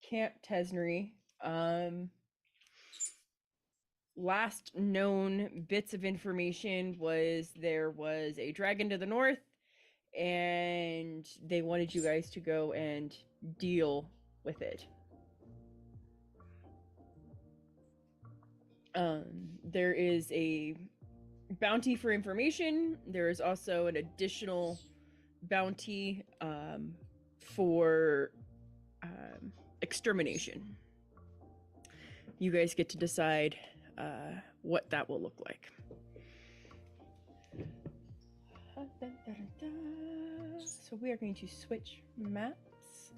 Camp Tesnery. Last known bits of information was there was a dragon to the north, and they wanted you guys to go and deal with it. There is a bounty for information. There is also an additional bounty for extermination. You guys get to decide what that will look like. So we are going to switch maps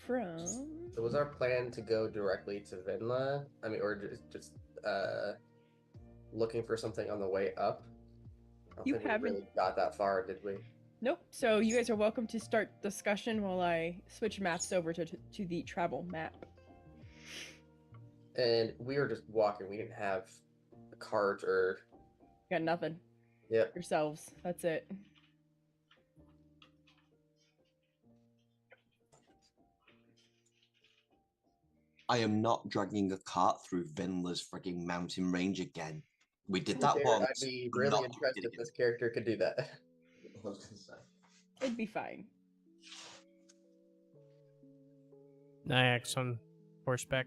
from. So was our plan to go directly to Vinla? I mean, or just looking for something on the way up? I don't You think we haven't- really got that far, did we? Nope. So you guys are welcome to start discussion while I switch maps over to the travel map. And we were just walking. We didn't have a cart or. Got nothing. Yep. Yourselves. That's it. I am not dragging a cart through Vinla's frigging mountain range again. We did To that be fair, once. I'd be I'm really not impressed doing if it this character could do that. I was gonna say. It'd be fine. Nyax on horseback.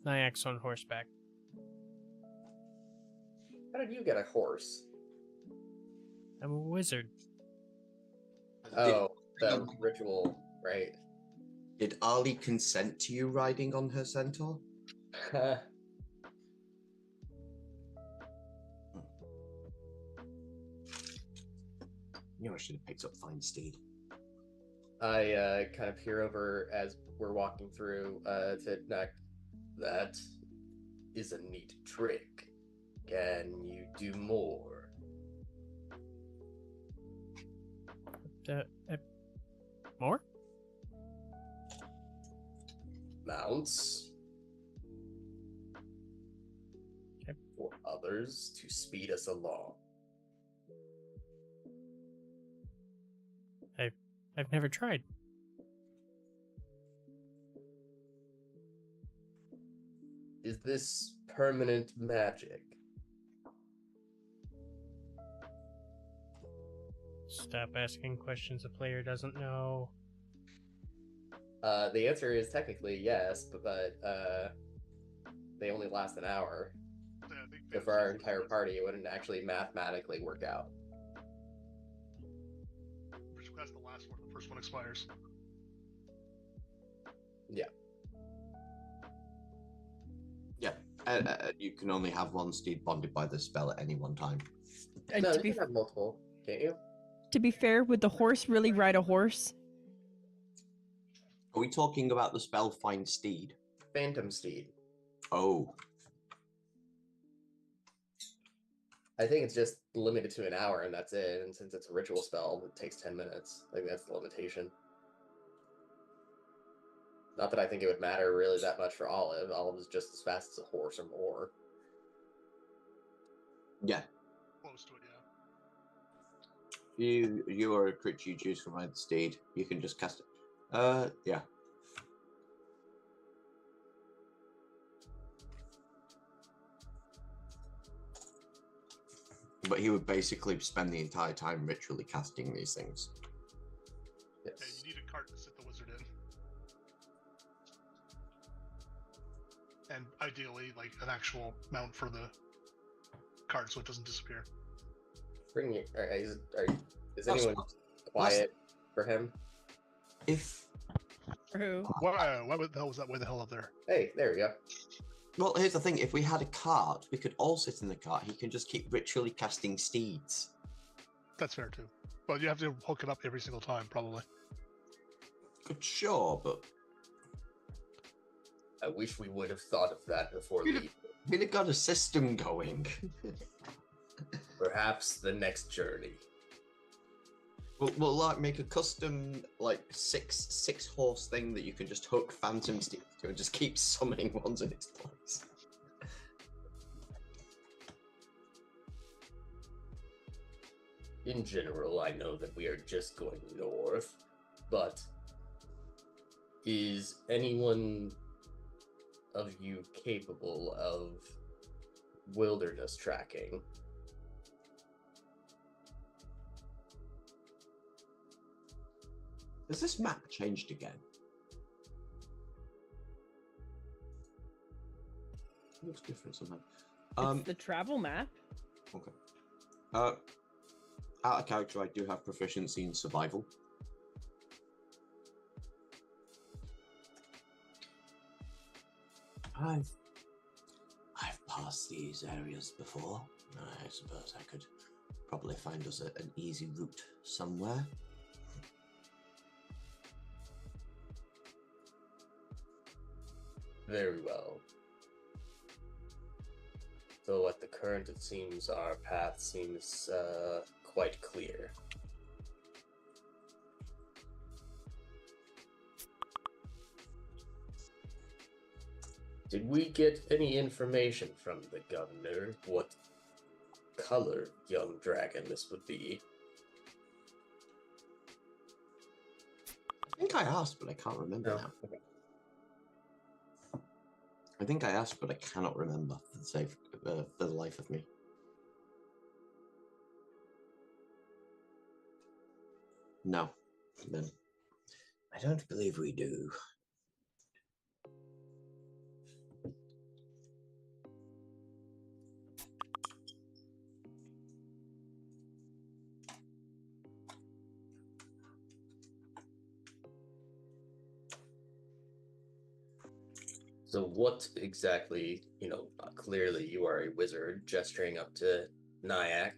Nyax on horseback. How did you get a horse? I'm a wizard. Oh, the ritual, right? Did Ali consent to you riding on her centaur? You know, I should have picked up Fine Steed. I kind of peer over as we're walking through to Nak. That is a neat trick. Can you do more? More? Mounts. Okay. For others to speed us along. I've never tried. Is this permanent magic? Stop asking questions a player doesn't know. The answer is technically yes, but they only last an hour. So for our entire party, it wouldn't actually mathematically work out. That's the last one. The first one expires. Yeah. Yeah, you can only have one steed bonded by the spell at any one time. And No, to you be can have multiple, can't you? to be fair, would the horse really ride a horse? Are we talking about the spell Find Steed? Phantom Steed. Oh. I think it's just limited to an hour, and that's it. And since it's a ritual spell, it takes 10 minutes. I think that's the limitation. Not that I think it would matter really that much for Olive. Olive is just as fast as a horse or more. Yeah. Close to it, yeah. You are a creature you choose from Ride the Steed. You can just cast it. Yeah. But he would basically spend the entire time ritually casting these things. Yeah, Yes. you need a cart to sit the wizard in. And ideally, like an actual mount for the cart so it doesn't disappear. Bring it. Is That's anyone not- quiet for him? If For who? Why the hell was that way the hell up there? Hey, there we go. Well, here's the thing. If we had a cart, we could all sit in the cart. He can just keep ritually casting steeds. That's fair too. But you have to hook it up every single time, probably. Good, sure, but I wish we would have thought of that before You'd have- leaving. we'd have got a system going. Perhaps the next journey. We'll like make a custom like six horse thing that you can just hook phantom steeds to and just keep summoning ones in its place. In general, I know that we are just going north. but is anyone of you capable of wilderness tracking? Has this map changed again? It looks different somehow. It's the travel map. Okay. Out of character, I do have proficiency in survival. I've passed these areas before. I suppose I could probably find us an easy route somewhere. Very well. Though at the current, it seems our path seems quite clear. Did we get any information from the governor what color young dragon this would be? I think I asked, but I can't remember now. Okay. I think I asked, but I cannot remember for the life of me. No. Then I don't believe we do. So what exactly, clearly you are a wizard gesturing up to Nyack.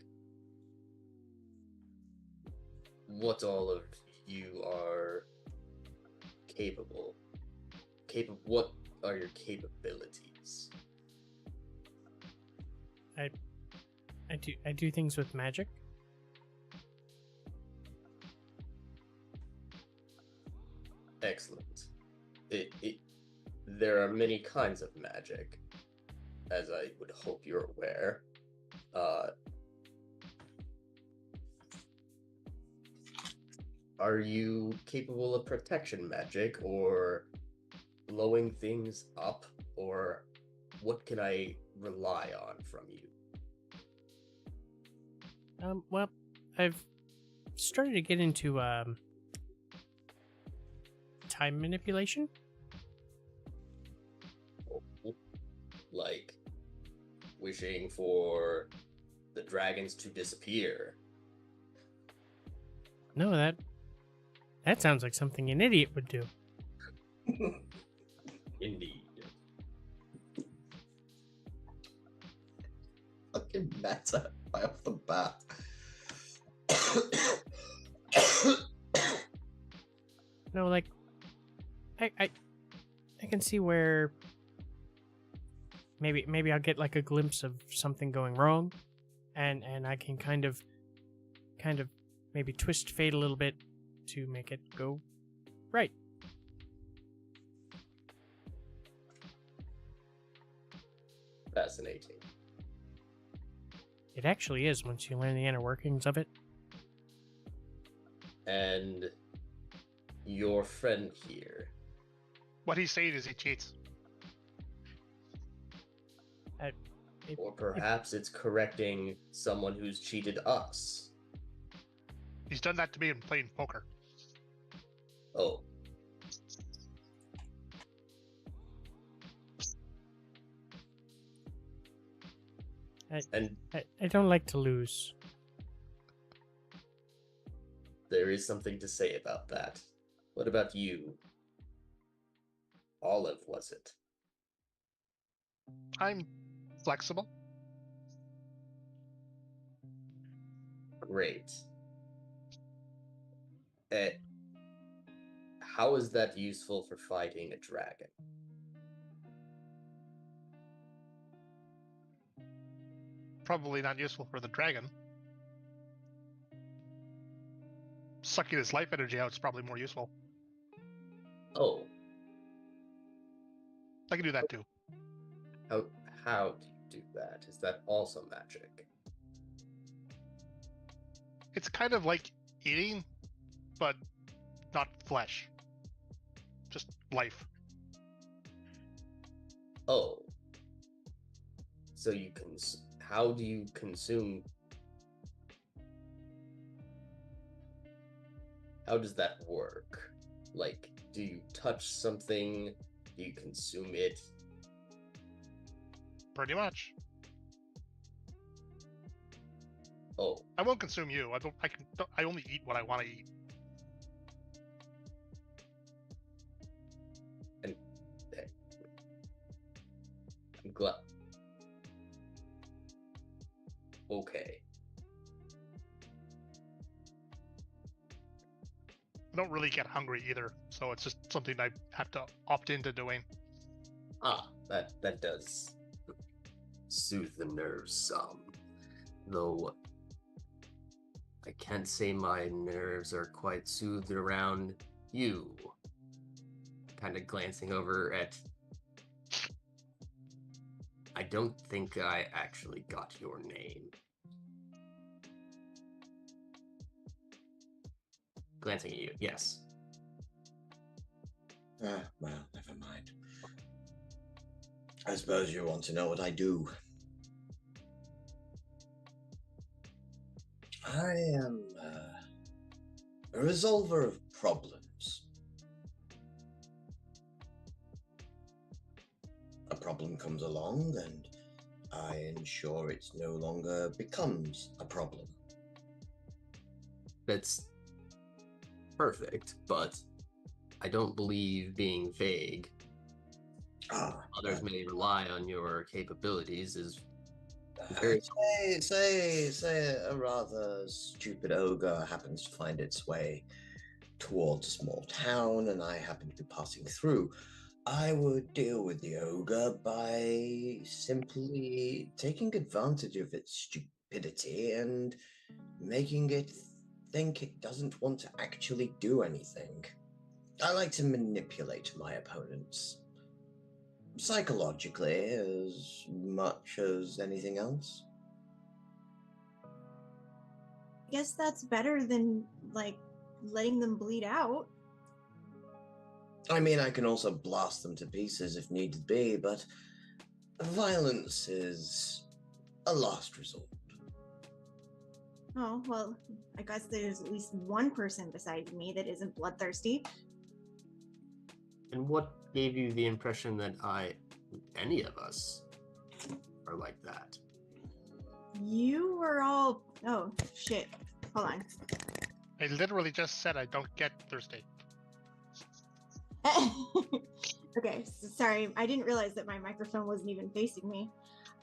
What all of you are capable? What are your capabilities? I do things with magic. Excellent. There are many kinds of magic, as I would hope you're aware. Are you capable of protection magic, or blowing things up, or what can I rely on from you? Well, I've started to get into time manipulation. Like wishing for the dragons to disappear. No, that sounds like something an idiot would do. Indeed. Fucking meta right off the bat. No, like I can see where maybe I'll get like a glimpse of something going wrong, and I can kind of maybe twist fate a little bit to make it go right. Fascinating. It actually is once you learn the inner workings of it. And your friend here, What he's saying is he cheats. or perhaps it's correcting someone who's cheated us. He's done that to me in playing poker. Oh. I don't like to lose. There is something to say about that. What about you? Olive, was it? I'm flexible. Great. How is that useful for fighting a dragon? Probably not useful for the dragon. Sucking his life energy out is probably more useful. Oh, I can do that too. how do you do that? Is that also magic? It's kind of like eating, but not flesh. Just life. Oh. So you how do you consume? How does that work? Like, do you touch something? Do you consume it? Pretty much. Oh, I won't consume you. I only eat what I want to eat. and I'm glad. Okay. I don't really get hungry either, so it's just something I have to opt into doing. That does soothe the nerves some. Though I can't say my nerves are quite soothed around you. Kind of glancing over at. I don't think I actually got your name. Glancing at you, yes. Well, never mind. I suppose you want to know what I do. I am a resolver of problems. A problem comes along and I ensure it no longer becomes a problem. That's perfect, but I don't believe being vague. Others may rely on your capabilities is very... Say a rather stupid ogre happens to find its way towards a small town and I happen to be passing through. I would deal with the ogre by simply taking advantage of its stupidity and making it think it doesn't want to actually do anything. I like to manipulate my opponents. Psychologically, as much as anything else. I guess that's better than, like, letting them bleed out. I mean, I can also blast them to pieces if need be, but violence is a last resort. Oh, well, I guess there's at least one person besides me that isn't bloodthirsty. And what gave you the impression that any of us, are like that? You were all... Oh, shit. Hold on. I literally just said I don't get thirsty. Okay, sorry. I didn't realize that my microphone wasn't even facing me.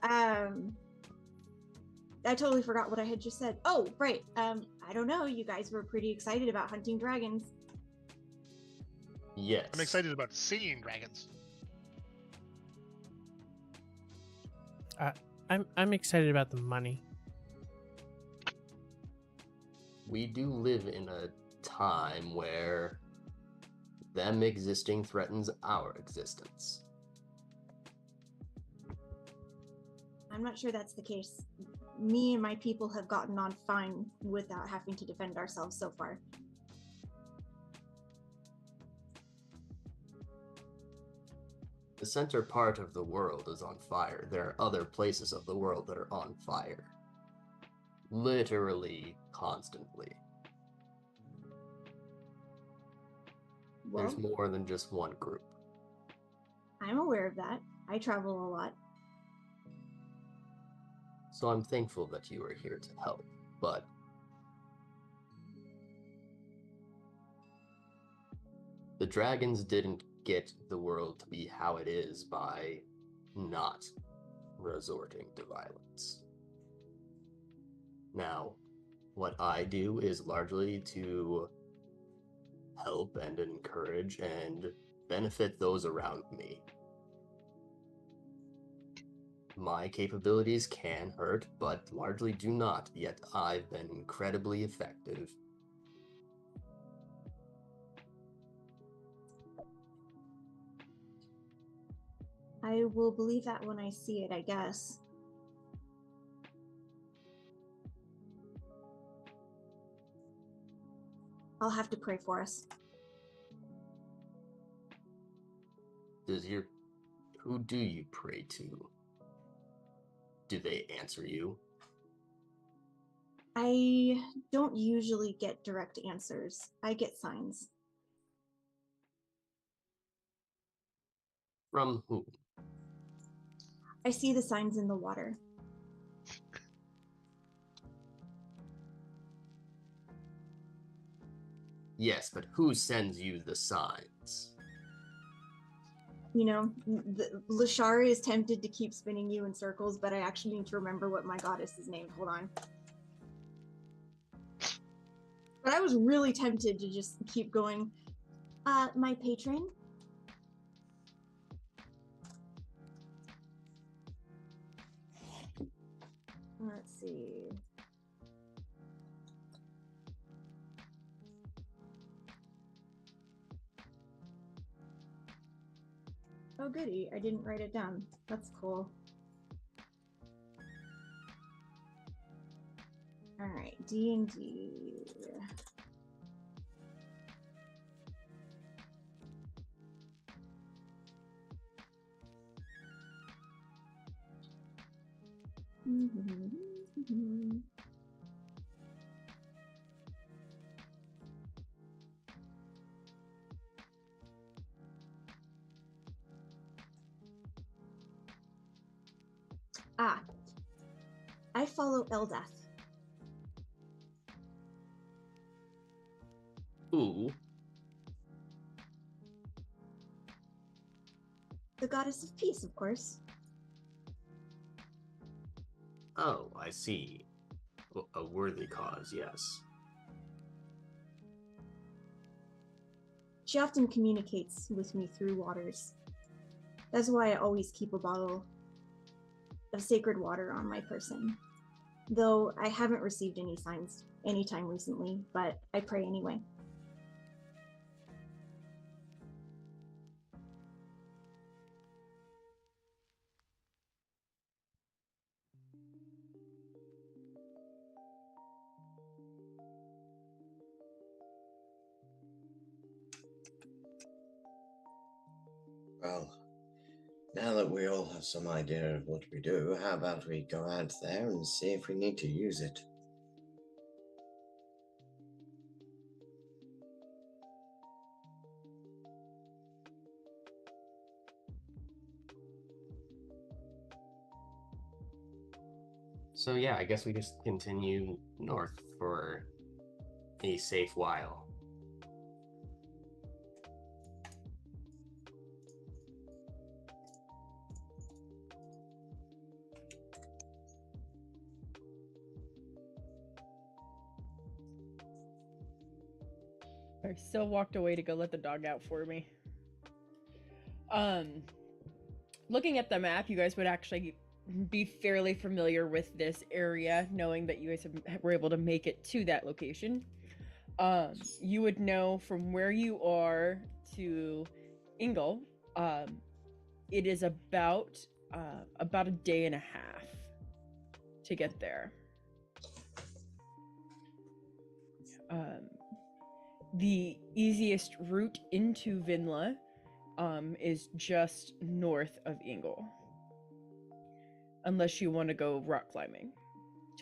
I totally forgot what I had just said. Oh, right. I don't know. You guys were pretty excited about hunting dragons. Yes. I'm excited about seeing dragons. I'm excited about the money. We do live in a time where them existing threatens our existence. I'm not sure that's the case. Me and my people have gotten on fine without having to defend ourselves so far. The center part of the world is on fire. There are other places of the world that are on fire. Literally, constantly. Well, There's more than just one group. I'm aware of that. I travel a lot. So I'm thankful that you are here to help, but the dragons didn't get the world to be how it is by not resorting to violence. Now, what I do is largely to help and encourage and benefit those around me. My capabilities can hurt, but largely do not, yet I've been incredibly effective. I will believe that when I see it, I guess. I'll have to pray for us. Who do you pray to? Do they answer you? I don't usually get direct answers. I get signs. From who? I see the signs in the water. Yes, but who sends you the signs? You know, Lashara is tempted to keep spinning you in circles, but I actually need to remember what my goddess is named. Hold on. But I was really tempted to just keep going. My patron. Let's see. Oh, goody. I didn't write it down. That's cool. All right, D&D. I follow Eldath. Who? The goddess of peace, of course. Oh, I see. A worthy cause, yes. She often communicates with me through waters. That's why I always keep a bottle of sacred water on my person. Though I haven't received any signs anytime recently, but I pray anyway. Well, now that we all have some idea of what we do, how about we go out there and see if we need to use it? So yeah, I guess we just continue north for a safe while. I still walked away to go let the dog out for me. Looking at the map, you guys would actually be fairly familiar with this area, knowing that you guys were able to make it to that location. You would know from where you are to Ingle, it is about a day and a half to get there. The easiest route into Vinla is just north of Ingle. Unless you want to go rock climbing.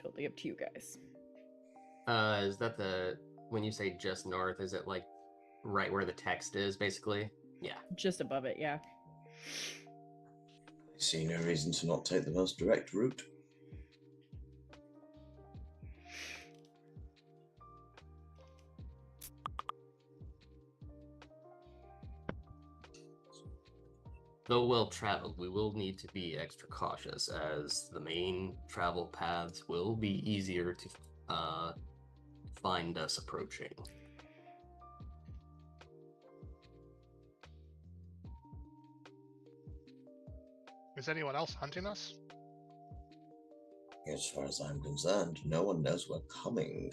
Totally up to you guys. Is that when you say just north, is it like right where the text is, basically? Yeah. Just above it, yeah. I see no reason to not take the most direct route. Though well traveled, we will need to be extra cautious, as the main travel paths will be easier to find us approaching. Is anyone else hunting us? As far as I'm concerned, no one knows we're coming.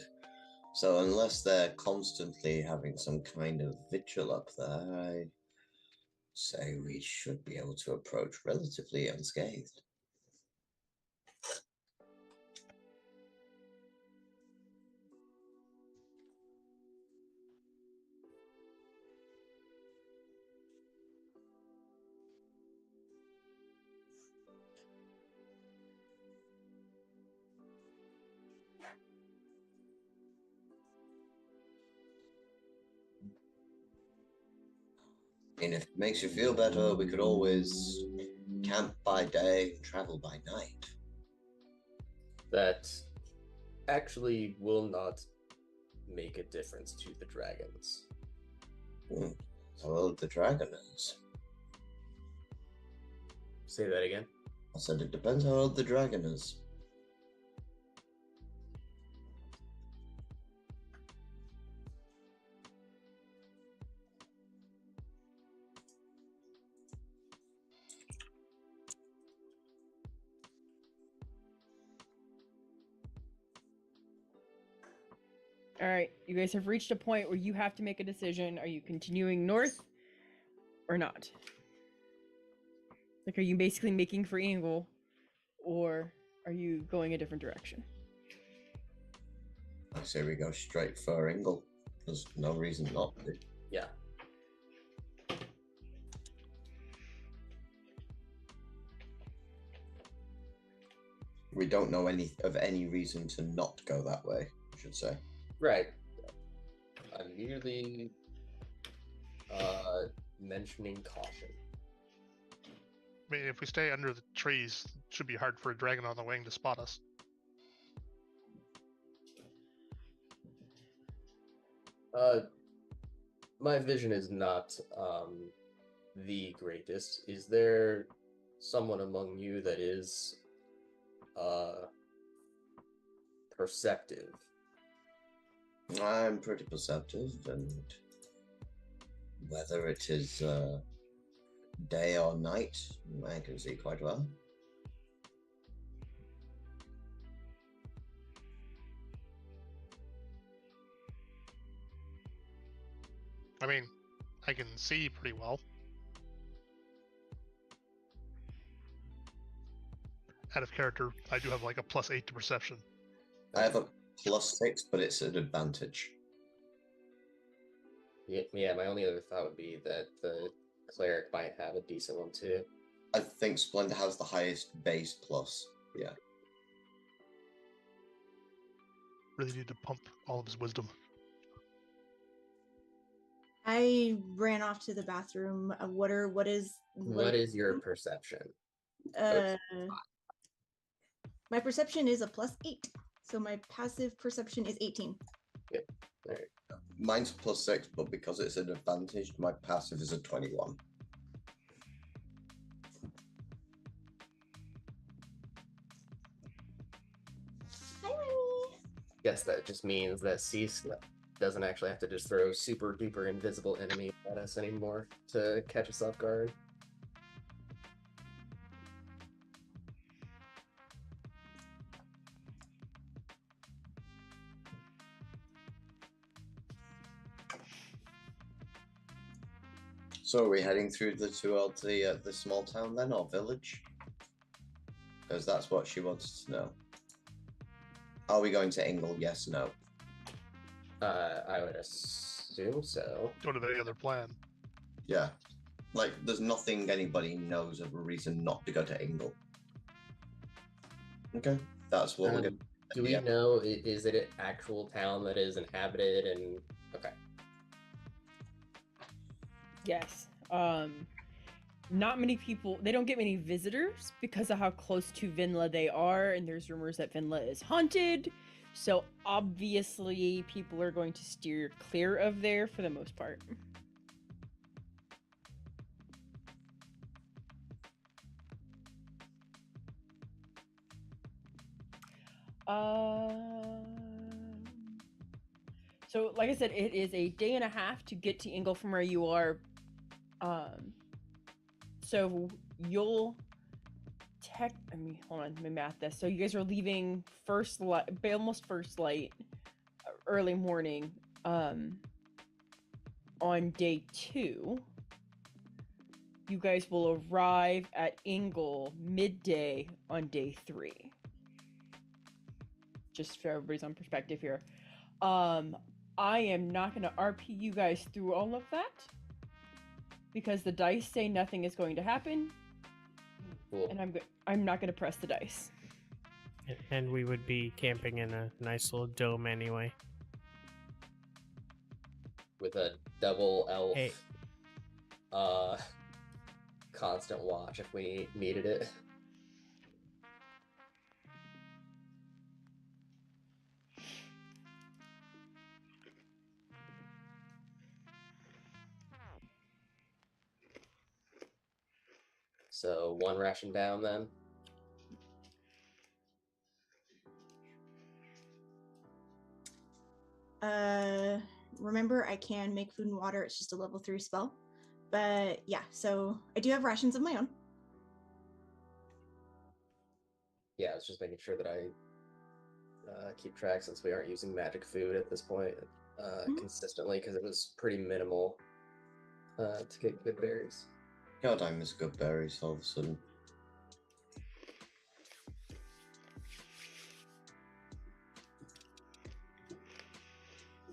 So unless they're constantly having some kind of vigil up there, I say we should be able to approach relatively unscathed. mean, if it makes you feel better, we could always camp by day and travel by night. That actually will not make a difference to the dragons. How old the dragon is. Say that again. I said it depends how old the dragon is. All right, you guys have reached a point where you have to make a decision. Are you continuing north or not? Like, are you basically making for Ingle, or are you going a different direction? I say we go straight for Ingle. There's no reason not to. Yeah. We don't know any reason to not go that way, I should say. Right. I'm merely mentioning caution. I mean, if we stay under the trees, it should be hard for a dragon on the wing to spot us. My vision is not the greatest. Is there someone among you that is perceptive? I'm pretty perceptive, and whether it is day or night, I can see quite well. I mean, I can see pretty well. Out of character, I do have like a +8 to perception. I have a +6, but it's an advantage. Yeah, my only other thought would be that the cleric might have a decent one too. I think Splendor has the highest base plus. Yeah. Really need to pump all of his wisdom. I ran off to the bathroom. What is your perception? My perception is a +8, so my passive perception is 18. Yep. All right. Mine's +6, but because it's an advantage, my passive is a 21. Hi, Mommy. Guess that just means that Cease doesn't actually have to just throw super duper invisible enemies at us anymore to catch us off guard. So are we heading through towards the small town then, or village? Because that's what she wants to know. Are we going to Ingle? Yes, no. I would assume so. Don't have any other plan. Yeah. Like, there's nothing anybody knows of a reason not to go to Ingle. Okay, that's what we're going to do. We know, is it an actual town that is inhabited and... Okay. Yes. Not many people, they don't get many visitors because of how close to Vinla they are, and there's rumors that Vinla is haunted. So obviously people are going to steer clear of there for the most part. So like I said, it is a day and a half to get to Ingle from where you are. So you'll hold on, let me math this. So you guys are leaving almost first light, early morning, on day 2. You guys will arrive at Ingle midday on day 3. Just for everybody's own perspective here. I am not going to RP you guys through all of that because the dice say nothing is going to happen. Cool. And I'm not going to press the dice. And we would be camping in a nice little dome anyway. With a double elf. Hey. constant watch if we needed it. So 1 ration down then. Remember, I can make food and water. It's just a level 3 spell. But yeah, so I do have rations of my own. Yeah, I was just making sure that I keep track since we aren't using magic food at this point consistently because it was pretty minimal to get good berries. God, I miss good berries all of a sudden.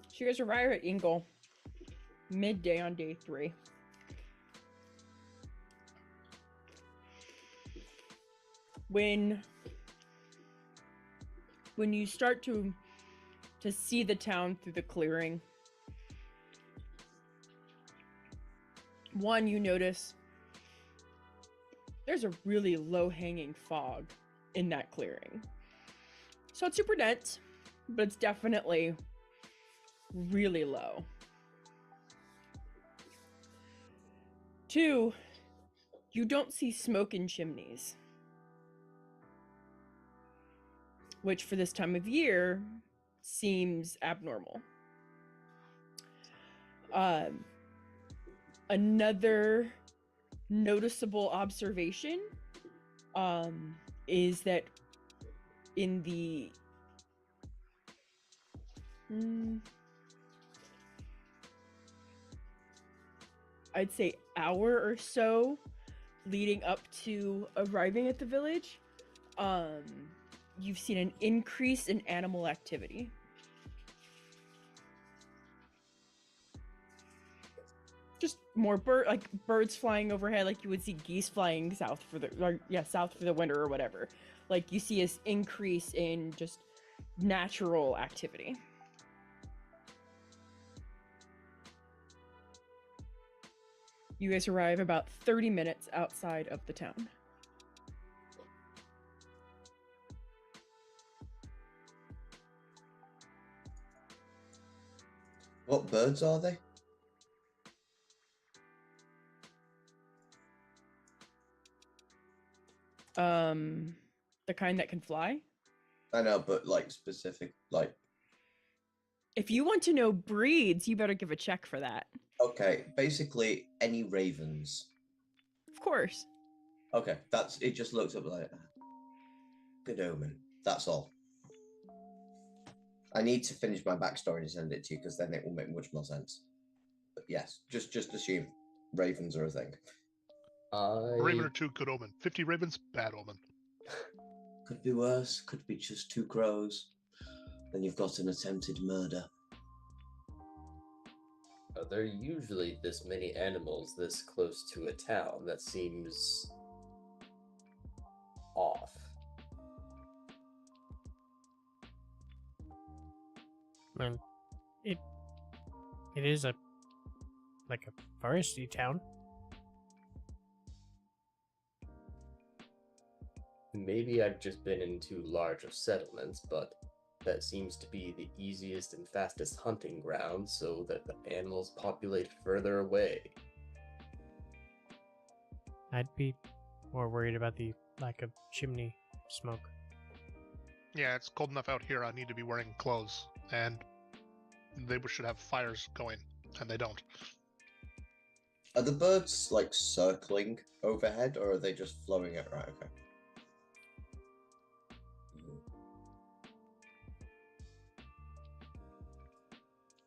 So you guys arrive at Ingle midday on day 3. When you start to see the town through the clearing, one, you notice there's a really low-hanging fog in that clearing. So it's super dense, but it's definitely really low. 2, you don't see smoke in chimneys, which for this time of year seems abnormal. Another noticeable observation is that in the I'd say hour or so leading up to arriving at the village, you've seen an increase in animal activity. Just more birds flying overhead, like you would see geese flying south for the winter or whatever. Like you see this increase in just natural activity. You guys arrive about 30 minutes outside of the town. What birds are they? The kind that can fly. I know, but like specific, like. If you want to know breeds, you better give a check for that. Okay, basically any ravens. Of course. Okay, that's it. Just looks up like good omen. That's all. I need to finish my backstory and send it to you because then it will make much more sense. But yes, just assume ravens are a thing. A raven or 2, good omen. 50 ravens, bad omen. Could be worse. Could be just 2 crows. Then you've got an attempted murder. There are usually this many animals this close to a town. That seems off. And it is a foresty town. Maybe I've just been in too large of settlements, but that seems to be the easiest and fastest hunting ground so that the animals populate further away. I'd be more worried about the lack of chimney smoke. Yeah, it's cold enough out here. I need to be wearing clothes, and they should have fires going, and they don't. Are the birds like circling overhead, or are they just flowing it? Right, okay.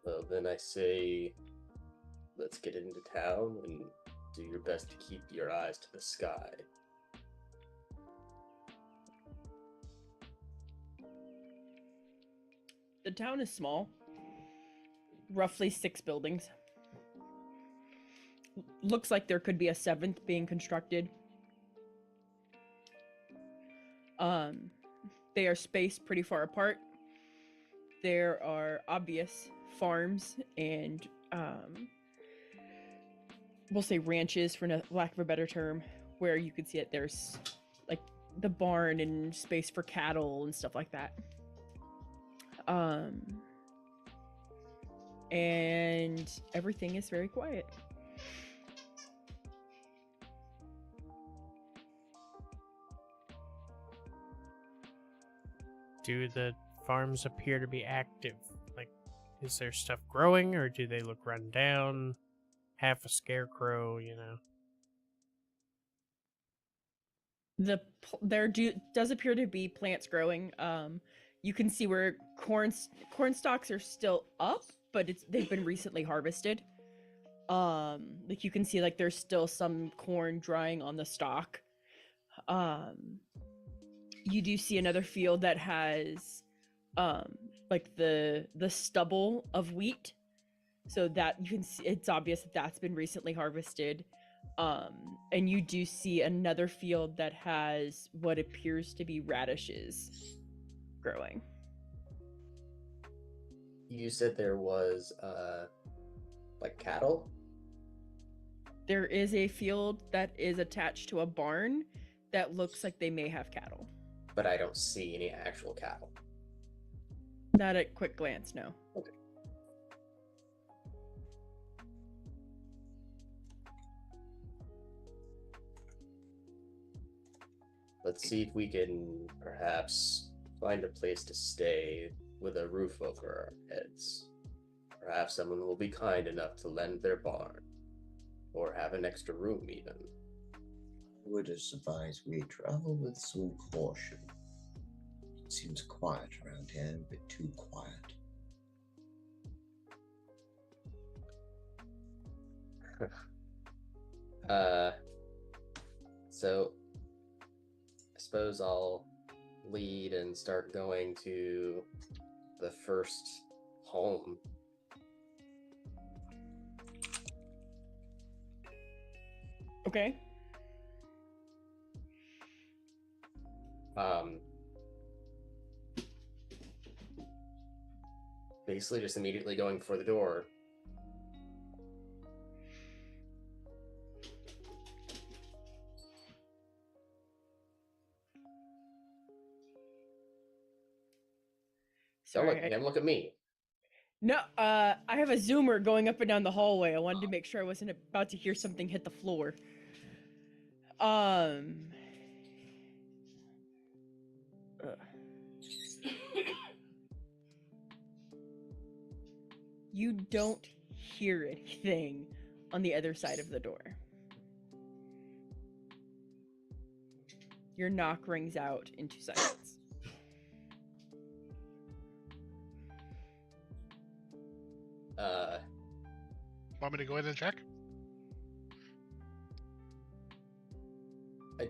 Well, then I say, let's get into town and do your best to keep your eyes to the sky. The town is small. Roughly 6 buildings. Looks like there could be a 7th being constructed. They are spaced pretty far apart. There are obvious farms and we'll say ranches for lack of a better term, where you can see it. There's like the barn and space for cattle and stuff like that. And everything is very quiet. Do the farms appear to be active? Like, is there stuff growing, or do they look run down? Half a scarecrow, you know? There does appear to be plants growing. You can see where corn stalks are still up, but they've been recently harvested. Like you can see, like there's still some corn drying on the stalk. You do see another field that has, like the stubble of wheat, so that you can see it's obvious that that's been recently harvested. And you do see another field that has what appears to be radishes growing. You said there was, like cattle? There is a field that is attached to a barn that looks like they may have cattle. But I don't see any actual cattle. Not at quick glance, no. Okay. Let's see if we can perhaps find a place to stay with a roof over our heads. Perhaps someone will be kind enough to lend their barn, or have an extra room even. I would advise we travel with some caution. It seems quiet around here, a bit too quiet. So I suppose I'll lead and start going to the first home. Okay. Basically just immediately going for the door. Don't look at him, look at me. No, I have a zoomer going up and down the hallway. I wanted to make sure I wasn't about to hear something hit the floor. You don't hear anything on the other side of the door. Your knock rings out into silence. Want me to go in and check? I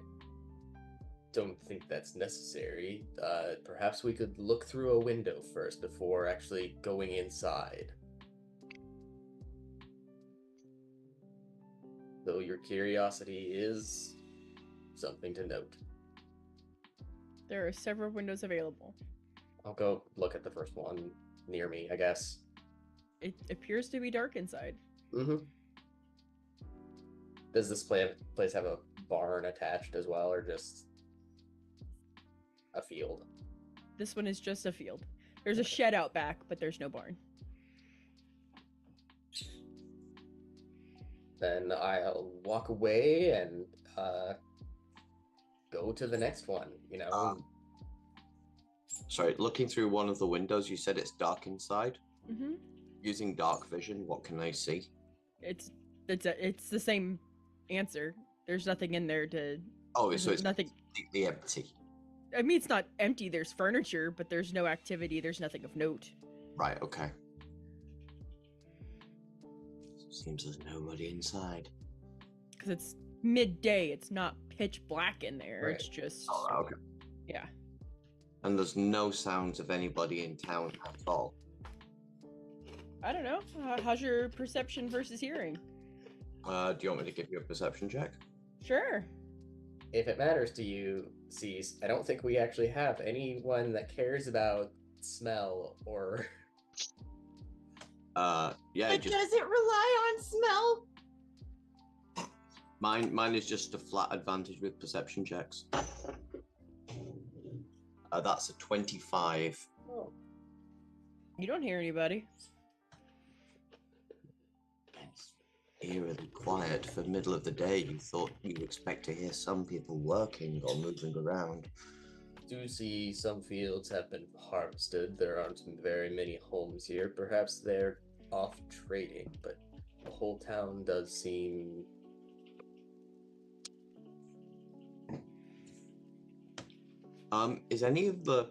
don't think that's necessary. Perhaps we could look through a window first before actually going inside. Though your curiosity is something to note. There are several windows available. I'll go look at the first one near me, I guess. It appears to be dark inside. Mm-hmm. Does this place have a barn attached as well, or just a field? This one is just a field. There's a shed out back, but there's no barn. Then I'll walk away and go to the next one, you know. Sorry, looking through one of the windows, you said it's dark inside. Mm-hmm. Using dark vision, what can I see? It's the same answer. There's nothing in there to. Oh, so it's nothing. Completely empty. I mean, it's not empty. There's furniture, but there's no activity. There's nothing of note. Right. Okay. Seems there's nobody inside. Because it's midday. It's not pitch black in there. Right. It's just. Oh, okay. Yeah. And there's no sounds of anybody in town at all. I don't know. How's your perception versus hearing? Do you want me to give you a perception check? Sure. If it matters to you, Cease, I don't think we actually have anyone that cares about smell or. Yeah. But does it rely on smell? Mine is just a flat advantage with perception checks. That's a 25. Oh. You don't hear anybody. It's eerily quiet for middle of the day. You thought you'd expect to hear some people working or moving around. Do see some fields have been harvested. There aren't very many homes here. Perhaps they're off trading, but the whole town does seem Does any of the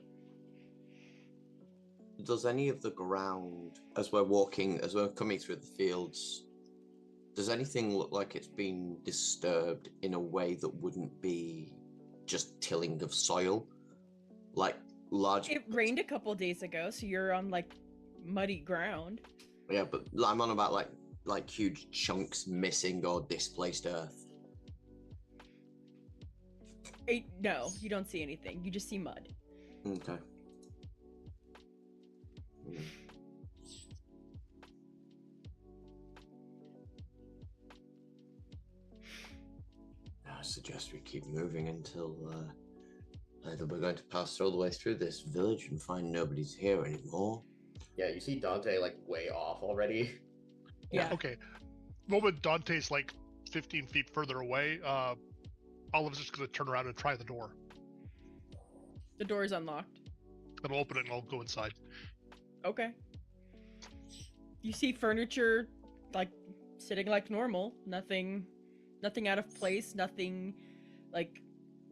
ground, as we're coming through the fields, does anything look like it's been disturbed in a way that wouldn't be just tilling of soil? Like large... It rained a couple days ago, so you're on like muddy ground. Yeah, but I'm on about like huge chunks missing or displaced earth. No, you don't see anything. You just see mud. Okay. I suggest we keep moving until either we're going to pass all the way through this village and find nobody's here anymore. Yeah, you see Dante like way off already. Yeah. Okay. Moment Dante's like 15 feet further away, Olive's just gonna turn around and try the door. The door is unlocked. I'll open it and I'll go inside. Okay. You see furniture like sitting like normal. Nothing out of place, nothing like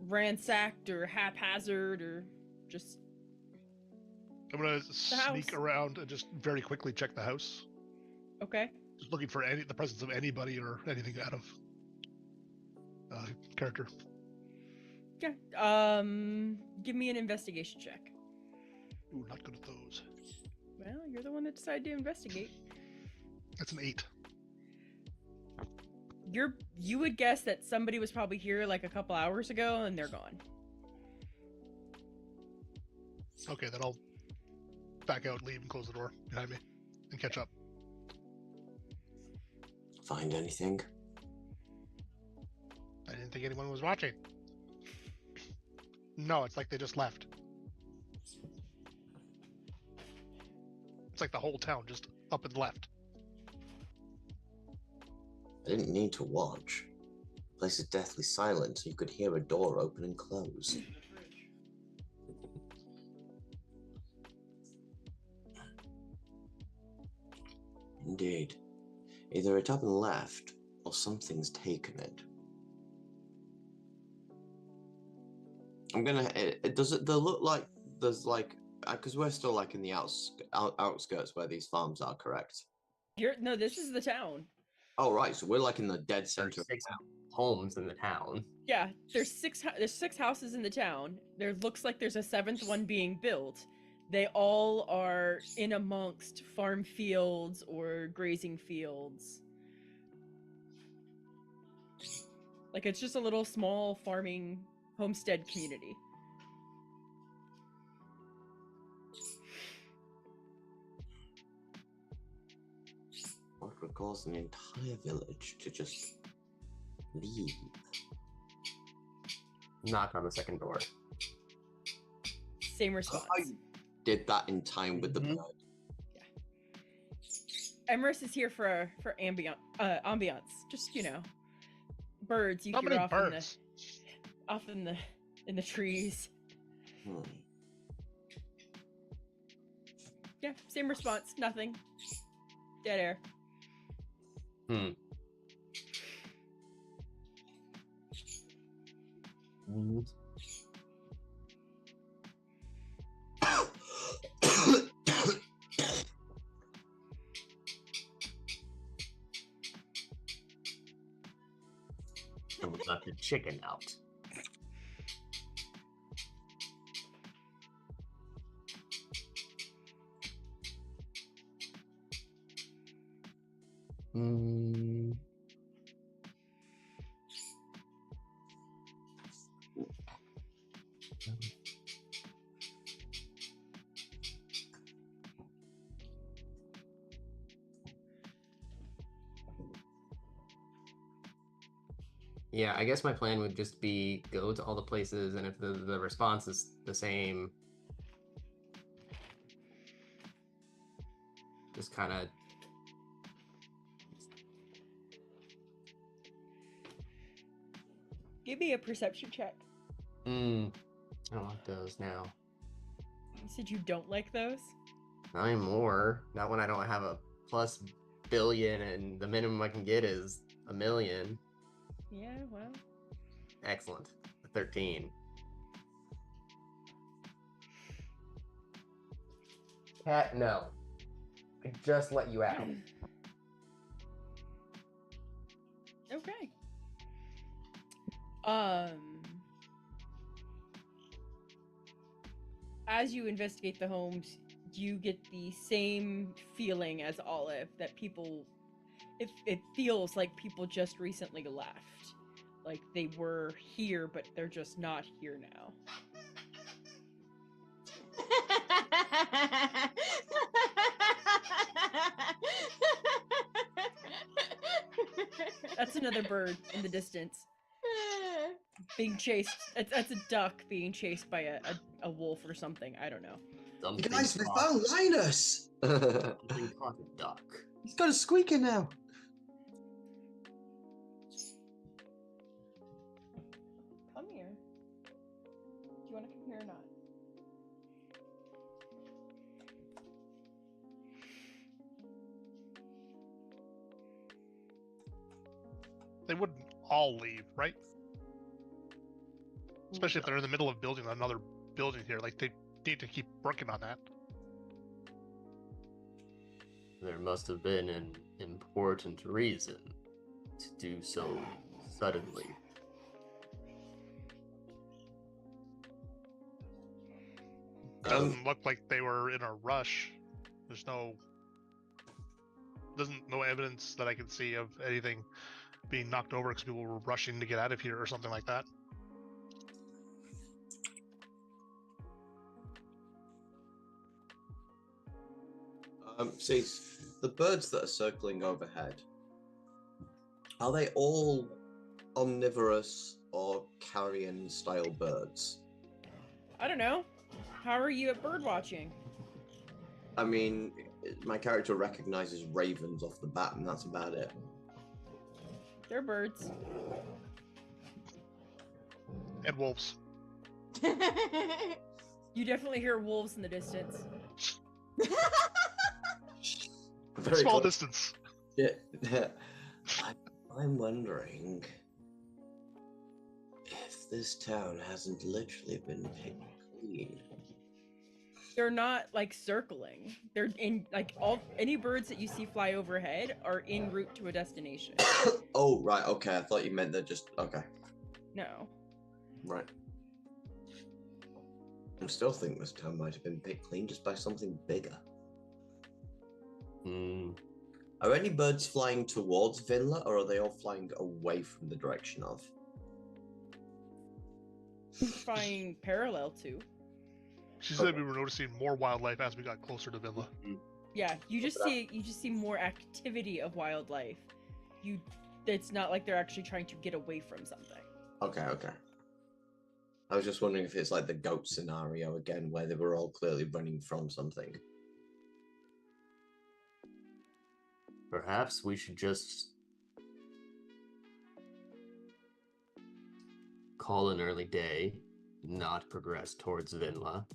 ransacked or haphazard or just I'm gonna the sneak house. around and just very quickly check the house. Okay. Just looking for the presence of anybody or anything out of character. Yeah. Give me an investigation check. Ooh, not good at those. Well, you're the one that decided to investigate. That's an 8. You would guess that somebody was probably here like a couple hours ago and they're gone. Okay, then I'll back out, leave, and close the door behind me and catch up. Find anything? I didn't think anyone was watching. No, it's like they just left. It's like the whole town just up and left. I didn't need to watch. The place is deathly silent, so you could hear a door open and close. Indeed. Either it up and left, or something's taken it. I'm gonna... does it look like there's like... Because we're still like in the outskirts where these farms are, correct? No, this is the town. Oh, right, so we're like in the dead center There's of 6 town. homes in the town. Yeah, there's six houses in the town. There looks like there's a 7th one being built. They all are in amongst farm fields or grazing fields. Like it's just a little small farming homestead community. What would cause an entire village to just leave? Knock on the second door. Same response. I did that in time with the bird. Emrys is here for ambiance. Just birds you How hear many off birds? in the trees. Yeah, same response. Nothing. Dead air. And we left the chicken out. Yeah, I guess my plan would just be go to all the places, and if the response is the same, just kind of. Give me a perception check. I don't like those now. You said you don't like those? Not anymore. Not when I don't have a plus billion, and the minimum I can get is 1 million. Yeah, well. Excellent. 13. Cat, no. I just let you out. Okay. As you investigate the homes, you get the same feeling as Olive that people, it feels like people just recently left. Like they were here, but they're just not here now. That's another bird in the distance. Being chased. That's a duck being chased by a wolf or something. I don't know. Something Guys, we caught- found Linus! Something caught a duck. He's got a squeaker now. Come here. Do you want to come here or not? They wouldn't all leave, right? Especially if they're in the middle of building another building here. Like, they need to keep working on that. There must have been an important reason to do so suddenly. Doesn't look like they were in a rush. There's no evidence that I can see of anything being knocked over because people were rushing to get out of here or something like that. See, the birds that are circling overhead, are they all omnivorous or carrion style birds? I don't know. How are you at bird watching? I mean, my character recognizes ravens off the bat, and that's about it. They're birds. And wolves. You definitely hear wolves in the distance. Very Small close. distance. Yeah. I'm wondering if this town hasn't literally been picked clean. They're not like circling. They're in like any birds that you see fly overhead are en route to a destination. Oh, right, okay. I thought you meant they're just okay. No. Right. I still think this town might have been picked clean just by something bigger. Are any birds flying towards Vinla, or are they all flying away from the direction of? Flying parallel to. She said we were noticing more wildlife as we got closer to Villa. Yeah, you just see more activity of wildlife. It's not like they're actually trying to get away from something. Okay. I was just wondering if it's like the goat scenario again, where they were all clearly running from something. Perhaps we should just call an early day, not progress towards Vinla,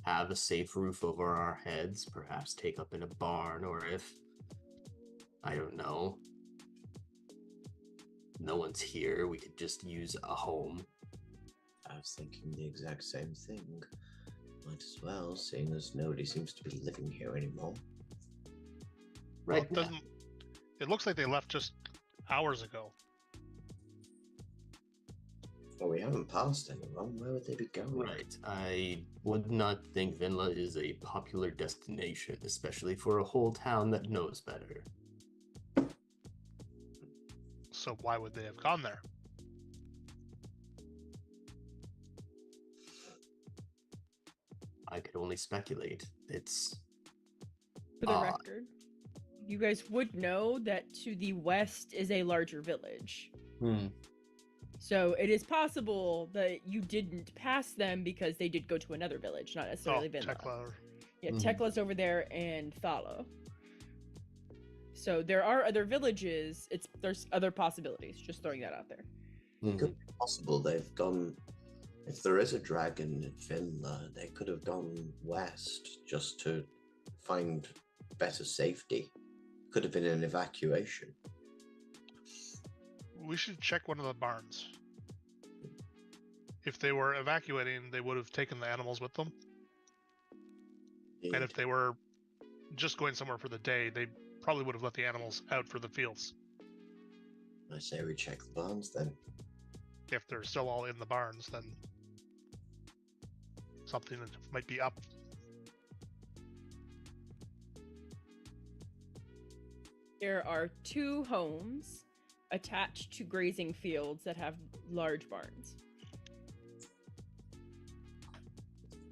have a safe roof over our heads, perhaps take up in a barn, or if, I don't know, no one's here, we could just use a home. I was thinking the exact same thing. Might as well, seeing as nobody seems to be living here anymore. Well, Right. it looks like they left just hours ago. Well, we haven't passed anyone. Where would they be going? Right. I would not think Vinla is a popular destination, especially for a whole town that knows better. So why would they have gone there? I could only speculate. It's For the record, you guys would know that to the west is a larger village. So it is possible that you didn't pass them because they did go to another village, not necessarily Vinla. Tekla. Yeah, Mhm. Tekla's over there and Thalo. So there are other villages. There's other possibilities. Just throwing that out there. Could be possible they've gone. If there is a dragon in Finland, they could have gone west just to find better safety. Could have been an evacuation. We should check one of the barns. If they were evacuating, they would have taken the animals with them. And if they were just going somewhere for the day, they probably would have let the animals out for the fields. I say we check the barns then. If they're still all in the barns, then something might be up. There are 2 homes attached to grazing fields that have large barns.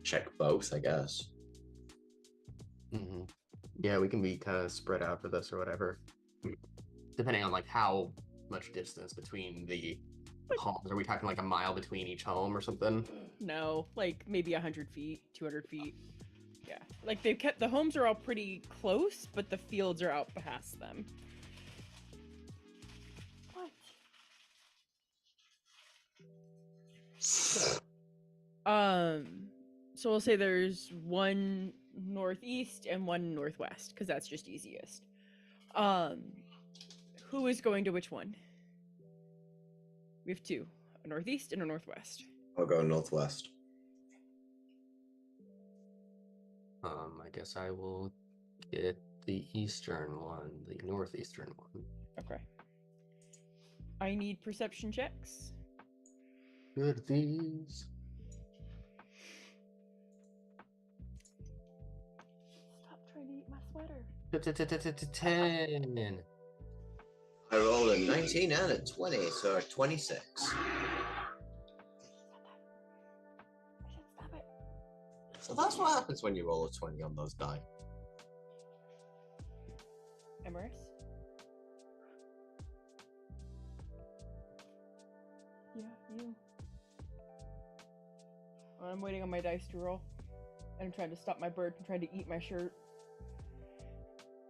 Check both, I guess. Mm-hmm. Yeah, we can be kind of spread out for this or whatever, depending on like how much distance between the homes. Are we talking like a mile between each home or something? No, like maybe 100 feet, 200 feet. Yeah, like they've kept the homes are all pretty close, but the fields are out past them. What? So we'll say there's one northeast and one northwest, because that's just easiest. Who is going to which one? We have 2, a northeast and a northwest. I'll go northwest. I guess I will get the eastern one, the northeastern one. Okay. I need perception checks. Good these. Stop trying to eat my sweater. 10. I rolled a 19 and a 20, so a 26. I said stop it. So that's what happens when you roll a 20 on those die. Emerus? Yeah, you. I'm waiting on my dice to roll. And I'm trying to stop my bird from trying to eat my shirt.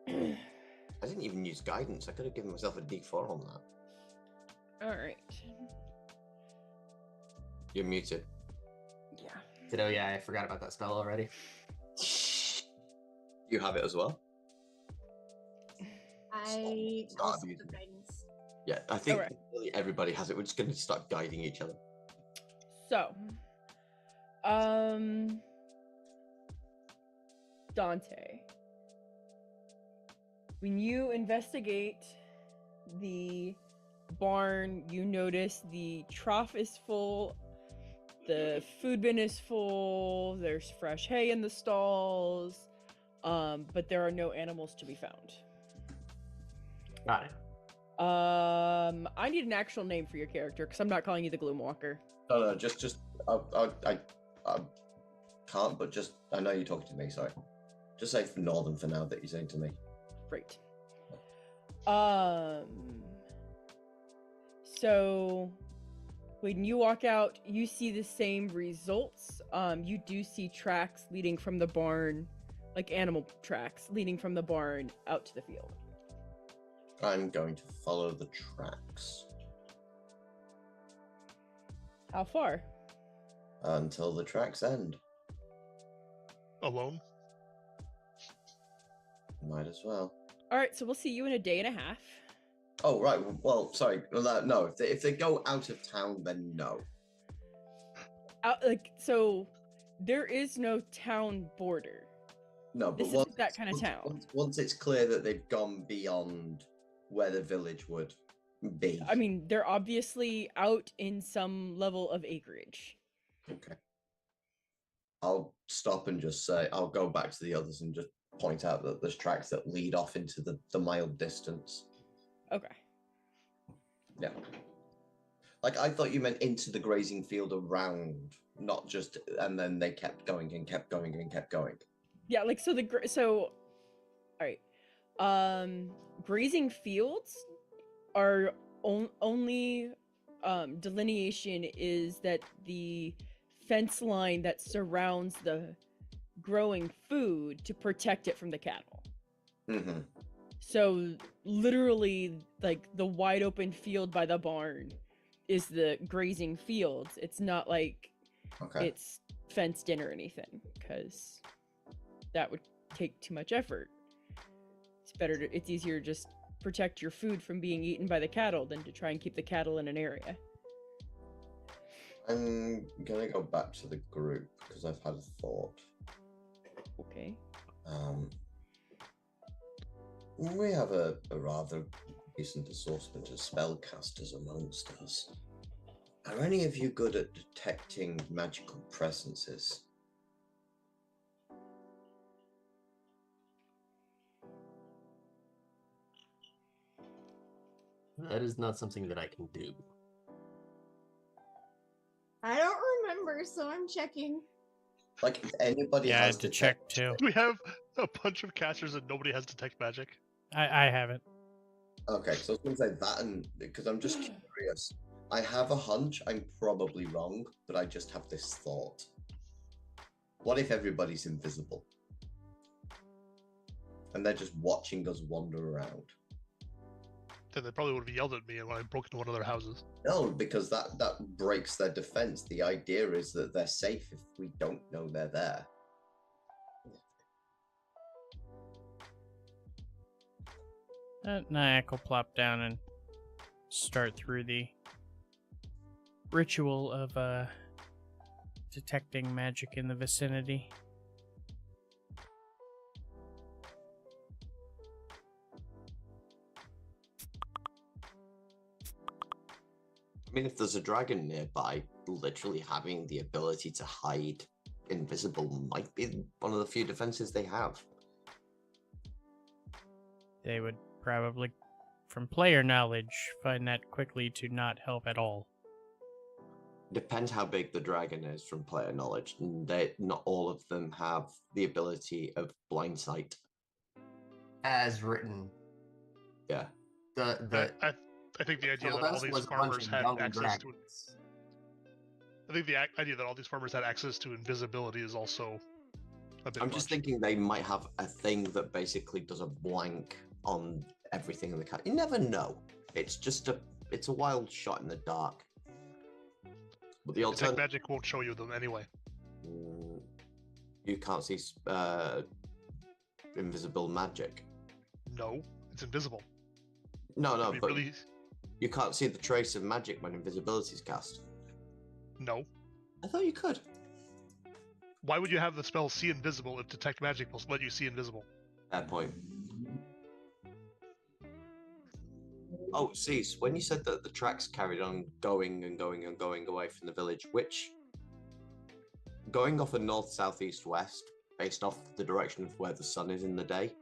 I didn't even use guidance. I could have given myself a D4 on that. Alright. You're muted. Yeah. Oh yeah, I forgot about that spell already. You have it as well? I Stop also abusing have me. guidance. Yeah, I think Alright. really everybody has it. We're just going to start guiding each other. So. Dante. When you investigate the barn, you notice the trough is full, the food bin is full, there's fresh hay in the stalls, but there are no animals to be found. Got it. I need an actual name for your character, because I'm not calling you the Gloomwalker. No, just I can't, but just, I know you're talking to me, sorry. Just say for Northern for now that you're saying to me. Great. So when you walk out, you see the same results. You do see tracks leading from the barn, like animal tracks leading from the barn out to the field. I'm going to follow the tracks How far? until the tracks end. Alone? Might as well. All right, so we'll see you in a day and a half. Oh, right. Well, sorry. No, if they go out of town, then no. So there is no town border. No, but This isn't that kind of town. Once it's clear that they've gone beyond where the village would be. I mean, they're obviously out in some level of acreage. Okay. I'll stop and just say, I'll go back to the others and just point out that there's tracks that lead off into the mild distance. Okay. Yeah. Like, I thought you meant into the grazing field around, not just, and then they kept going and kept going and kept going. Yeah, like all right. Grazing fields are only delineation is that the fence line that surrounds the growing food to protect it from the cattle. Mm-hmm. So literally, like the wide open field by the barn is the grazing fields. It's not like Okay. it's fenced in or anything, because that would take too much effort. It's easier to just protect your food from being eaten by the cattle than to try and keep the cattle in an area. I'm gonna go back to the group because I've had a thought. Okay. We have a rather decent assortment of spellcasters amongst us. Are any of you good at detecting magical presences? That is not something that I can do. I don't remember, so I'm checking. Like, if anybody Yeah, I has had to detect- check too. We have a bunch of casters and nobody has detect magic. I haven't. Okay, so I was going to say that, and because I'm just curious. I have a hunch I'm probably wrong, but I just have this thought. What if everybody's invisible? And they're just watching us wander around? Then they probably would have yelled at me when I broke into one of their houses. No, because that breaks their defense. The idea is that they're safe if we don't know they're there. Nyack will plop down and start through the ritual of detecting magic in the vicinity. I mean, if there's a dragon nearby, literally having the ability to hide invisible might be one of the few defenses they have. They would probably, from player knowledge, find that quickly to not help at all. Depends how big the dragon is from player knowledge. Not all of them have the ability of blind sight. As written. Yeah. I think the idea told that all us these was a bunch farmers of had young access to dragons. I think the idea that all these farmers had access to invisibility is also a bit I'm much. just thinking they might have a thing that basically does a blank on everything in the cat. You never know. It's just it's a wild shot in the dark. But the Detect alternative, magic won't show you them anyway. you can't see invisible magic. No, it's invisible. No, It'd be but really... you can't see the trace of magic when invisibility is cast. No. I thought you could. Why would you have the spell see invisible if detect magic will let you see invisible? Fair point. Oh, Cease, when you said that the tracks carried on going and going and going away from the village, going off a north, south, east, west, based off the direction of where the sun is in the day,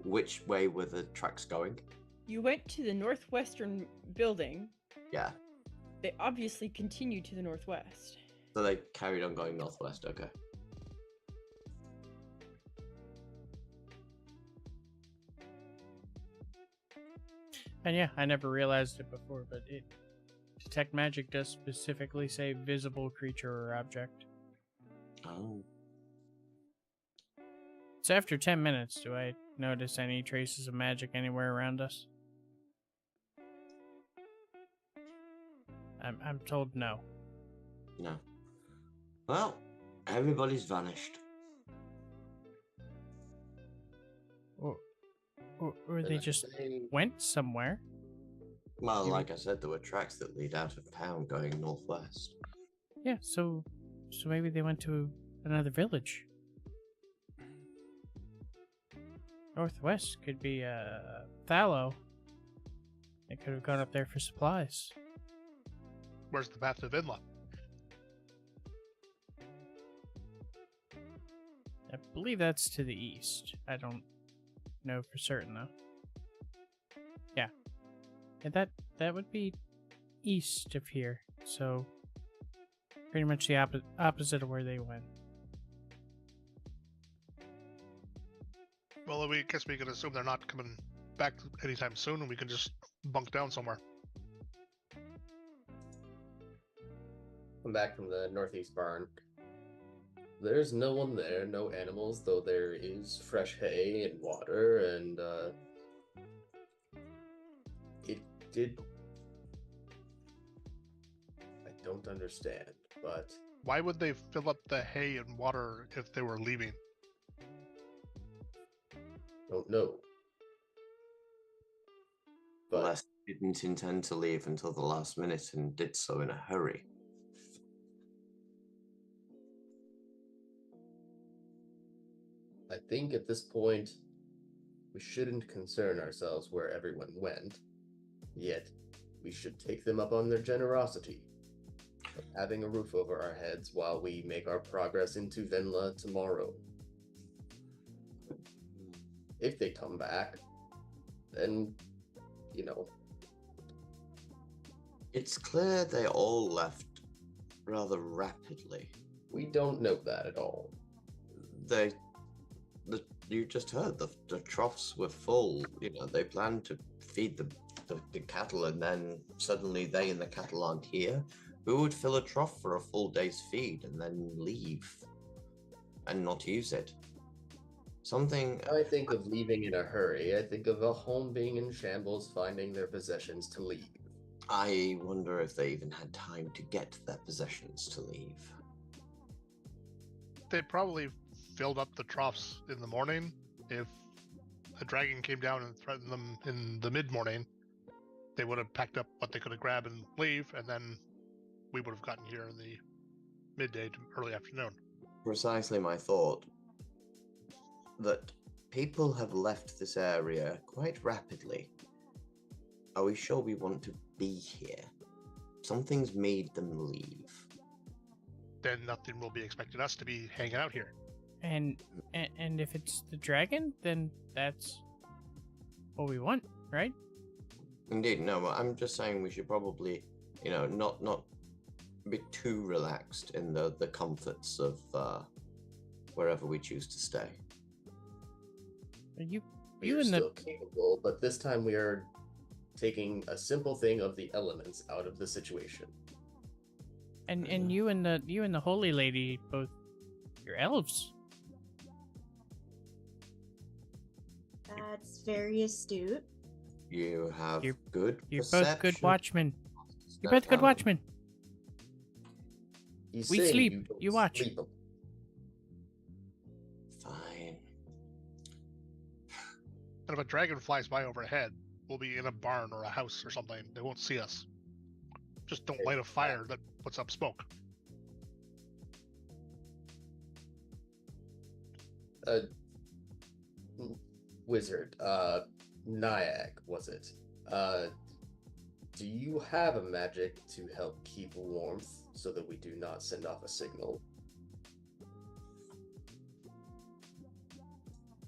which way were the tracks going? You went to the northwestern building. Yeah. They obviously continued to the northwest. So they carried on going northwest, okay. And yeah, I never realized it before, but detect magic does specifically say visible creature or object. Oh. So after 10 minutes, do I notice any traces of magic anywhere around us? I'm told no. No. Well, everybody's vanished. Or they just went somewhere. Well, like I said, there were tracks that lead out of town going northwest. Yeah, so maybe they went to another village. Northwest could be Thallow. They could have gone up there for supplies. Where's the path to Vinla? I believe that's to the east. I don't know for certain though. Yeah. And that would be east of here. So pretty much the opposite of where they went. Well, we guess we can assume they're not coming back anytime soon, and we can just bunk down somewhere. come back from the northeast barn. There's no one there, no animals, though there is fresh hay and water, and it did. I don't understand, but Why would they fill up the hay and water if they were leaving? don't know. But Unless they didn't intend to leave until the last minute and did so in a hurry. I think at this point, we shouldn't concern ourselves where everyone went. Yet, we should take them up on their generosity of having a roof over our heads while we make our progress into Venla tomorrow. If they come back, then, It's clear they all left rather rapidly. we don't know that at all. You just heard the troughs were full. They planned to feed the cattle, and then suddenly they and the cattle aren't here. Who would fill a trough for a full day's feed and then leave and not use it? Something. I think of leaving in a hurry. I think of a home being in shambles, finding their possessions to leave. I wonder if they even had time to get their possessions to leave. They probably filled up the troughs in the morning. If a dragon came down and threatened them in the mid-morning, they would have packed up what they could have grabbed and leave, and then we would have gotten here in the midday to early afternoon. Precisely my thought. That people have left this area quite rapidly. Are we sure we want to be here? Something's made them leave. Then nothing will be expecting us to be hanging out here. And if it's the dragon, then that's what we want, right? Indeed, no, I'm just saying we should probably, not be too relaxed in the comforts of wherever we choose to stay. You We are and still capable, but this time we are taking a simple thing of the elements out of the situation. and you and the holy lady, both, you're elves. That's very astute. You have You're- good You're both perception. good watchmen. You're Step both good out. watchmen. He's We saying sleep, don't you watch. sleep. Fine. And if a dragon flies by overhead, we'll be in a barn or a house or something. They won't see us. Just don't light a fire that puts up smoke. Wizard, Nyack, was it? Do you have a magic to help keep warmth so that we do not send off a signal?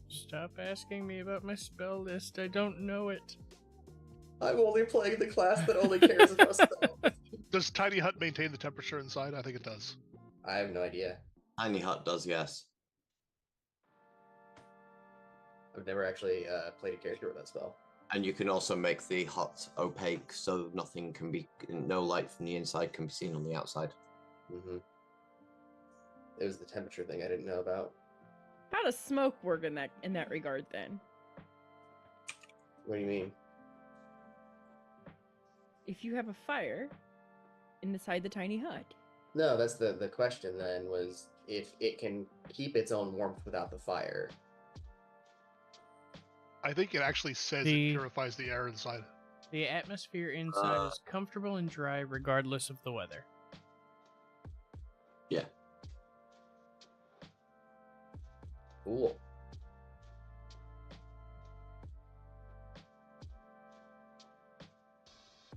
Stop asking me about my spell list. I don't know it. I'm only playing the class that only cares about spells. Does Tiny Hut maintain the temperature inside? I think it does. I have no idea. Tiny Hut does, yes. I've never actually played a character with that spell. And you can also make the hut opaque so no light from the inside can be seen on the outside. Mm-hmm. It was the temperature thing I didn't know about. How does smoke work in that regard then? What do you mean? If you have a fire inside the tiny hut. No, that's the question then, was if it can keep its own warmth without the fire. I think it actually says it purifies the air inside. The atmosphere inside is comfortable and dry regardless of the weather. Yeah. Cool.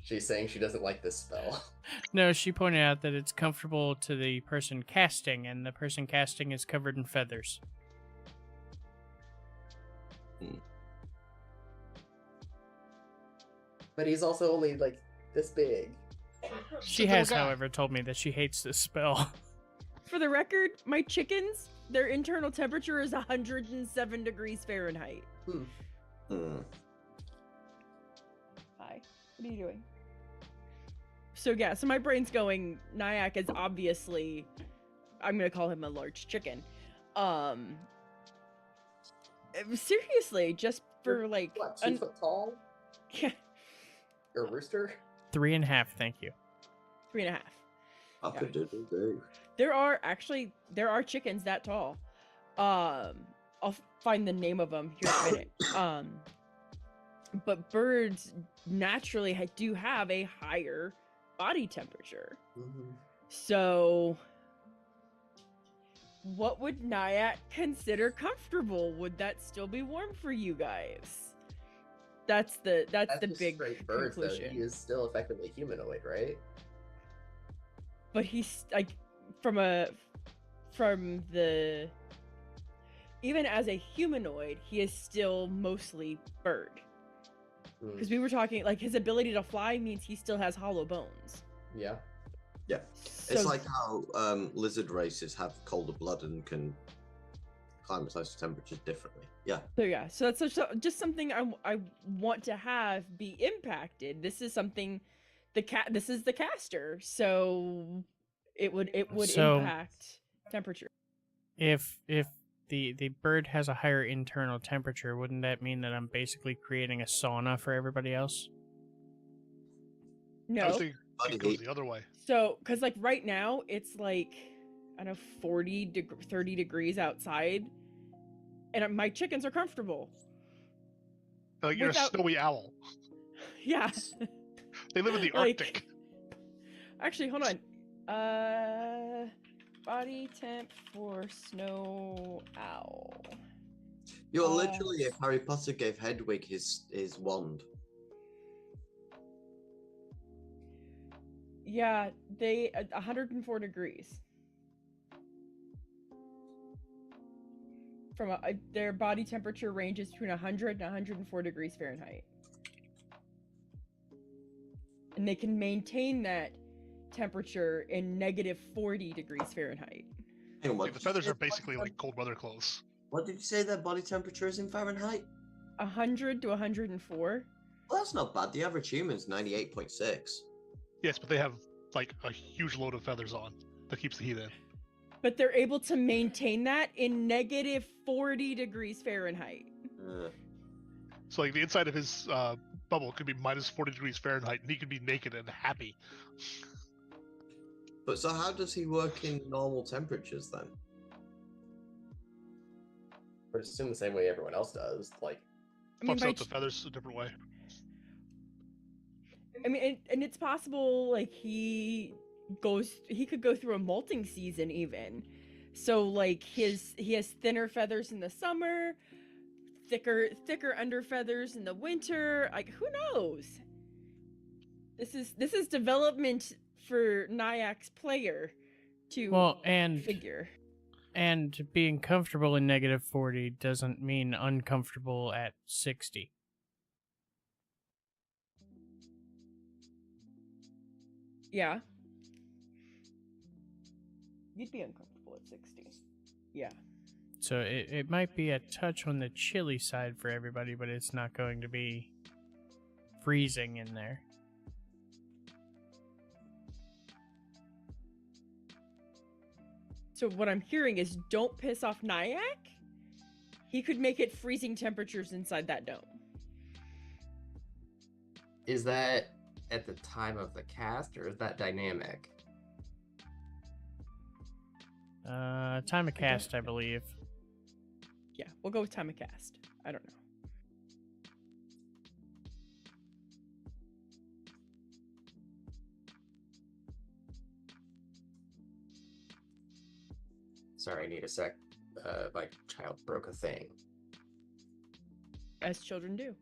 She's saying she doesn't like this spell. No, she pointed out that it's comfortable to the person casting, and the person casting is covered in feathers. But he's also only like this big. She has, however, told me that she hates this spell. For the record, my chickens, their internal temperature is 107 degrees Fahrenheit. Hi. What are you doing? So yeah, so my brain's going, Nyack is obviously, I'm gonna call him a large chicken. Seriously, just for like What, 2 foot tall? yeah, Or a rooster? 3.5, thank you. 3.5. Up Yeah. a doodle do. There are chickens that tall. I'll find the name of them here in a minute. But birds naturally do have a higher body temperature. Mhm. So, what would Nyack consider comfortable? Would that still be warm for you guys? That's the just big straight birds, conclusion. though. He is still effectively humanoid, right? But he's like even as a humanoid, he is still mostly bird. Mm, Because we were talking like his ability to fly means he still has hollow bones. yeah. Yeah. So, It's like how lizard races have colder blood and can climatize to temperatures differently. Yeah. so yeah, so that's just something I want to have be impacted. This is something this is the caster, so it would So- impact temperature. If the bird has a higher internal temperature, wouldn't that mean that I'm basically creating a sauna for everybody else? I No, was thinking Body it goes heat. the other way. so because like right now it's like I don't know 30 degrees outside, and my chickens are comfortable. Like you're Without- a snowy owl. Yeah. They live in the Like- Arctic. Actually, hold on. Body temp for snow owl. You're Uh, literally if Harry Potter gave Hedwig his wand. Yeah, they 104 degrees. From their body temperature ranges between 100 and 104 degrees Fahrenheit. And they can maintain that temperature in -40 degrees Fahrenheit. Hang on, what Like, the did you feathers say are basically body like cold weather clothes. What did you say their body temperature is in Fahrenheit? 100 to 104. Well, that's not bad. The average human's 98.6. Yes, but they have like a huge load of feathers on that keeps the heat in. But they're able to maintain that in -40 degrees Fahrenheit. So like the inside of his bubble could be -40 degrees Fahrenheit, and he could be naked and happy. But so how does he work in normal temperatures then? But it's assume the same way everyone else does. Like, I mean, Fucks by out the feathers a different way. and it's possible like he could go through a molting season even. So like he has thinner feathers in the summer, thicker under feathers in the winter. Like who knows? This is development for Nyack's player to Well, and figure. being comfortable in -40 doesn't mean uncomfortable at 60. Yeah. You'd be uncomfortable at 60. Yeah. So it might be a touch on the chilly side for everybody, but it's not going to be freezing in there. So what I'm hearing is don't piss off Nyack. He could make it freezing temperatures inside that dome. is that at the time of the cast, or is that dynamic? Time of cast, I believe. Yeah, we'll go with time of cast. I don't know. Sorry, I need a sec. My child broke a thing. As children do.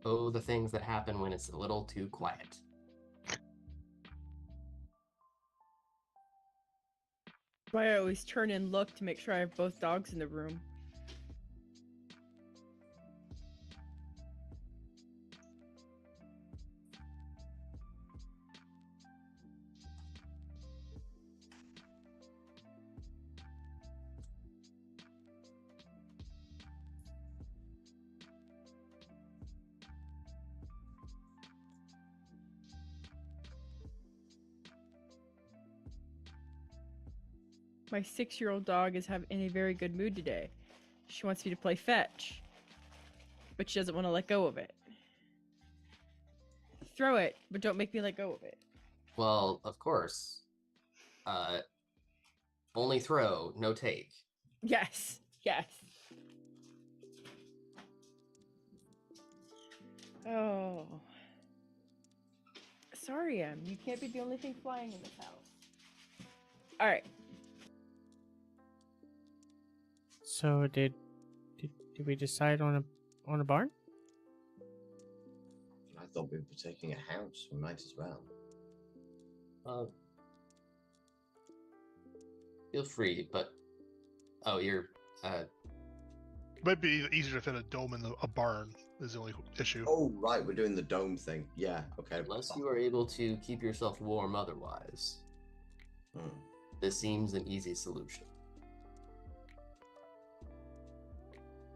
Oh, the things that happen when it's a little too quiet. Why I always turn and look to make sure I have both dogs in the room. My 6-year-old dog is in a very good mood today. She wants me to play fetch, but she doesn't want to let go of it. Throw it, but don't make me let go of it. Well, of course. Only throw, no take. Yes, yes. Oh. Sorry, Em. You can't be the only thing flying in this house. Alright. So did we decide on a barn? I thought we were taking a house. We might as well. Feel free, but you're Might be easier to fit a dome in a barn. Is the only issue. Oh, right. We're doing the dome thing. Yeah. Okay. unless you are able to keep yourself warm otherwise. Hmm. This seems an easy solution.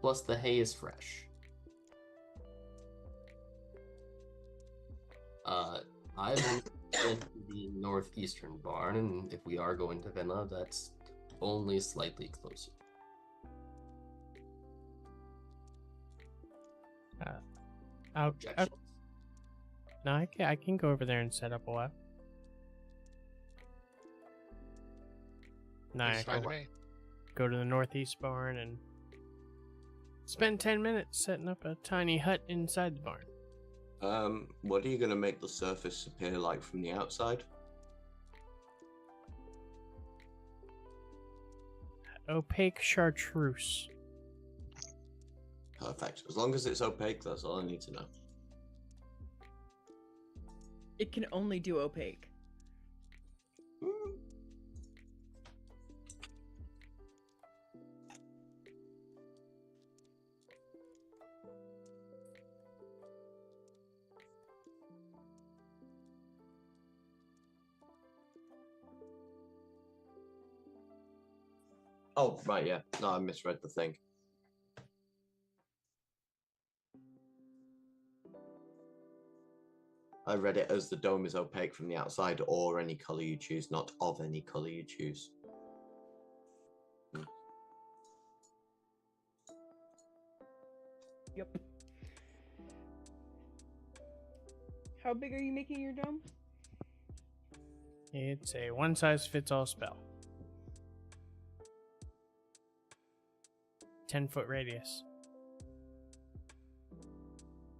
Plus, the hay is fresh. I've only been to the northeastern barn, and if we are going to Venla, that's only slightly closer. Objections? No, I can go over there and set up a while. No, I It's fine can to me. go to the northeast barn and spend 10 minutes setting up a tiny hut inside the barn. What are you going to make the surface appear like from the outside? Opaque chartreuse. Perfect. As long as it's opaque, that's all I need to know. It can only do opaque. Oh, right, yeah. No, I misread the thing. I read it as the dome is opaque from the outside or any color you choose, not of any color you choose. Yep. How big are you making your dome? It's a one-size-fits-all spell. 10-foot radius.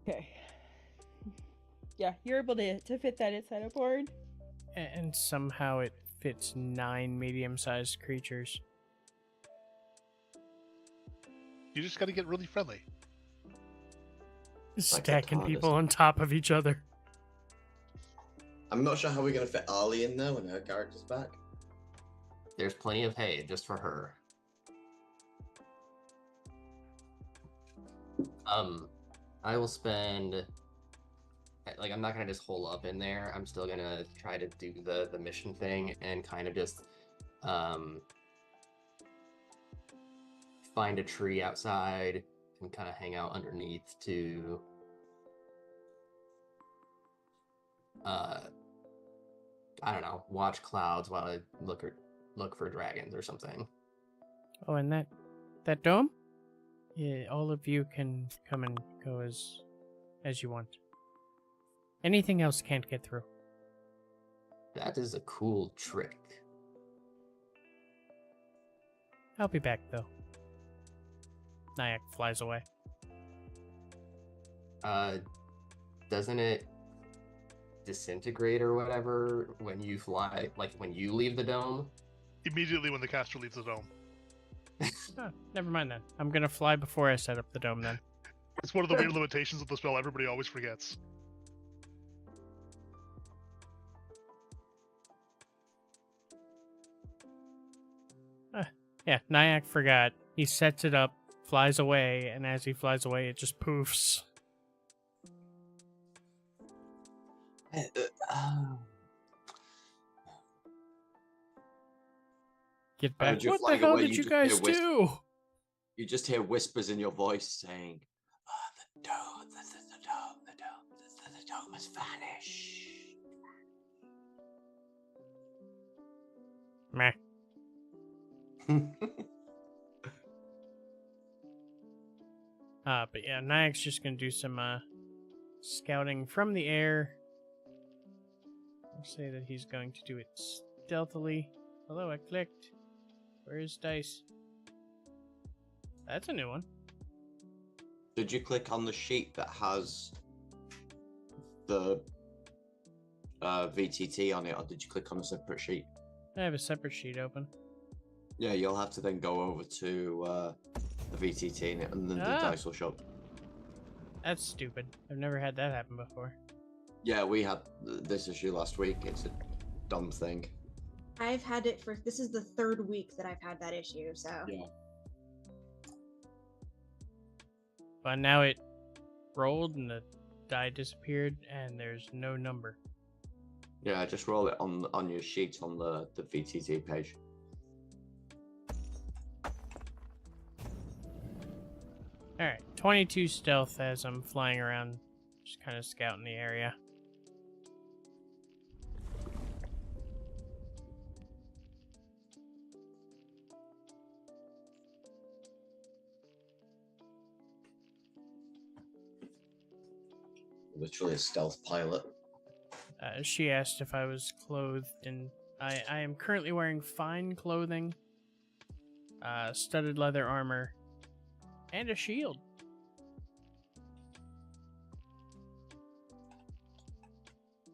Okay. Yeah, you're able to fit that inside a board. And somehow it fits 9 medium-sized creatures. You just got to get really friendly. Stacking TARDIS. people on top of each other. I'm not sure how we're going to fit Arlie in there when her character's back. There's plenty of hay just for her. I will spend... Like, I'm not gonna just hole up in there. I'm still gonna try to do the mission thing and kind of just find a tree outside and kind of hang out underneath to I don't know, watch clouds while I look for dragons or something. Oh, and that dome? Yeah, all of you can come and go as you want. Anything else can't get through. That is a cool trick. I'll be back, though. Nyack flies away. Doesn't it disintegrate or whatever when you fly, like when you leave the dome? Immediately when the caster leaves the dome. Oh, never mind then. I'm gonna fly before I set up the dome then. It's one of the weird limitations of the spell everybody always forgets. Yeah, Nyack forgot. He sets it up, flies away, and as he flies away, it just poofs. Get Oh, back. did you What the fly hell away? did You you just guys hear whis- do? You just hear whispers in your voice saying, the dome has vanished. Meh. But yeah, Nyack's just gonna do some scouting from the air. I'll say that he's going to do it stealthily. Hello, I clicked. Where is dice? That's a new one. Did you click on the sheet that has the VTT on it, or did you click on a separate sheet? I have a separate sheet open. Yeah, you'll have to then go over to the VTT in it, and then the dice will show up. That's stupid. I've never had that happen before. Yeah, we had this issue last week. It's a dumb thing. I've had it for this is the 3rd week that I've had that issue, so Yeah. But now it rolled and the die disappeared and there's no number. Yeah, just roll it on your sheet on the VTT page. Alright, 22 stealth as I'm flying around, just kind of scouting the area. Literally a stealth pilot. She asked if I was clothed, and I am currently wearing fine clothing, studded leather armor, and a shield.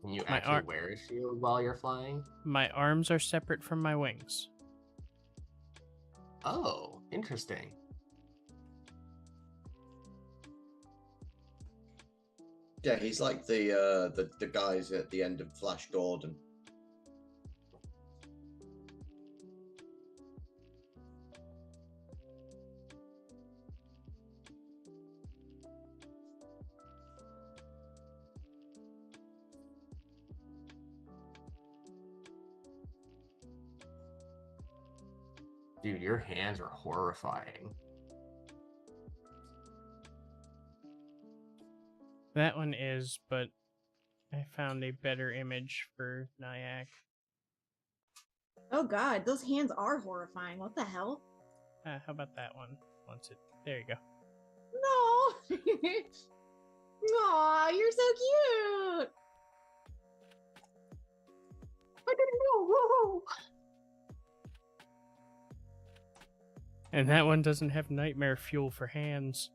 Can you My actually wear a shield while you're flying? My arms are separate from my wings. Oh, interesting. Yeah, he's like the guys at the end of Flash Gordon. Dude, your hands are horrifying. That one is, but I found a better image for Nyack. oh god, those hands are horrifying. What the hell? How about that one? There you go. No. Aw, you're so cute. I didn't know. Whoa. And that one doesn't have nightmare fuel for hands.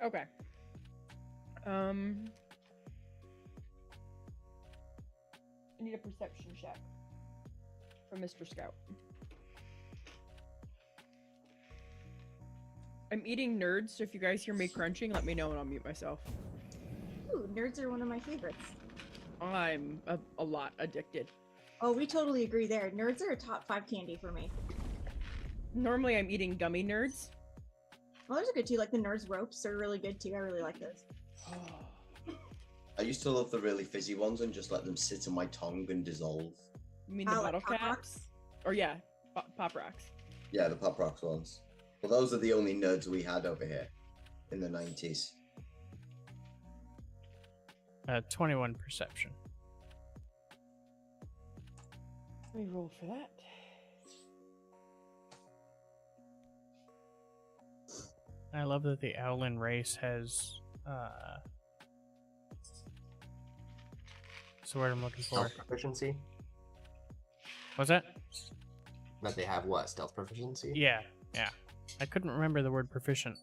Okay. I need a perception check from Mr. Scout. I'm eating nerds, so if you guys hear me crunching, let me know and I'll mute myself. Ooh, nerds are one of my favorites. I'm a lot addicted. Oh, we totally agree there. Nerds are a top 5 candy for me. Normally I'm eating gummy nerds. Well, those are good too. Like the Nerds ropes are really good too. I really like those. I used to love the really fizzy ones and just let them sit on my tongue and dissolve. You mean the like bottle Pop caps? Rocks? Or yeah, Pop Rocks. Yeah, the Pop Rocks ones. Well, those are the only nerds we had over here in the 90s. 21 perception. Let me roll for that. I love that the Owlin race has, what's the word I'm looking for? Stealth proficiency? What's that? That they have what? Stealth proficiency? Yeah. I couldn't remember the word proficient.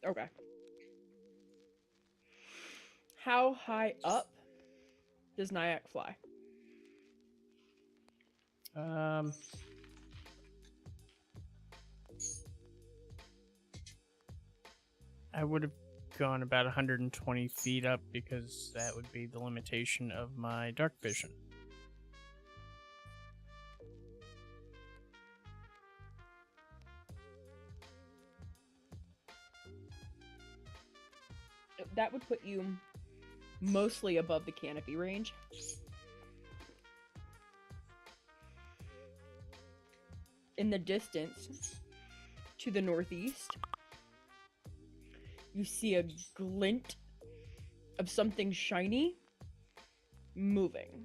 Okay. How high up does Nyack fly? I would have gone about 120 feet up because that would be the limitation of my dark vision. That would put you mostly above the canopy range. In the distance, to the northeast, you see a glint of something shiny moving.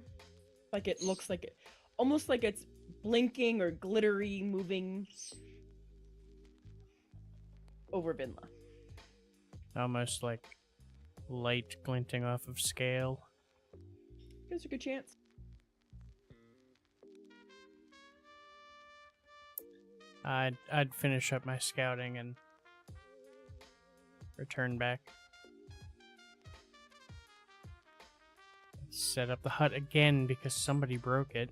Like it looks like it, almost like it's blinking or glittery moving over Vinla. Almost like light glinting off of scale. There's a good chance. I'd finish up my scouting and return back. Set up the hut again because somebody broke it.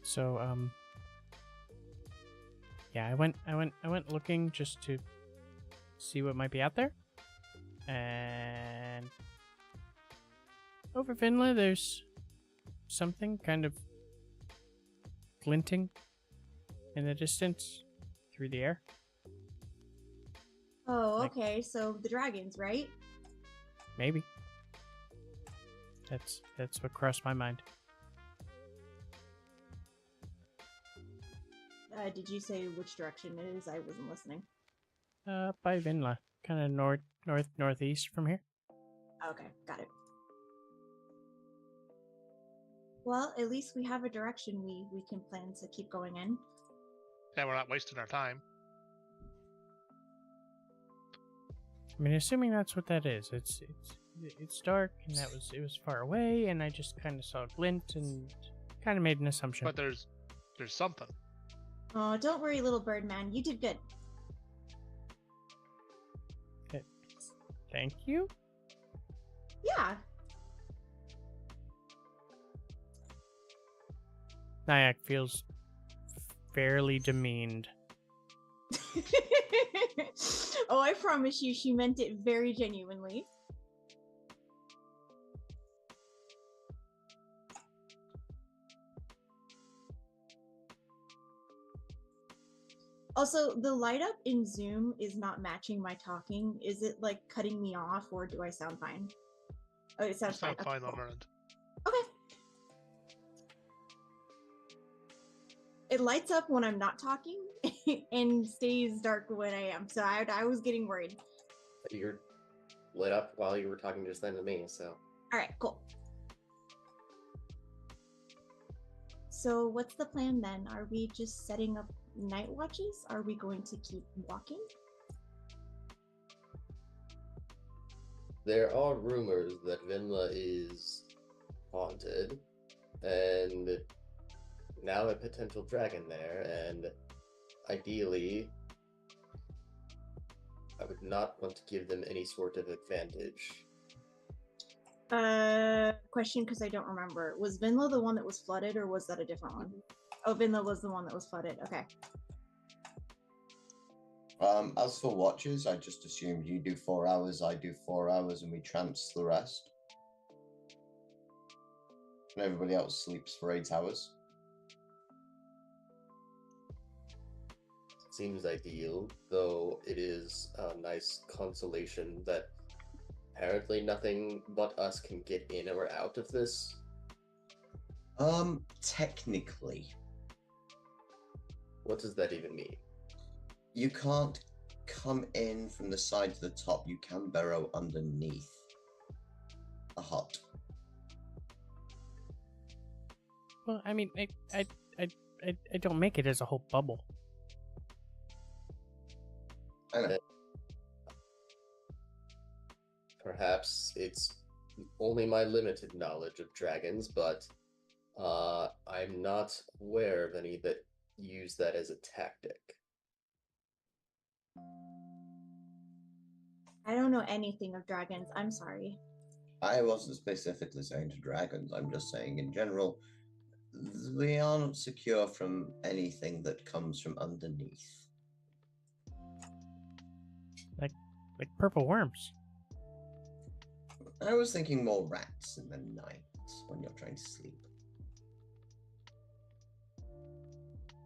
So yeah, I went looking just to see what might be out there. And over Vinla, there's something kind of glinting in the distance through the air. Oh, Like- okay. So the dragons, right? Maybe. That's what crossed my mind. Did you say which direction it is? I wasn't listening. By Vinla, kind of northeast from here. Okay, got it. Well, at least we have a direction we can plan to keep going in. Yeah, we're not wasting our time. I mean, assuming that's what that is, it's dark and it was far away, and I just kind of saw a glint and kind of made an assumption. But there's something. Oh, don't worry, little bird man. You did good. Thank you. Yeah. Nyack feels fairly demeaned. Oh, I promise you, she meant it very genuinely. Also, the light up in Zoom is not matching my talking. Is it like cutting me off, or do I sound fine? Oh, it sounds fine. Sound fine Okay, on cool. our end. Okay. It lights up when I'm not talking and stays dark when I am. So I was getting worried. You're lit up while you were talking just then to me, so. All right, cool. So what's the plan then? Are we just setting up night watches? Are we going to keep walking? There are rumors that Vinla is haunted, and now a potential dragon there, and ideally, I would not want to give them any sort of advantage. Question, because I don't remember. Was Vinla the one that was flooded, or was that a different one? Oh, Vinla was the one that was flooded. Okay. As for watches, I just assumed you do 4 hours, I do 4 hours, and we trance the rest. And everybody else sleeps for 8 hours. Seems ideal, though it is a nice consolation that apparently nothing but us can get in or out of this. Technically, What does that even mean? you can't come in from the side to the top. You can burrow underneath a hut. Well, I mean, I don't make it as a whole bubble. I know. Perhaps it's only my limited knowledge of dragons, but I'm not aware of any that use that as a tactic. I don't know anything of dragons. I'm sorry. I wasn't specifically saying to dragons, I'm just saying in general, we aren't secure from anything that comes from underneath. Like purple worms. I was thinking more rats in the night when you're trying to sleep.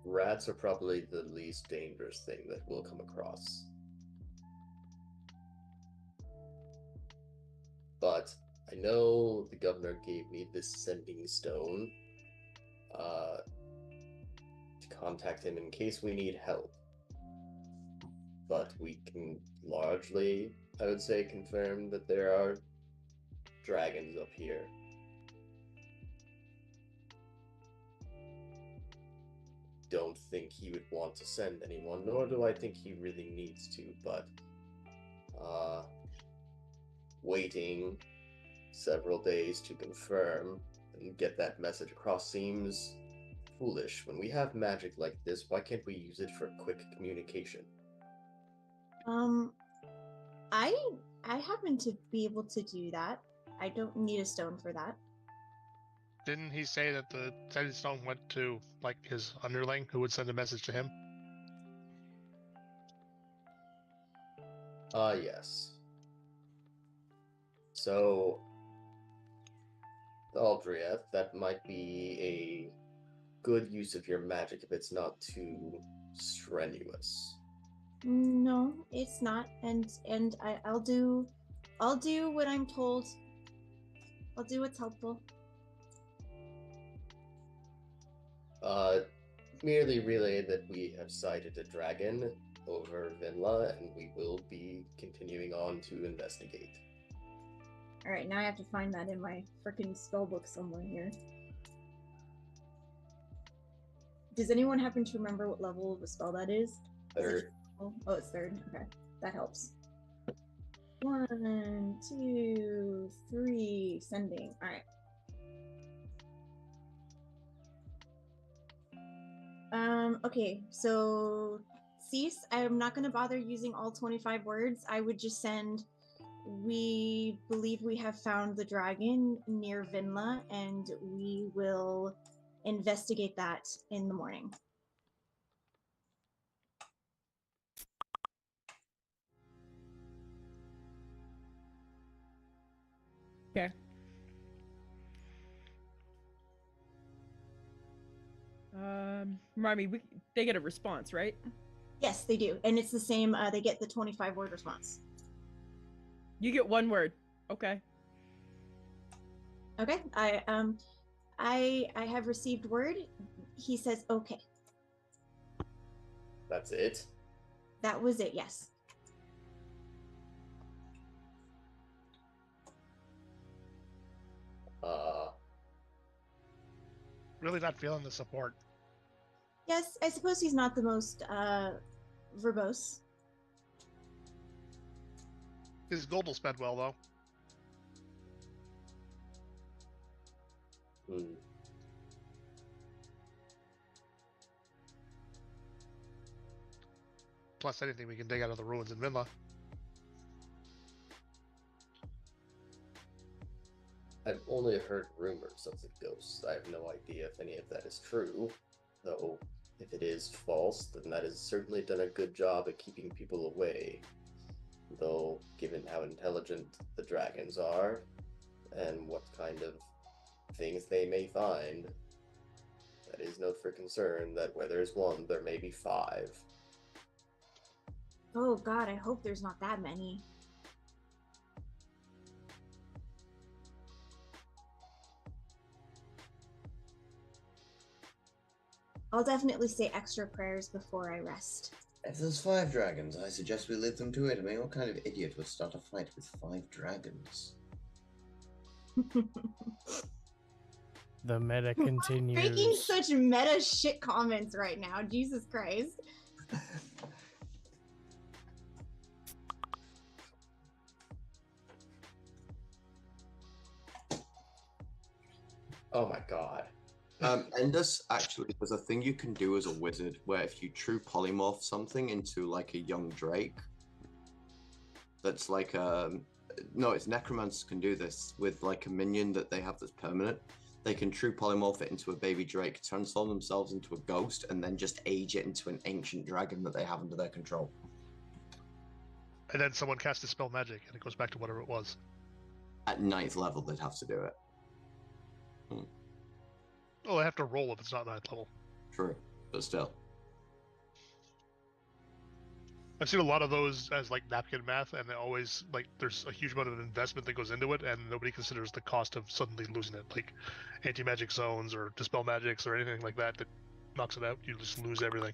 Rats are probably the least dangerous thing that we'll come across. But I know the governor gave me this sending stone to contact him in case we need help. But we can largely, I would say, confirm that there are dragons up here. Don't think he would want to send anyone, nor do I think he really needs to, but waiting several days to confirm and get that message across seems foolish. When we have magic like this, why can't we use it for quick communication? I happen to be able to do that. I don't need a stone for that. Didn't he say that the sending stone went to like his underling who would send a message to him? Yes. So, Aldrieth, that might be a good use of your magic if it's not too strenuous. No, it's not, and I'll do what I'm told. I'll do what's helpful. Merely relay that we have sighted a dragon over Vinla, and we will be continuing on to investigate. All right, now I have to find that in my freaking spellbook somewhere here. Does anyone happen to remember what level of a spell that is? Third. Oh, it's third. Okay, that helps. 1, 2, 3, sending. All right. Okay, so cease. I'm not going to bother using all 25 words. I would just send, we believe we have found the dragon near Vinla, and we will investigate that in the morning. Okay. Remind me, they get a response, right? Yes, they do, and it's the same. They get the 25-word response. You get one word. Okay. Okay. I have received word. He says okay. That's it? That was it. Yes. Really not feeling the support. Yes, I suppose he's not the most verbose. His gold will spend well, though. Plus anything we can dig out of the ruins in Vinla. I've only heard rumors of the ghosts. I have no idea if any of that is true, though if it is false, then that has certainly done a good job at keeping people away. Though, given how intelligent the dragons are, and what kind of things they may find, that is note for concern that where there's one, there may be 5. Oh God, I hope there's not that many. I'll definitely say extra prayers before I rest. If there's 5 dragons, I suggest we leave them to it. I mean, what kind of idiot would start a fight with 5 dragons? The meta continues. Making such meta shit comments right now. Jesus Christ. Oh my god. And this actually, there's a thing you can do as a wizard where if you true polymorph something into like a young drake, that's like no, it's necromancers can do this with like a minion that they have that's permanent. They can true polymorph it into a baby drake, transform themselves into a ghost, and then just age it into an ancient dragon that they have under their control. And then someone casts a spell magic, and it goes back to whatever it was. At 9th level, they'd have to do it. Oh, I have to roll if it's not 9th level. True, but still. I've seen a lot of those as like napkin math, and they always like there's a huge amount of investment that goes into it, and nobody considers the cost of suddenly losing it, like anti-magic zones or dispel magics or anything like that knocks it out. You just lose everything.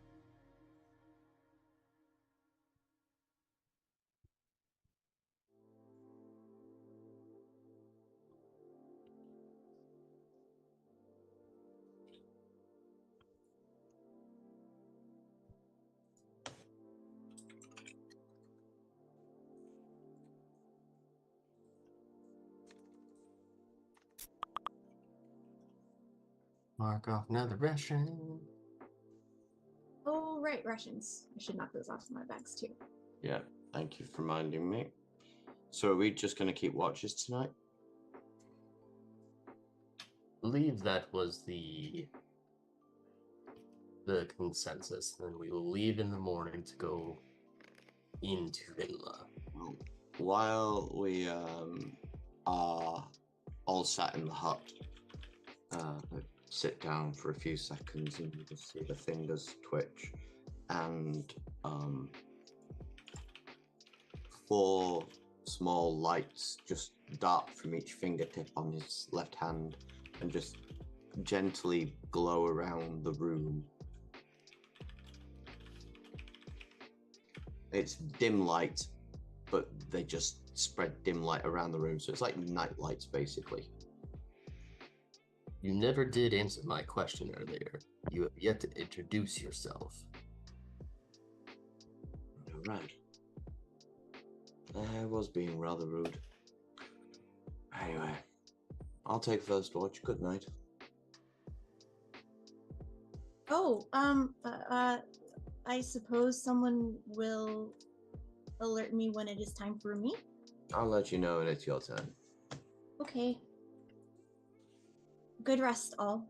Mark off another ration. Oh, right, Russians. I should knock those off my bags too. Yeah, thank you for reminding me. So are we just going to keep watches tonight? I believe that was the consensus. Then we will leave in the morning to go into Vinla. While we are all sat in the hut, sit down for a few seconds and you just see the fingers twitch, and 4 small lights just dart from each fingertip on his left hand and just gently glow around the room. It's dim light, but they just spread dim light around the room, so it's like night lights basically. You never did answer my question earlier. You have yet to introduce yourself. You're right. I was being rather rude. Anyway, I'll take first watch. Good night. Oh, I suppose someone will alert me when it is time for me? I'll let you know when it's your turn. Okay. Good rest, all.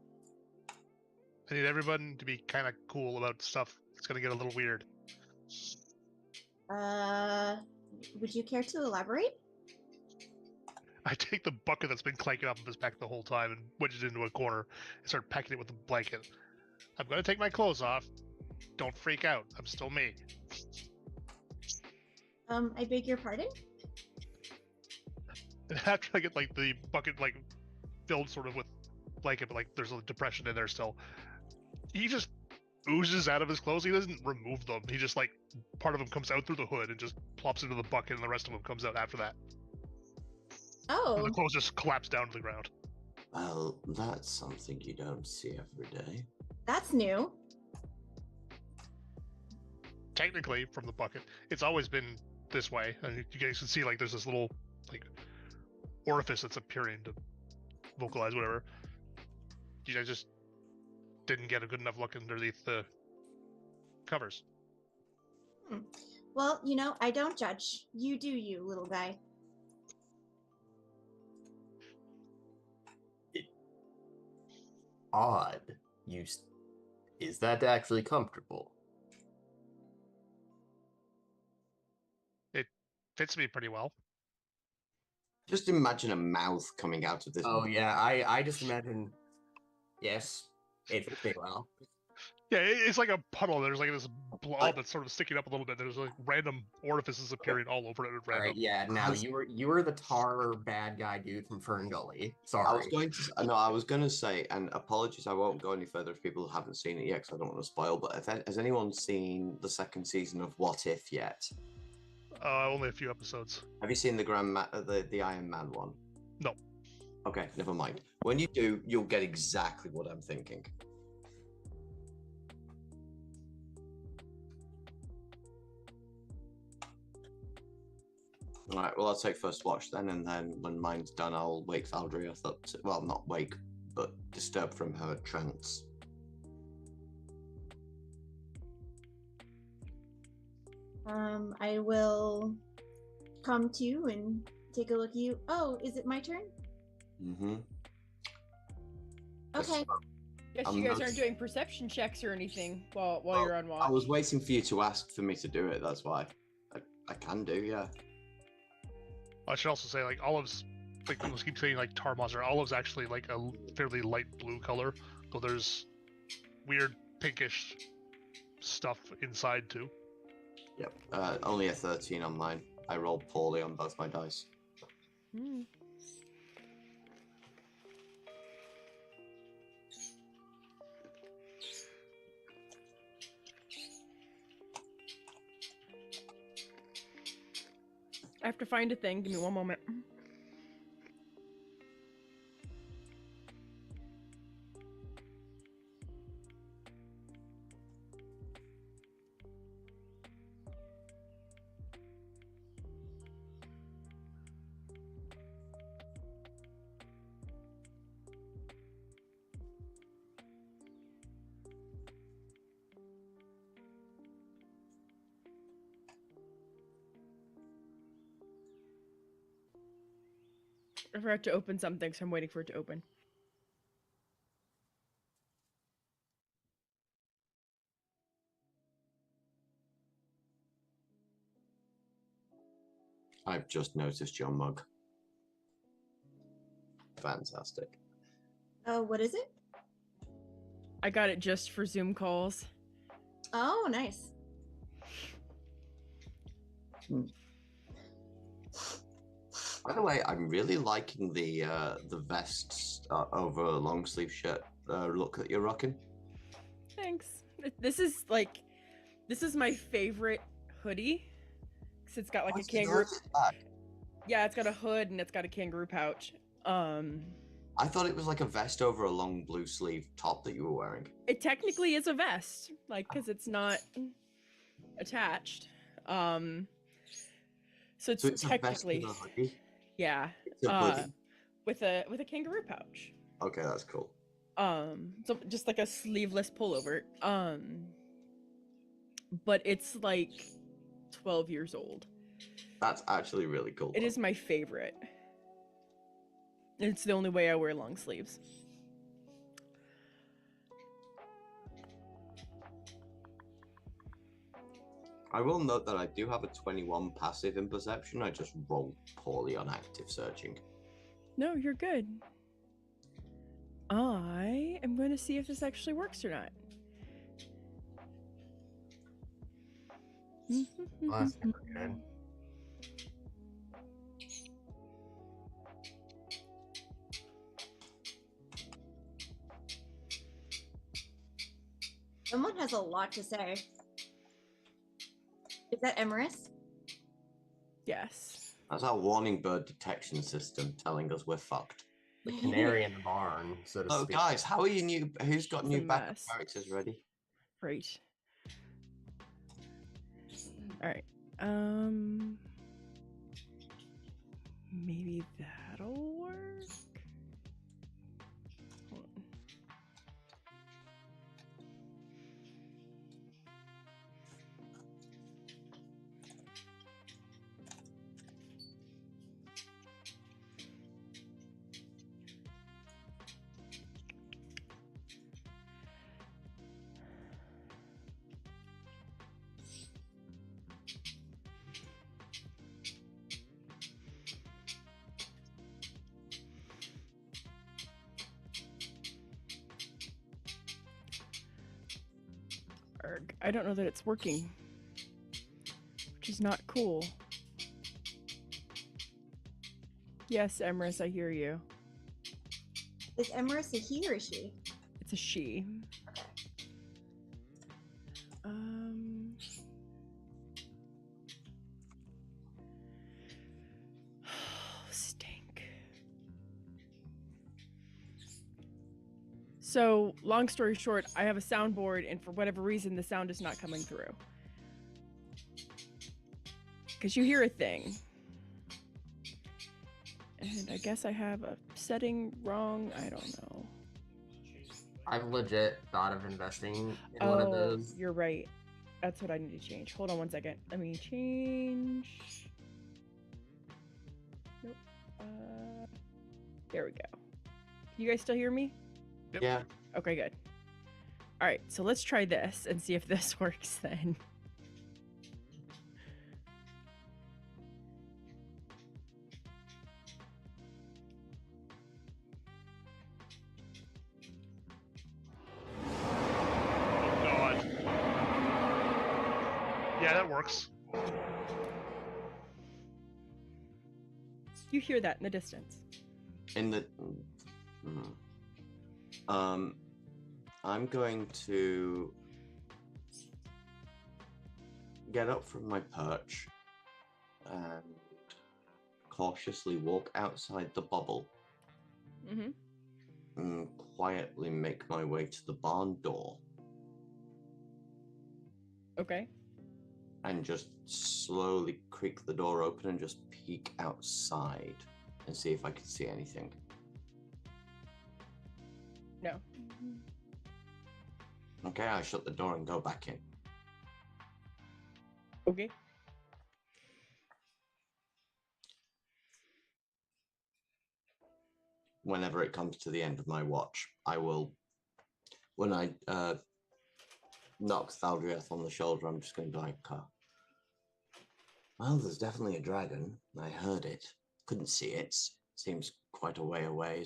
I need everyone to be kind of cool about stuff. It's gonna get a little weird. Would you care to elaborate? I take the bucket that's been clanking off of his back the whole time and wedge it into a corner and start packing it with a blanket. I'm gonna take my clothes off. Don't freak out. I'm still me. I beg your pardon? And after I get like the bucket like filled sort of with blanket, but like there's a depression in there still, he just oozes out of his clothes. He doesn't remove them. He just like part of them comes out through the hood and just plops into the bucket, and the rest of them comes out after that. Oh. And the clothes just collapse down to the ground. Well, that's something you don't see every day. That's new. Technically, from the bucket, it's always been this way, and you guys can see like there's this little like orifice that's appearing to vocalize whatever. You guys just didn't get a good enough look underneath the covers. Well, I don't judge. You do you, little guy. Odd. Is that actually comfortable? It fits me pretty well. Just imagine a mouth coming out of this. Oh yeah, I just imagine. Yes, it fits me well. Yeah, it's like a puddle. There's like this blob that's sort of sticking up a little bit. There's like random orifices appearing all over it at random. All right, yeah. Now you were the tar bad guy dude from Fern Gully. Sorry. I was going to say, and apologies, I won't go any further if people haven't seen it yet, because I don't want to spoil. But has anyone seen the second season of What If yet? Only a few episodes. Have you seen the the Iron Man one? No. Okay, never mind. When you do, you'll get exactly what I'm thinking. Alright, well, I'll take first watch then, and then when mine's done, I'll wake Valdriath up to, well, not wake, but disturbed from her trance. I will come to and take a look at you. Oh, is it my turn? Mm-hmm. Okay. Guess you guys aren't doing perception checks or anything while you're on watch. I was waiting for you to ask for me to do it. That's why. I can do, yeah. I should also say, like, Olive's, like, people keep saying, like, tar monster. Olive's actually, like, a fairly light blue color, though there's weird pinkish stuff inside, too. Yep. Only a 13 on mine. I rolled poorly on both my dice. Hmm. I have to find a thing. Give me one moment. I forgot to open something, so I'm waiting for it to open. I've just noticed your mug. Fantastic. Oh, what is it? I got it just for Zoom calls. Oh, nice. By the way, I'm really liking the vest over a long sleeve shirt look that you're rocking. Thanks. This is my favorite hoodie. Cause it's got like a kangaroo. Yeah, it's got a hood and it's got a kangaroo pouch. I thought it was like a vest over a long blue sleeve top that you were wearing. It technically is a vest, like, cause it's not attached. So it's technically a vest with a hoodie? yeah. It's a hoodie. With a kangaroo pouch. Okay, that's cool. So just like a sleeveless pullover. But it's like 12 years old. That's actually really cool. It is my favorite. It's the only way I wear long sleeves. I will note that I do have a 21 passive in perception. I just rolled poorly on active searching. No, you're good. I am going to see if this actually works or not. Well, that's never good. Someone has a lot to say. Is that Emerus? Yes. That's our warning bird detection system telling us we're fucked. The canary in the barn, so to Oh, speak. guys, how are you new? Who's got It's new a backup mess. characters ready? Right. All right. Maybe that'll work. Hold on. Arg. I don't know that it's working, which is not cool. Yes, Emrys, I hear you. Is Emerus a he or a she? It's a she. Stink. So, long story short, I have a soundboard, and for whatever reason, the sound is not coming through. Because you hear a thing. And I guess I have a setting wrong. I don't know. I've legit thought of investing in one of those. You're right. That's what I need to change. Hold on one second. Let me change. Nope. There we go. Can you guys still hear me? Yep. Yeah. Okay, good. All right, so let's try this and see if this works then. Oh god. Yeah, that works. You hear that in the distance. In the. I'm going to get up from my perch and cautiously walk outside the bubble Mm-hmm. and quietly make my way to the barn door Okay. and just slowly creak the door open and just peek outside and see if I can see anything. No. Okay, I shut the door and go back in. Okay. Whenever it comes to the end of my watch, I will, when I knock Thaldrieth on the shoulder, I'm just going to be like, well, there's definitely a dragon. I heard it. Couldn't see it. Seems quite a way away.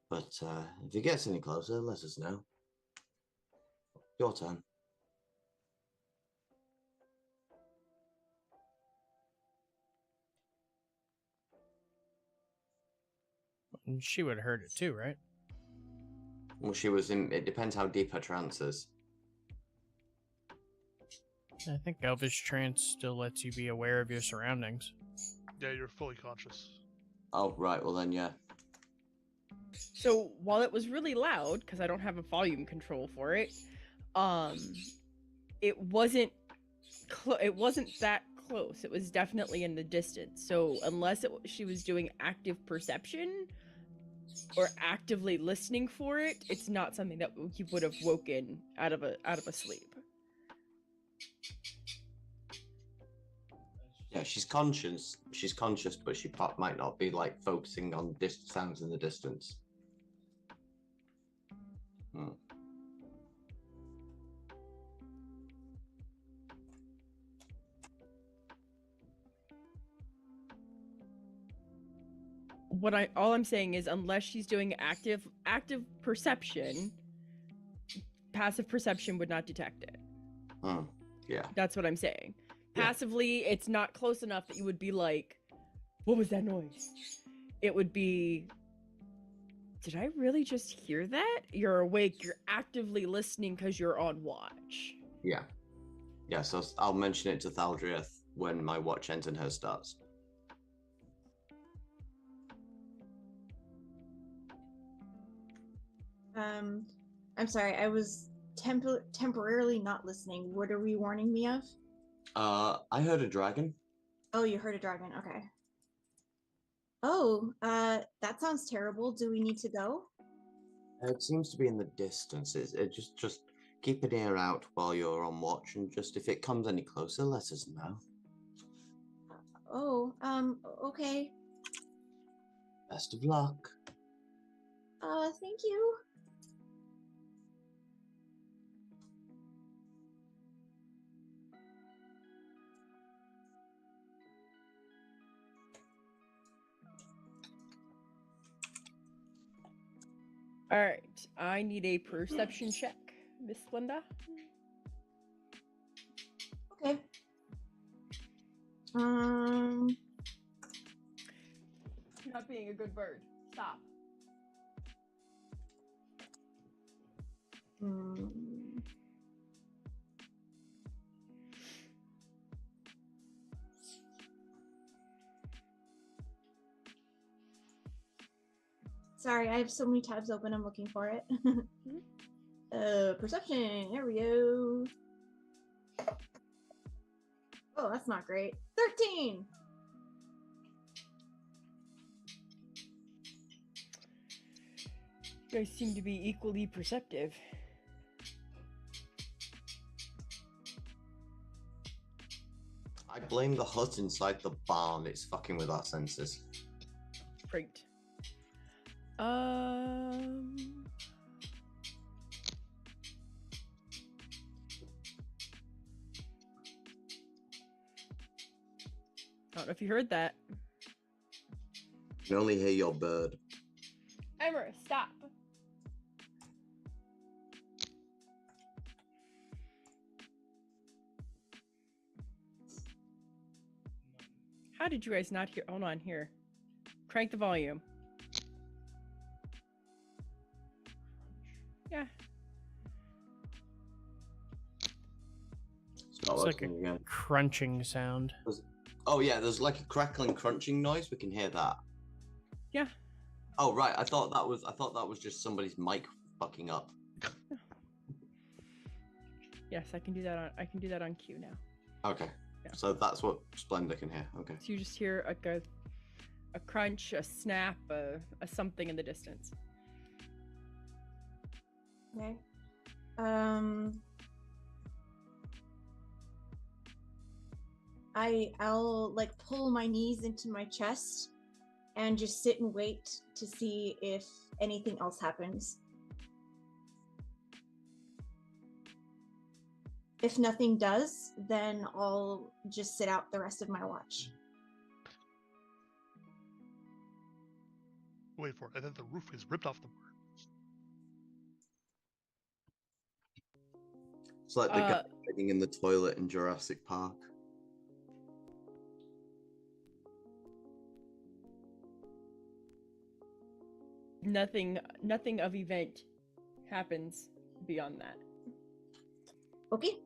But if it gets any closer, let us know. Your turn. And she would have heard it too, right? Well, she was in. It depends how deep her trance is. I think Elvish Trance still lets you be aware of your surroundings. Yeah, you're fully conscious. Oh, right. Well, then, yeah. So while it was really loud, because I don't have a volume control for it, it wasn't that close. It was definitely in the distance. So unless she was doing active perception or actively listening for it, it's not something that you would have woken out of a sleep. Yeah, she's conscious. She's conscious, but she might not be like focusing on sounds in the distance. All I'm saying is, unless she's doing active perception, passive perception would not detect it. Yeah. That's what I'm saying. Yeah. Passively, it's not close enough that you would be like, what was that noise? It would be, did I really just hear that? You're awake, you're actively listening because you're on watch. Yeah. Yeah, so I'll mention it to Thaldrieth when my watch ends and hers starts. I'm sorry, I was temporarily not listening. What are we warning me of? I heard a dragon. Oh, you heard a dragon. Okay. Oh, that sounds terrible. Do we need to go? It seems to be in the distance. It just keep an ear out while you're on watch, and just if it comes any closer, let us know. Oh, okay. Best of luck. Thank you. All right, I need a perception check, Miss Linda. Okay. You're not being a good bird. Stop. Sorry, I have so many tabs open. I'm looking for it. Perception. There we go. Oh, that's not great. 13. You guys seem to be equally perceptive. I blame the hut inside the barn. It's fucking with our senses. Right. I don't know if you heard that. I can only hear your bird. Emma, stop. How did you guys not hear? Hold on, here. Crank the volume. Yeah. It's not It's like working again. crunching sound. Oh yeah, there's like a crackling, crunching noise. We can hear that. Yeah. Oh right, I thought that was just somebody's mic fucking up. Yes, I can do that on cue now. Okay. Yeah. So that's what Splendor can hear. Okay. So you just hear a crunch, a snap, a something in the distance. Okay. I'll like pull my knees into my chest and just sit and wait to see if anything else happens. If nothing does, then I'll just sit out the rest of my watch. Wait for it. And then the roof is ripped off the barn. It's like the guy sitting in the toilet in Jurassic Park. Nothing of event happens beyond that. Okay.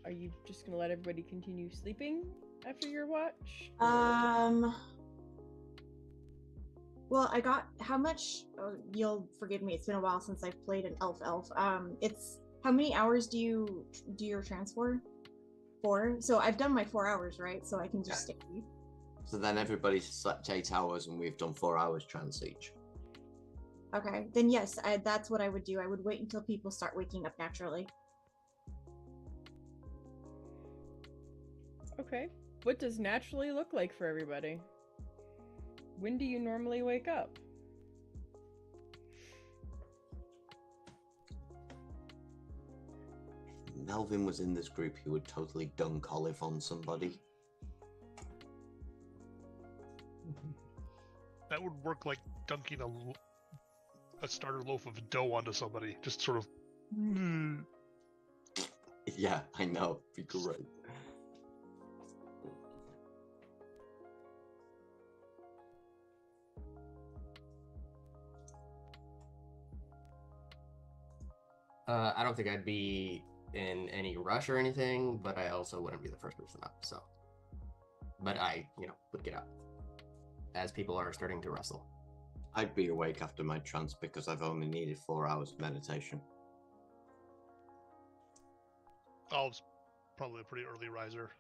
Are you just gonna let everybody continue sleeping after your watch? Well, I got how much? Oh, you'll forgive me. It's been a while since I've played an elf. It's how many hours do you do your trance for? 4. So I've done my 4 hours, right? So I can just stay. So then everybody's slept 8 hours and we've done 4 hours trance each. Okay, then yes, that's what I would do. I would wait until people start waking up naturally. Okay. What does naturally look like for everybody? When do you normally wake up? If Melvin was in this group, he would totally dunk Olive on somebody. That would work like dunking a starter loaf of dough onto somebody. Just sort of. Yeah, I know. Be great. I don't think I'd be in any rush or anything, but I also wouldn't be the first person up, so. But I, would get up as people are starting to wrestle. I'd be awake after my trance because I've only needed 4 hours of meditation. I was probably a pretty early riser.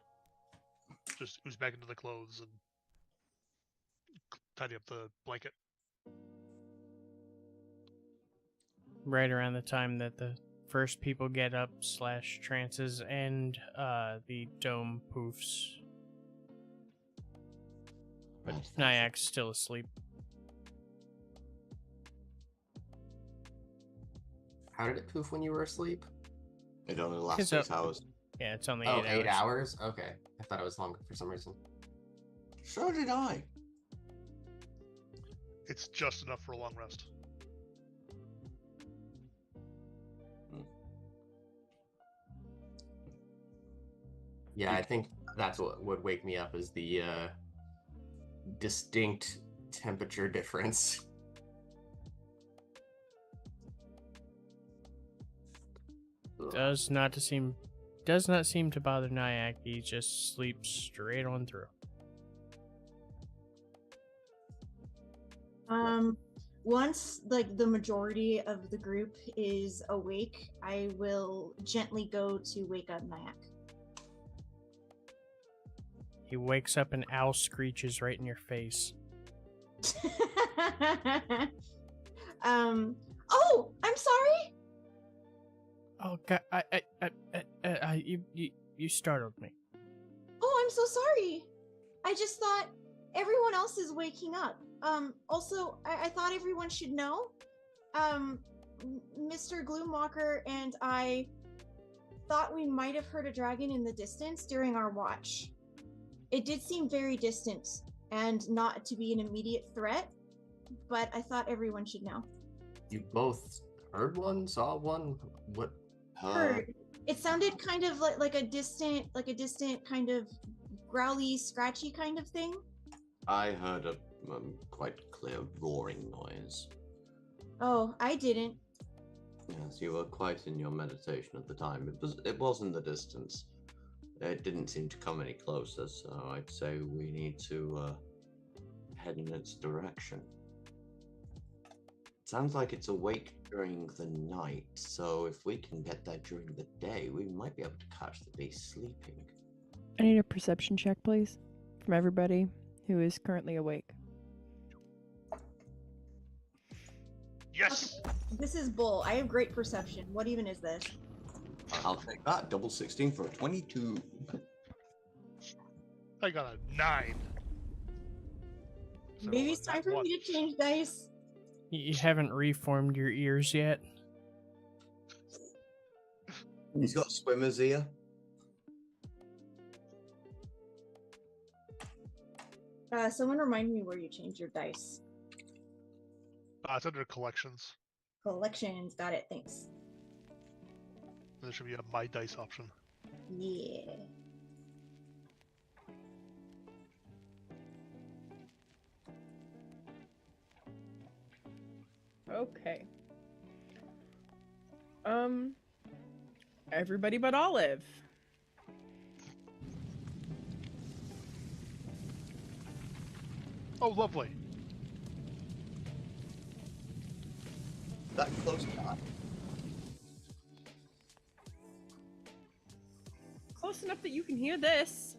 Just ooze back into the clothes and tidy up the blanket. Right around the time that the first people get up / trances and the dome poofs. But Nyak's still asleep. How did it poof when you were asleep? It only lasts It's 6 hours. Yeah, it's only 8 hours? Okay. I thought it was longer for some reason. So did I. It's just enough for a long rest. Yeah, I think that's what would wake me up is the distinct temperature difference. Does not seem to bother Nyack. He just sleeps straight on through. Once like the majority of the group is awake, I will gently go to wake up Nyack. He wakes up and owl screeches right in your face. Oh, I'm sorry. Oh God! You startled me. Oh, I'm so sorry. I just thought everyone else is waking up. Also, I thought everyone should know. Mr. Gloomwalker and I thought we might have heard a dragon in the distance during our watch. It did seem very distant and not to be an immediate threat, but I thought everyone should know. You both heard one, saw one? What? Heard. It sounded kind of like a distant kind of growly, scratchy kind of thing. I heard a quite clear roaring noise. Oh, I didn't. Yes, you were quite in your meditation at the time. It was in the distance. It didn't seem to come any closer, so I'd say we need to head in its direction. Sounds like it's awake during the night, so if we can get there during the day, we might be able to catch the beast sleeping. I need a perception check, please, from everybody who is currently awake. Yes! This is bull. I have great perception. What even is this? I'll take that. Double 16 for a 22. I got a 9. So Maybe it's time for me to change dice. You haven't reformed your ears yet. He's got swimmer's ear. Someone remind me where you change your dice. It's under collections. Collections. Got it. Thanks. There should be a My Dice option. Yeah. Okay. Everybody but Olive. Oh, lovely. That close enough. Close enough that you can hear this.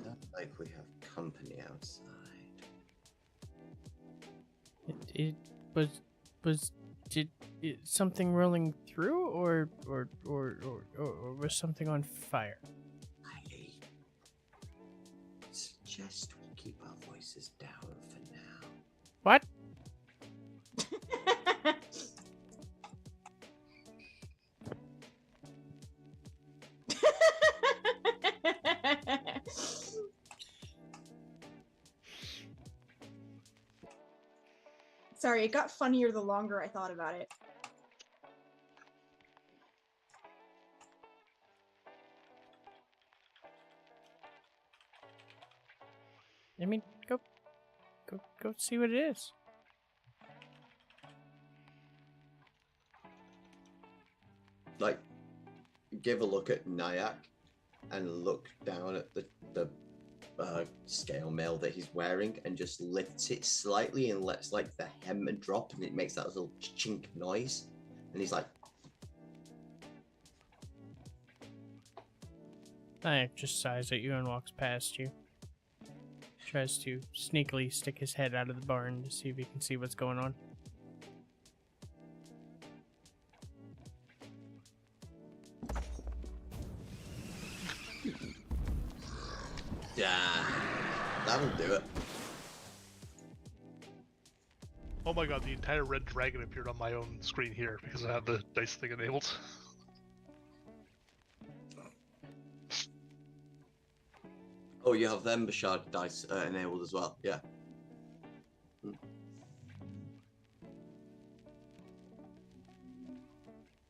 Sounds like we have company outside. Did something rolling through, or was something on fire? I suggest we keep our voices down for now. What? Sorry, it got funnier the longer I thought about it. I mean, go see what it is. Like, give a look at Nyack and look down at the scale mail that he's wearing and just lifts it slightly and lets like the hem drop and it makes that little chink noise. And he's like, Nyack just sighs at you and walks past you. Tries to sneakily stick his head out of the barn to see if he can see what's going on. yeah, that'll do it. Oh my god, the entire red dragon appeared on my own screen here because I have the dice thing enabled. Oh, you have the Ember Shard dice enabled as well. Yeah.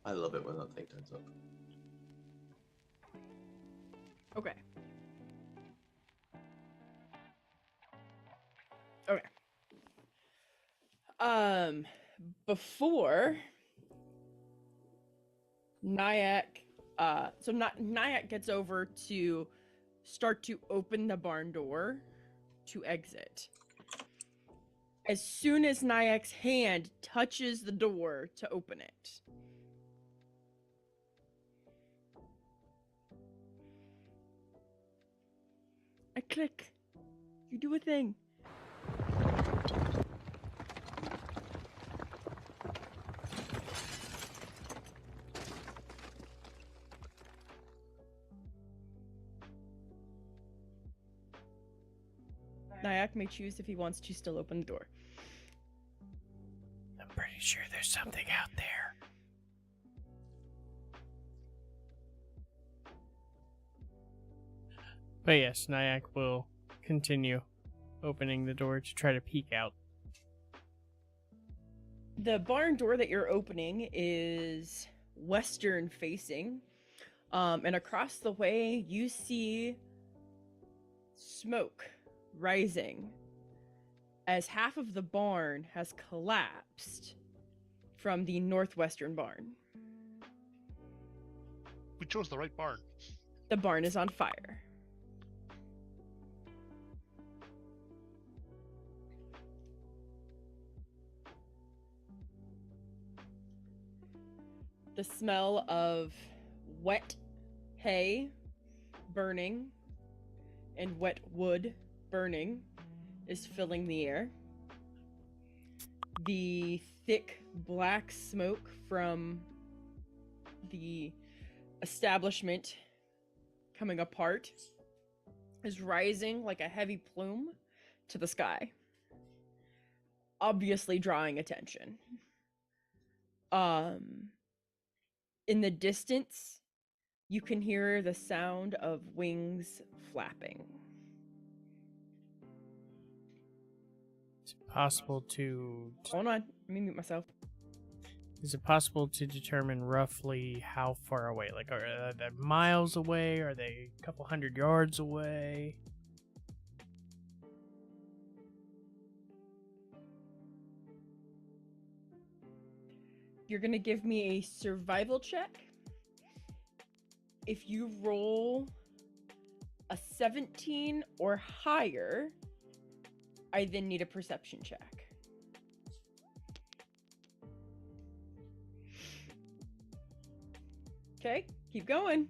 I love it when that thing turns up. Okay. Okay. Before Nyack So Nyack gets over to start to open the barn door to exit. As soon as Nyack's hand touches the door to open it, I click. You do a thing. Nyack may choose if he wants to still open the door. I'm pretty sure there's something out there. But yes, Nyack will continue opening the door to try to peek out. The barn door that you're opening is western facing. And across the way, you see smoke rising as half of the barn has collapsed from the northwestern barn. We chose the right barn. The barn is on fire. The smell of wet hay burning and wet wood burning is filling the air. The thick black smoke from the establishment coming apart is rising like a heavy plume to the sky, obviously drawing attention. In the distance, you can hear the sound of wings flapping. Is it possible to... Hold on, let me mute myself. Is it possible to determine roughly how far away? Like, are they miles away? Are they a couple hundred yards away? You're gonna give me a survival check. If you roll a 17 or higher, I then need a perception check. Okay, keep going.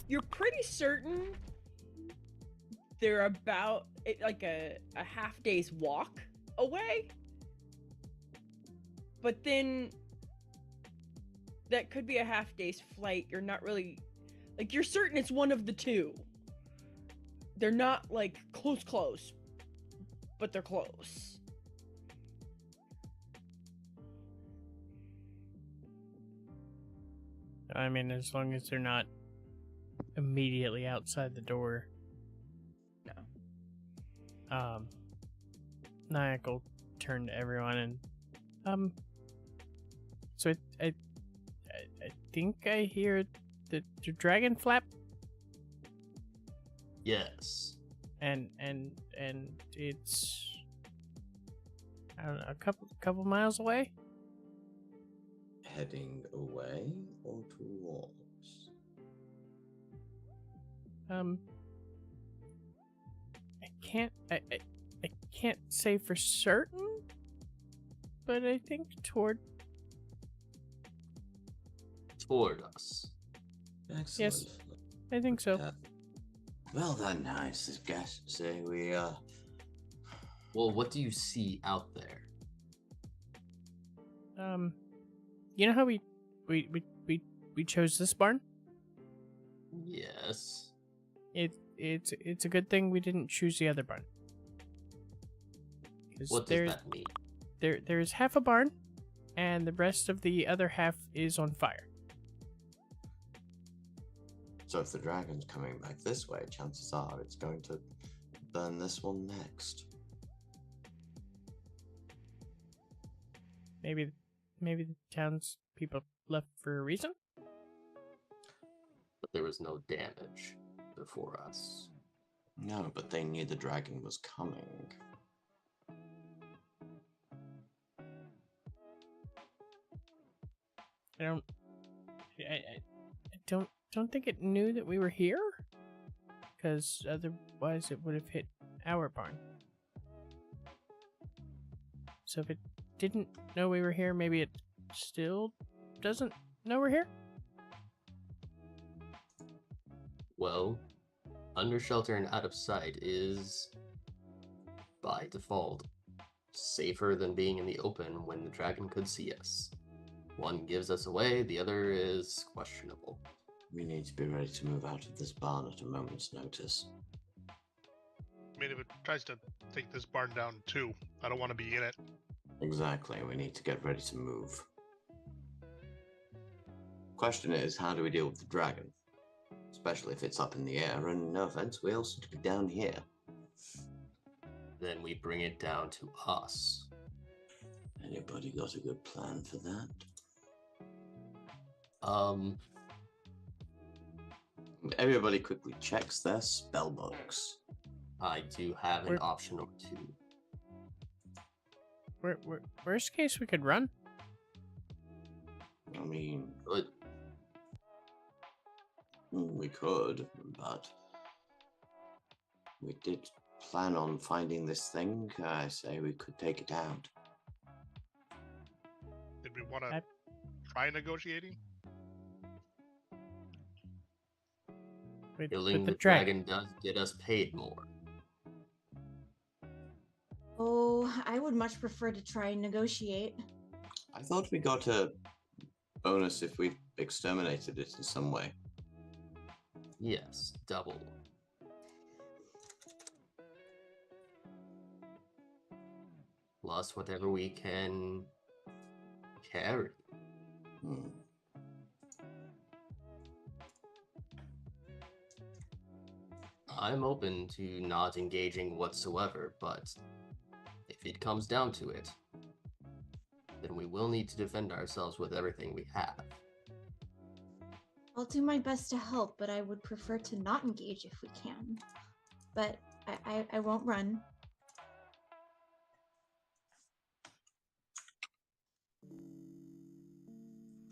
You're pretty certain they're about like a half day's walk away, but then that could be a half day's flight. You're not really, like, you're certain it's one of the two. They're not like close, but they're close. I mean, as long as they're not immediately outside the door. No. Nyack will turn to everyone and so I think I hear the dragon flap, Yes. and it's, I don't know, a couple miles away. Heading away or towards? I can't say for certain, but I think toward us. Excellent. Yes. I think so. Well then, I say we Well, what do you see out there? You know how we chose this barn? Yes. It's a good thing we didn't choose the other barn. What does that mean? There's half a barn, and the rest of the other half is on fire. So if the dragon's coming back this way, chances are it's going to burn this one next. Maybe the town's people left for a reason? But there was no damage before us. No, but they knew the dragon was coming. I don't. I don't think it knew that we were here, because otherwise it would have hit our barn. So if it didn't know we were here, maybe it still doesn't know we're here. Well, under shelter and out of sight is, by default, safer than being in the open when the dragon could see us. One gives us away, the other is questionable. We need to be ready to move out of this barn at a moment's notice. I mean, if it tries to take this barn down too, I don't want to be in it. Exactly, we need to get ready to move. Question is, how do we deal with the dragon? Especially if it's up in the air, and no offense, we also need to be down here. Then we bring it down to us. Anybody got a good plan for that? Everybody quickly checks their spell books. I do have an option or two. Worst case, we could run. I mean, But we could, but we did plan on finding this thing. I say we could take it out. Did we want to try negotiating? killing the dragon does get us paid more. Oh, I would much prefer to try and negotiate. I thought we got a bonus if we exterminated it in some way. Yes, double. Plus whatever we can carry. Hmm. I'm open to not engaging whatsoever, but if it comes down to it, then we will need to defend ourselves with everything we have. I'll do my best to help, but I would prefer to not engage if we can. But I won't run.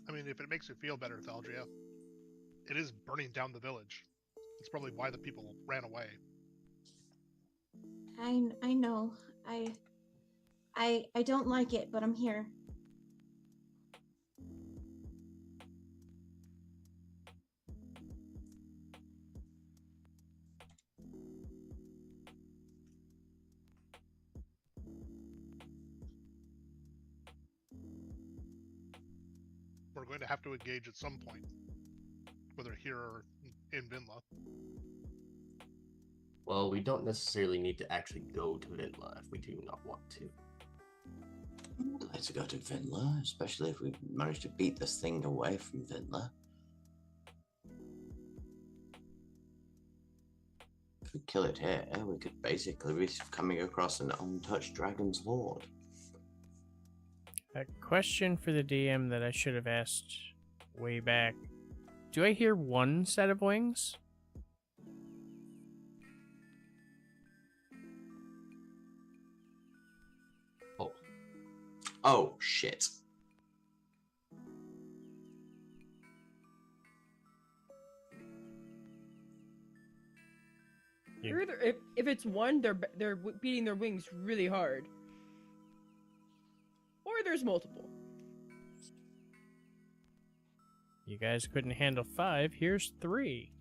I mean, if it makes you feel better, Thaldria, it is burning down the village. It's probably why the people ran away. I know. I don't like it, but I'm here. We're going to have to engage at some point, whether here or in Vinla. Well, we don't necessarily need to actually go to Vinla if we do not want to. Let's go to Vinla, especially if we manage to beat this thing away from Vinla. If we kill it here, we could basically be coming across an untouched dragon's horde. A question for the DM that I should have asked way back. Do I hear one set of wings? Oh, shit. If it's one, they're beating their wings really hard. Or there's multiple. You guys couldn't handle 5. Here's 3.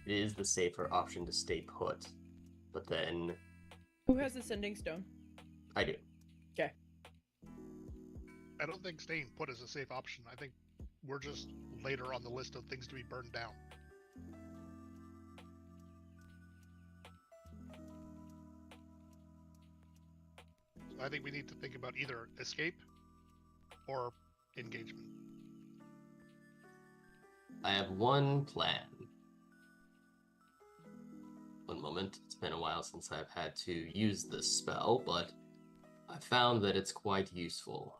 It is the safer option to stay put, but then Who has the sending stone? I do. Okay. I don't think staying put is a safe option. I think we're just later on the list of things to be burned down. So I think we need to think about either escape or engagement. I have one plan. When moment. It's been a while since I've had to use this spell, but I found that it's quite useful.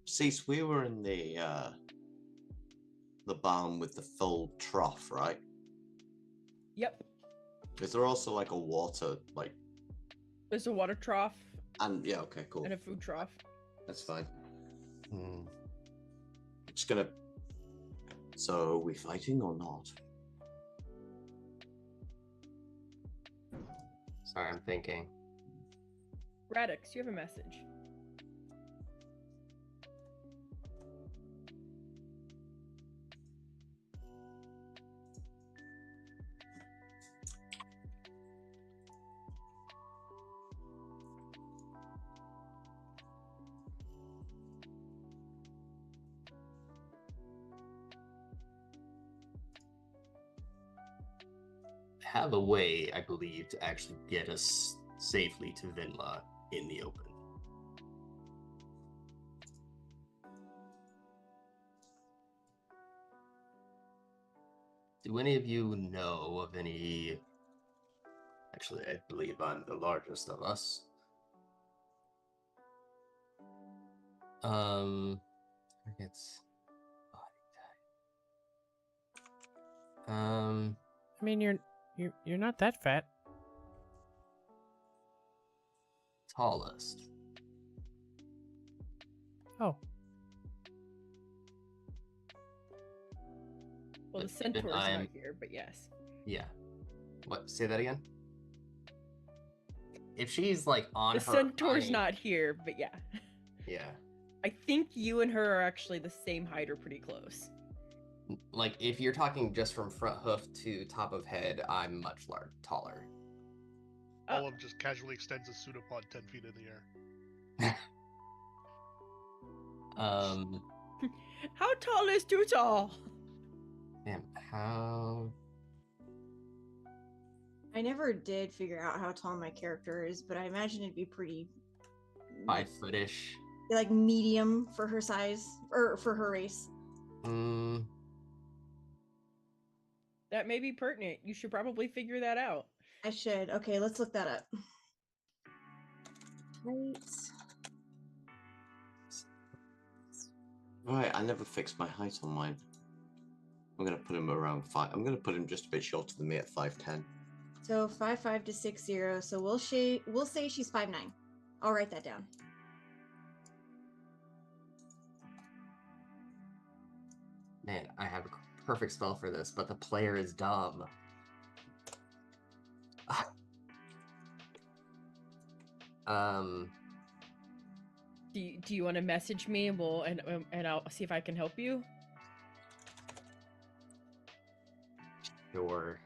Cease, we were in the barn with the full trough, right? Yep. Is there also like a water There's a water trough and yeah, okay, cool. and a food trough. That's fine. Just gonna. So, are we fighting or not? Sorry, I'm thinking. Radix, you have a message. Have a way, I believe, to actually get us safely to Vinla in the open. Do any of you know of any... Actually, I believe I'm the largest of us. Targets... I mean, you're not that fat. Tallest. Oh, Well, the But centaur's even not I'm- here, but yes. Yeah. What? Say that again? If she's like on The her... centaur's height- not here, but yeah. Yeah. I think you and her are actually the same height or pretty close. Like, if you're talking just from front hoof to top of head, I'm much taller. Oh. Olive just casually extends his pseudopod 10 feet in the air. How tall is too tall? Damn, how... I never did figure out how tall my character is, but I imagine it'd be pretty 5-footish. like medium for her size or for her race. That may be pertinent. You should probably figure that out. I should. Okay, let's look that up. Height. Right, I never fixed my height on mine. I'm gonna put him around 5. I'm gonna put him just a bit shorter than me at 5'10". So 5'5" to 6'0". So we'll say she's 5'9". I'll write that down. Man, I have a perfect spell for this, but the player is dumb. Do you want to message me and I'll see if I can help you? Sure.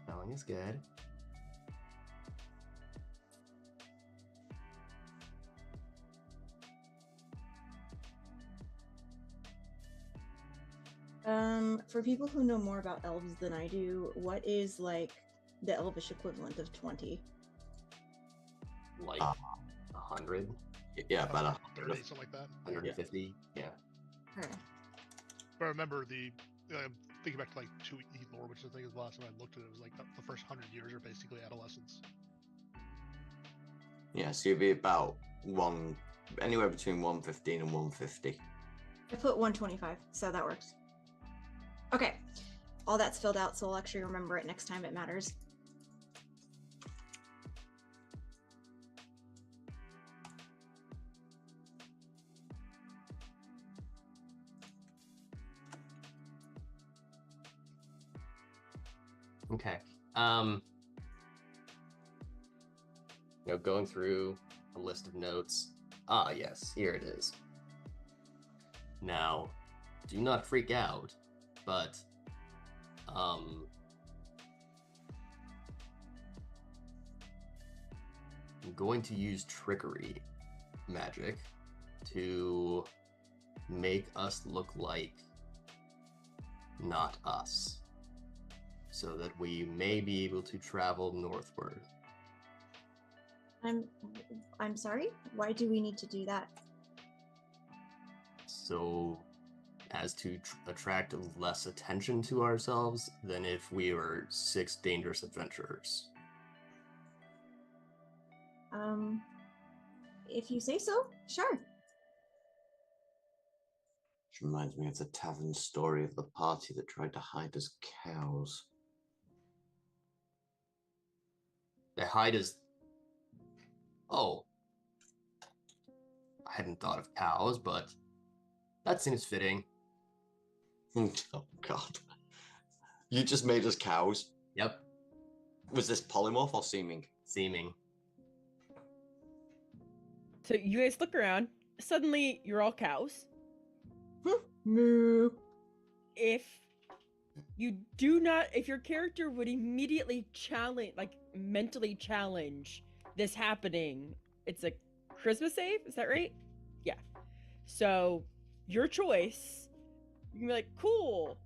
Spelling is good. For people who know more about elves than I do, what is like the elvish equivalent of 20? Like Uh, 100, Yeah, about 30, 100. something like that. 150. Yeah. Okay. But I remember thinking back to like 2E lore, which I think is the last time I looked at it, was like the first 100 years are basically adolescence. Yeah, so you'd be about anywhere between 115 and 150. I put 125, so that works. Okay. All that's filled out, so I'll actually remember it next time it matters. Okay. Going through a list of notes. Ah, yes, here it is. Now, do not freak out, but, I'm going to use trickery magic to make us look like not us, so that we may be able to travel northward. I'm sorry. Why do we need to do that? So as to attract less attention to ourselves than if we were 6 dangerous adventurers. If you say so, sure. Which reminds me of the tavern story of the party that tried to hide as cows. They hide as... Oh. I hadn't thought of cows, but that seems fitting. Oh, God. You just made us cows? Yep. Was this polymorph or seeming? Seeming. So you guys look around. Suddenly, you're all cows. Moo. If your character would immediately challenge, like mentally challenge this happening, it's a charisma save. Is that right? Yeah. So your choice, you can be like, cool,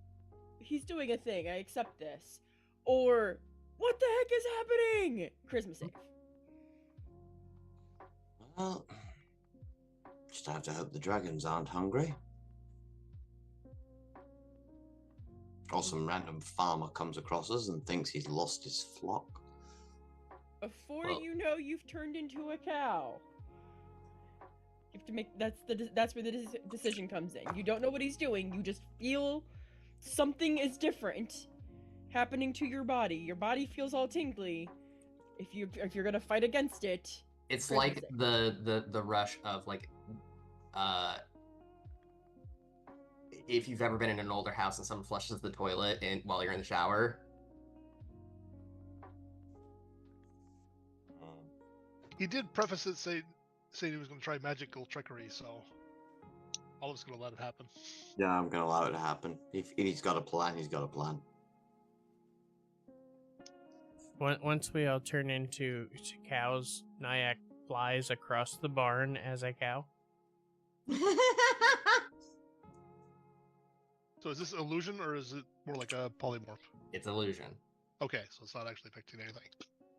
he's doing a thing, I accept this. Or, what the heck is happening? Charisma save. Well, just have to hope the dragons aren't hungry. Or some random farmer comes across us and thinks he's lost his flock. Before Well- you know you've turned into a cow. You have to make that's where the decision comes in. You don't know what he's doing. You just feel something is different happening to your body. Your body feels all tingly. If you're gonna fight against it, It's charisma like save. the rush of like if you've ever been in an older house and someone flushes the toilet while you're in the shower. He did preface it say he was going to try magical trickery, so Olive's going to let it happen. Yeah, I'm going to allow it to happen. If he's got a plan, he's got a plan. Once we all turn into cows, Nyack flies across the barn as a cow. So is this illusion or is it more like a polymorph? It's illusion. Okay, so it's not actually affecting anything.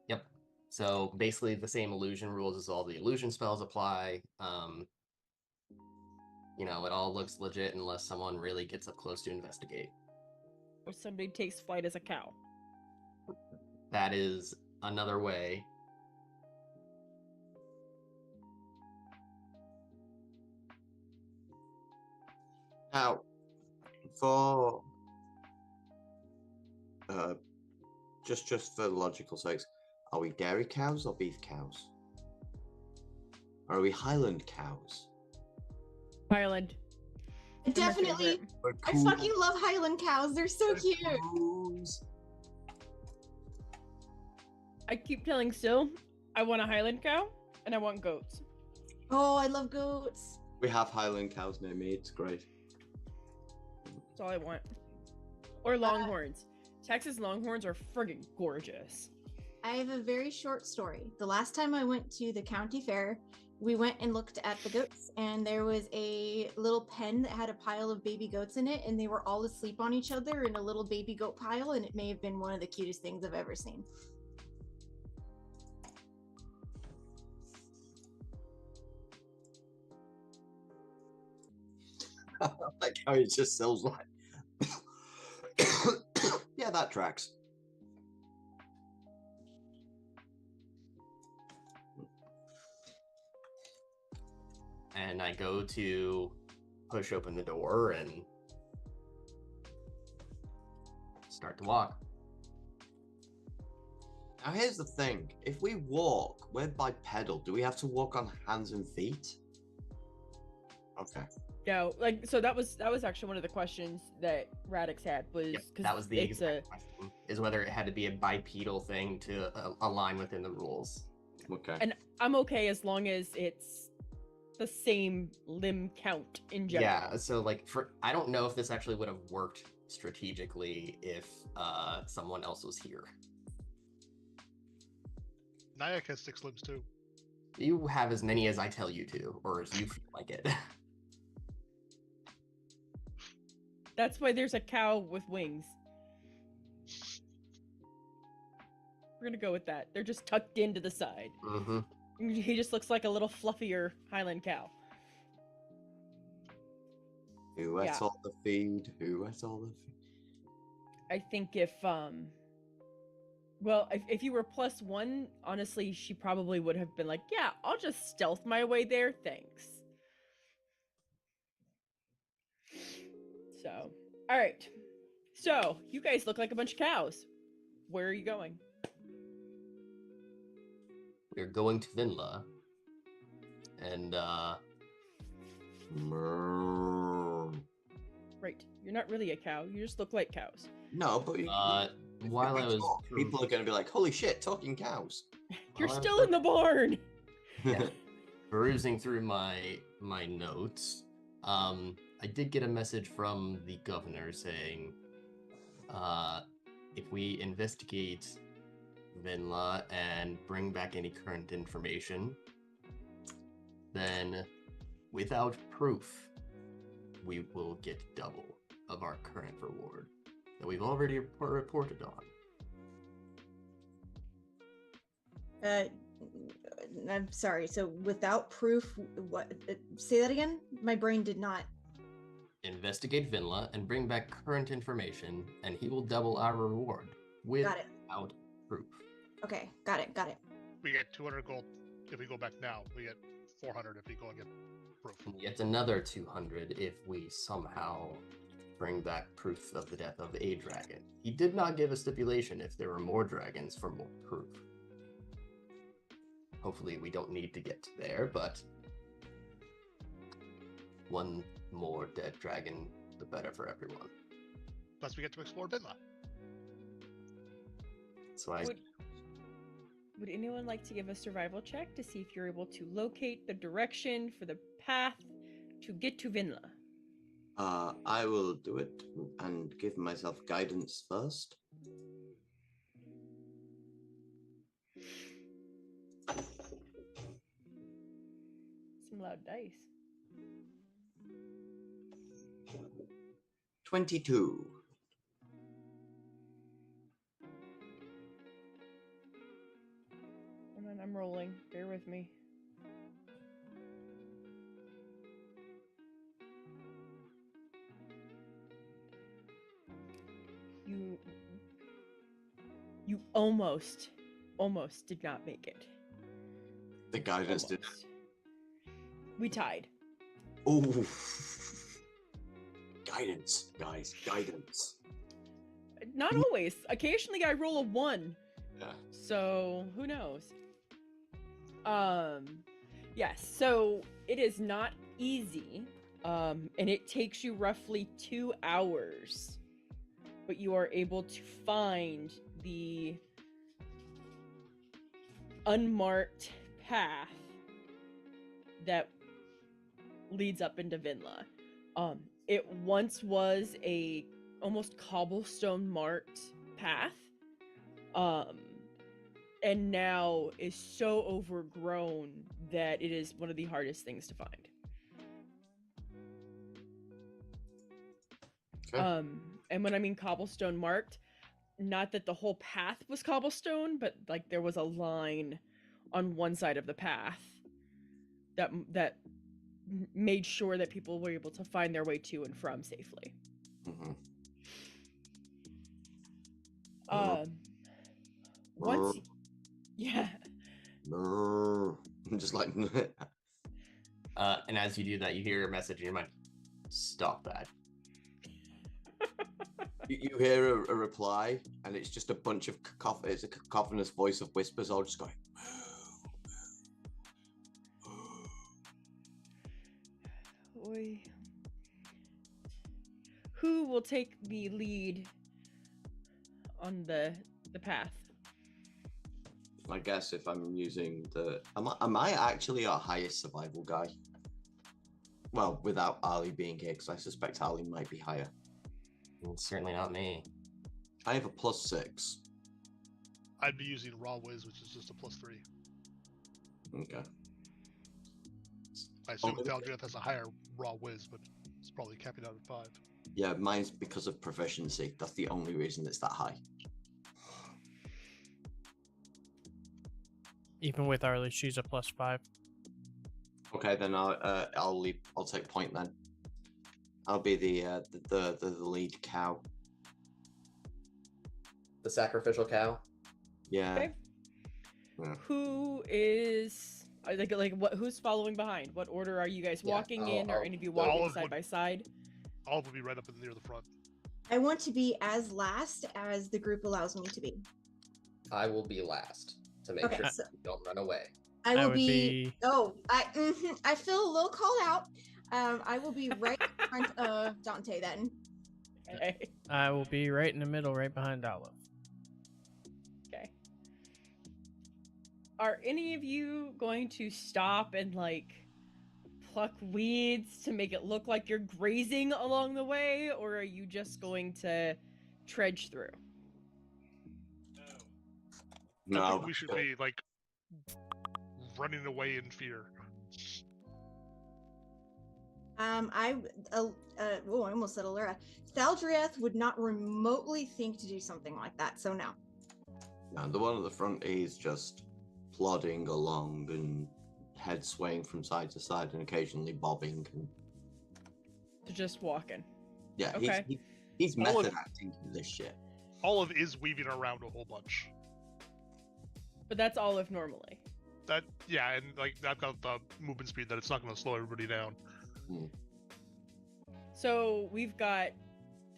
Yep. So basically the same illusion rules as all the illusion spells apply. It all looks legit unless someone really gets up close to investigate. Or somebody takes flight as a cow. That is another way. Now, for just for logical sakes, are we dairy cows or beef cows? Or are we Highland cows? Highland. Definitely. I fucking love Highland cows. They're so cute. I keep telling Sil, I want a Highland cow and I want goats. Oh, I love goats. We have Highland cows near me. It's great. That's all I want. Or longhorns. Texas longhorns are friggin' gorgeous. I have a very short story. The last time I went to the county fair, we went and looked at the goats, and there was a little pen that had a pile of baby goats in it, and they were all asleep on each other in a little baby goat pile, and it may have been one of the cutest things I've ever seen. Like how it just sells like. Yeah, that tracks. And I go to push open the door and start to walk. Now here's the thing. If we walk, we're bipedal. Do we have to walk on hands and feet? Okay. No, like so that was actually one of the questions that Radix had was Yep, because that was the it's exact question, is whether it had to be a bipedal thing to align within the rules. Okay. and I'm okay as long as it's the same limb count in general. Yeah, so like I don't know if this actually would have worked strategically if someone else was here. Nyack has 6 limbs too. You have as many as I tell you to, or as you feel like it. That's why there's a cow with wings. We're gonna go with that. They're just tucked into the side. Mm-hmm. He just looks like a little fluffier Highland cow. Who ate Yeah. all the feed? Who ate all the feed? I think if well, if you were +1, honestly, she probably would have been like, yeah, I'll just stealth my way there, thanks. So, all right. So, you guys look like a bunch of cows. Where are you going? We're going to Vinla. And Right. You're not really a cow. You just look like cows. No, but if while we I was talk, people are going to be like, "Holy shit, talking cows!" You're while I still was in the barn. perusing through my notes, I did get a message from the governor saying, if we investigate Vinla and bring back any current information, then without proof, we will get double of our current reward that we've already reported on. I'm sorry. So without proof, what? Say that again. My brain did not. Investigate Vinla and bring back current information, and he will double our reward without proof. Okay, got it. We get 200 gold if we go back now. We get 400 if we go and get proof. And yet another 200 if we somehow bring back proof of the death of a dragon. He did not give a stipulation if there were more dragons for more proof. Hopefully we don't need to get there, but one more dead dragon, the better for everyone. Plus we get to explore Vinla. So Would anyone like to give a survival check to see if you're able to locate the direction for the path to get to Vinla? I will do it and give myself guidance first. Some loud dice. 22. And then I'm rolling. Bear with me. You almost did not make it. The guidance did. Almost. We tied. Oh, guidance, guys, guidance. Not always. Occasionally I roll a 1. Yeah. So who knows? Yes, so it is not easy. And it takes you roughly 2 hours. But you are able to find the unmarked path that leads up into Vinla. It once was a almost cobblestone marked path. And now is so overgrown that it is one of the hardest things to find. Okay. And when I mean cobblestone marked, not that the whole path was cobblestone, but like there was a line on one side of the path that made sure that people were able to find their way to and from safely. Mm-hmm. Once, yeah. I'm just like. and as you do that, you hear a message in your mind. Stop that. You hear a reply, and it's just a bunch of it's a cacophonous voice of whispers, all just going. boy. Who will take the lead on the path? I guess if I'm using the... Am I actually our highest survival guy? Well, without Ali being here, because I suspect Ali might be higher. Certainly not me. I have a +6. I'd be using Raw Wiz, which is just a +3. Okay. I assume Oh, Valdriath has a higher Raw Wiz, but it's probably capping out at 5. Yeah, mine's because of proficiency. That's the only reason it's that high. Even with Arlie, she's a +5. Okay, then I'll leave. I'll take point then. I'll be the lead cow. The sacrificial cow. Yeah. Okay. Yeah. Who is what? Who's following behind? What order are you guys Yeah, walking in? Are I'll- any of you All walking of side would- by side? All will be right up near the front. I want to be as last as the group allows me to be. I will be last to make Okay, sure so you don't run away. I will would be. Oh, I feel a little called out. I will be right in front of Dante then. Okay. I will be right in the middle, right behind Olive. Okay. Are any of you going to stop and pluck weeds to make it look like you're grazing along the way, or are you just going to trudge through? I No. think we should be running away in fear. I almost said Allura. Thaldriath would not remotely think to do something like that, so no. No, the one at the front is just plodding along and head swaying from side to side and occasionally bobbing. And Just walking. yeah, Okay. he's All of- method acting to this shit. Olive is weaving around a whole bunch. But that's Olive normally. And I've got the movement speed that it's not going to slow everybody down. So we've got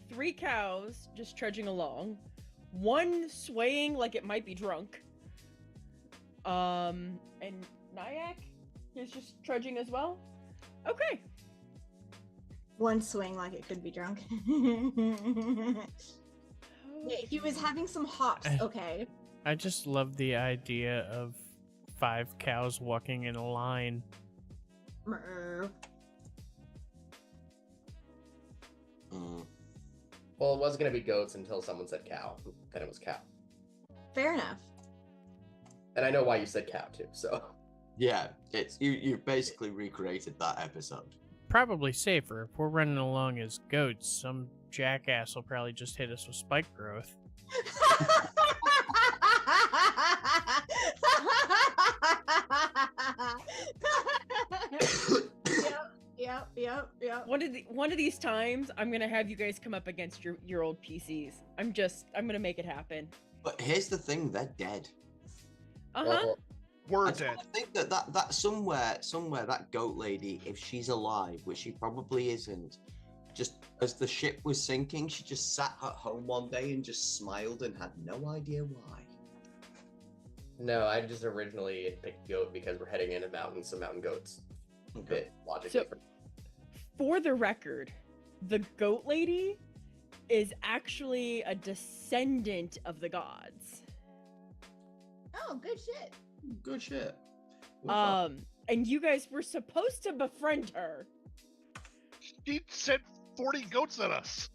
3 cows just trudging along, 1 swaying like it might be drunk. And Nyack is just trudging as well. Okay. One swing like it could be drunk. Yeah, he was having some hops, okay. I just love the idea of 5 cows walking in a line. Mer. Well, it was going to be goats until someone said cow. Then it was cow. Fair enough. And I know why you said cow, too, so... Yeah, it's you basically recreated that episode. Probably safer. If we're running along as goats, some jackass will probably just hit us with spike growth. Yep. One of these times, I'm gonna have you guys come up against your old PCs. I'm gonna make it happen. But here's the thing: they're dead. Well, We're I dead. think that somewhere that goat lady, if she's alive, which she probably isn't, just as the ship was sinking, she just sat at home one day and just smiled and had no idea why. no, I just originally picked goat because we're heading into mountains, so mountain goats. Bit logically. So- For the record, the goat lady is actually a descendant of the gods. Oh, good shit. Good shit. Well done. And you guys were supposed to befriend her. She sent 40 goats at us.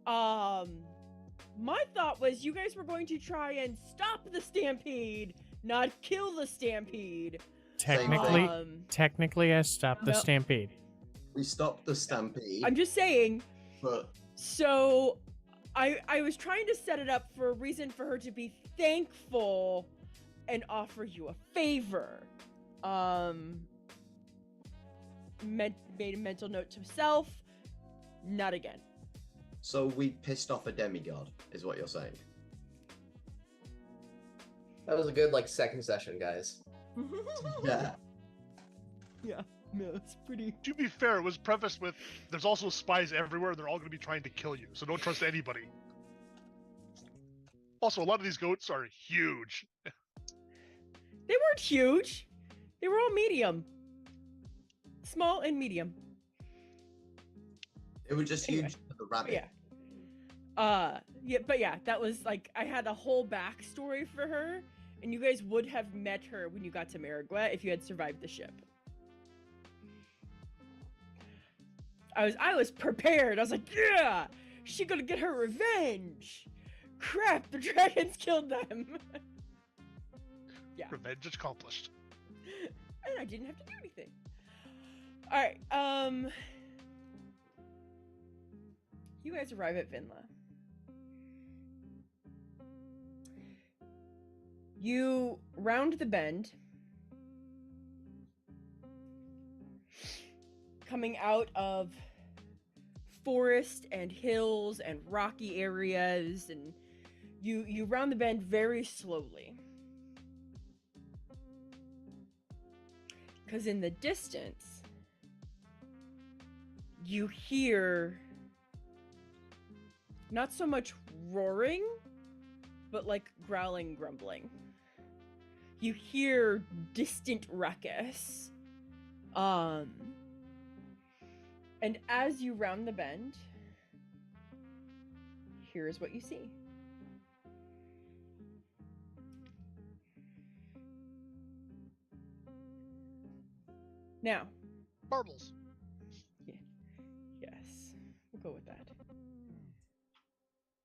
My thought was you guys were going to try and stop the stampede, not kill the stampede. Technically, I stopped the No. stampede. We stopped the stampede, I'm just saying. but So, I was trying to set it up for a reason for her to be thankful and offer you a favor. Made a mental note to self. Not again. so we pissed off a demigod, is what you're saying? That was a good, second session, guys. Yeah. Yeah, no, it's pretty. To be fair, it was prefaced with, there's also spies everywhere, they're all going to be trying to kill you, so don't trust anybody. Also, a lot of these goats are huge. They weren't huge. They were all medium. Small and medium. It was just Anyway, huge for the rabbit. Yeah. But yeah, that was like I had a whole backstory for her, and you guys would have met her when you got to Marigua if you had survived the ship. I was prepared. I was like, yeah, she gonna get her revenge. Crap, the dragons killed them. Yeah. Revenge accomplished. And I didn't have to do anything. Alright, you guys arrive at Vinla. You round the bend. Coming out of forest and hills and rocky areas, and you round the bend very slowly. Because in the distance, you hear not so much roaring, but like growling, grumbling. You hear distant ruckus. And as you round the bend, here's what you see. Now, Marbles. yes, we'll go with that.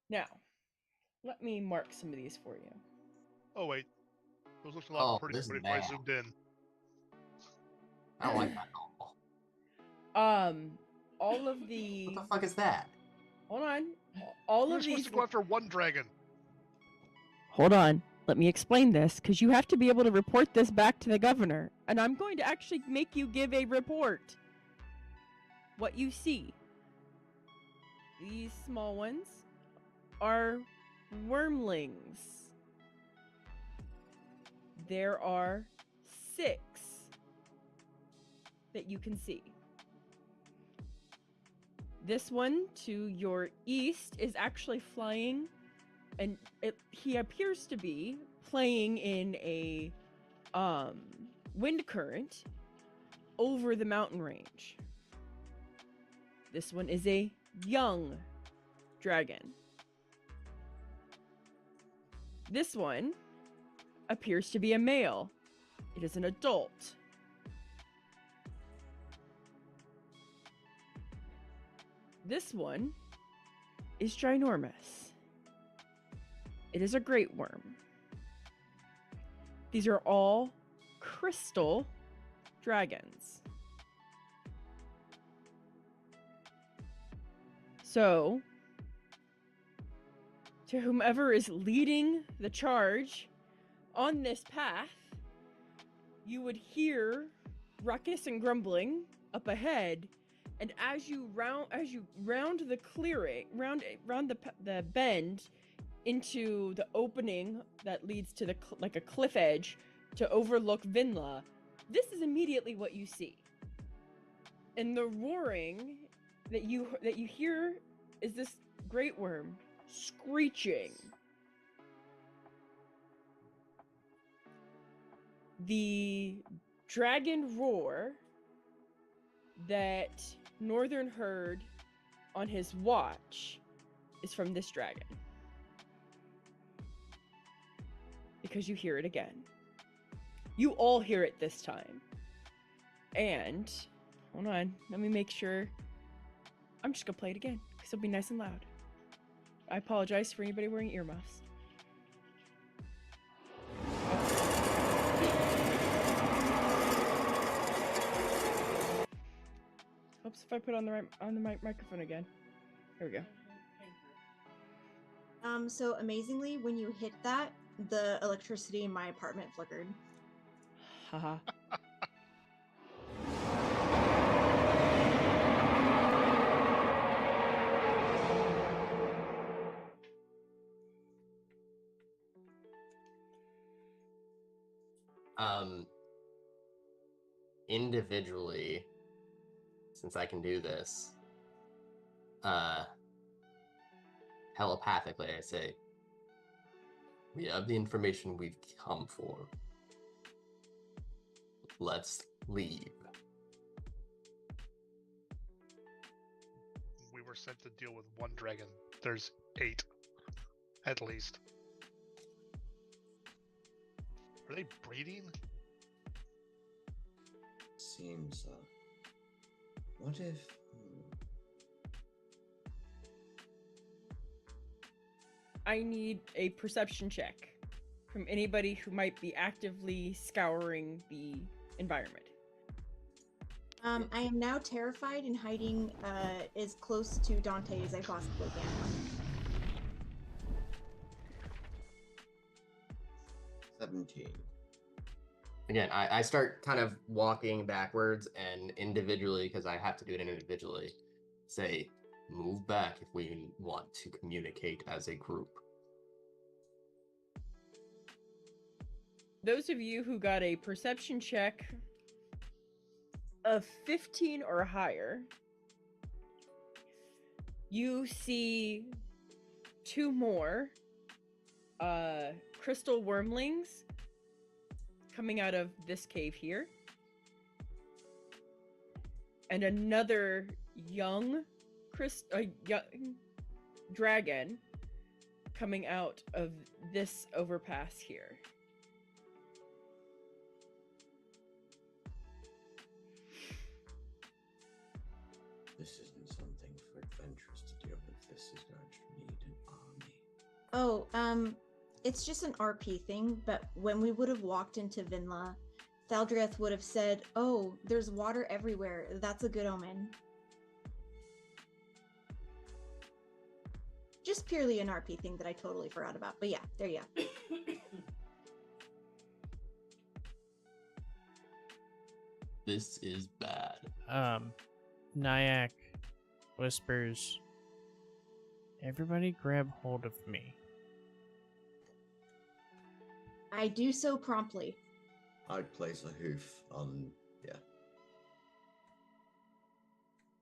Now, let me mark some of these for you. Oh wait, those looked a lot pretty this is if I bad. zoomed in. I don't like that at all. All of the... What the fuck is that? Hold on. All We're of supposed these... to go after one dragon. Hold on. Let me explain this, because you have to be able to report this back to the governor. And I'm going to actually make you give a report. What you see. These small ones are wormlings. There are 6 that you can see. This one to your east is actually flying, and he appears to be playing in a wind current over the mountain range. This one is a young dragon. This one appears to be a male. It is an adult. This one is ginormous. It is a great worm. These are all crystal dragons. So, to whomever is leading the charge on this path, you would hear ruckus and grumbling up ahead, and as you round the clearing, round the bend into the opening that leads to like a cliff edge to overlook Vinla, this is immediately what you see. And the roaring that you hear is this great worm screeching. The dragon roar that Northern heard on his watch is from this dragon. Because you hear it again. You all hear it this time. And, hold on, let me make sure. I'm just gonna play it again, because it'll be nice and loud. I apologize for anybody wearing earmuffs. Oops, if I put on the microphone again. Here we go. So amazingly, when you hit that, the electricity in my apartment flickered. Haha. Individually, since I can do this, telepathically, I say, we have the information we've come for. Let's leave. We were sent to deal with one dragon. There's 8, at least. Are they breeding? Seems so. What if? I need a perception check from anybody who might be actively scouring the environment. I am now terrified and hiding as close to Dante as I possibly can. 17. Again, I start kind of walking backwards and individually, because I have to do it individually, say, move back if we want to communicate as a group. Those of you who got a perception check of 15 or higher, you see 2 more crystal wormlings coming out of this cave here, and another young dragon coming out of this overpass here. This isn't something for adventurers to deal with. This is going to need an army. Oh, it's just an RP thing, but when we would have walked into Vinla, Thaldreth would have said, "Oh, there's water everywhere. That's a good omen." Just purely an RP thing that I totally forgot about. But yeah, there you go. This is bad. Nyack whispers, "Everybody grab hold of me." I do so promptly. I'd place a hoof on. Yeah.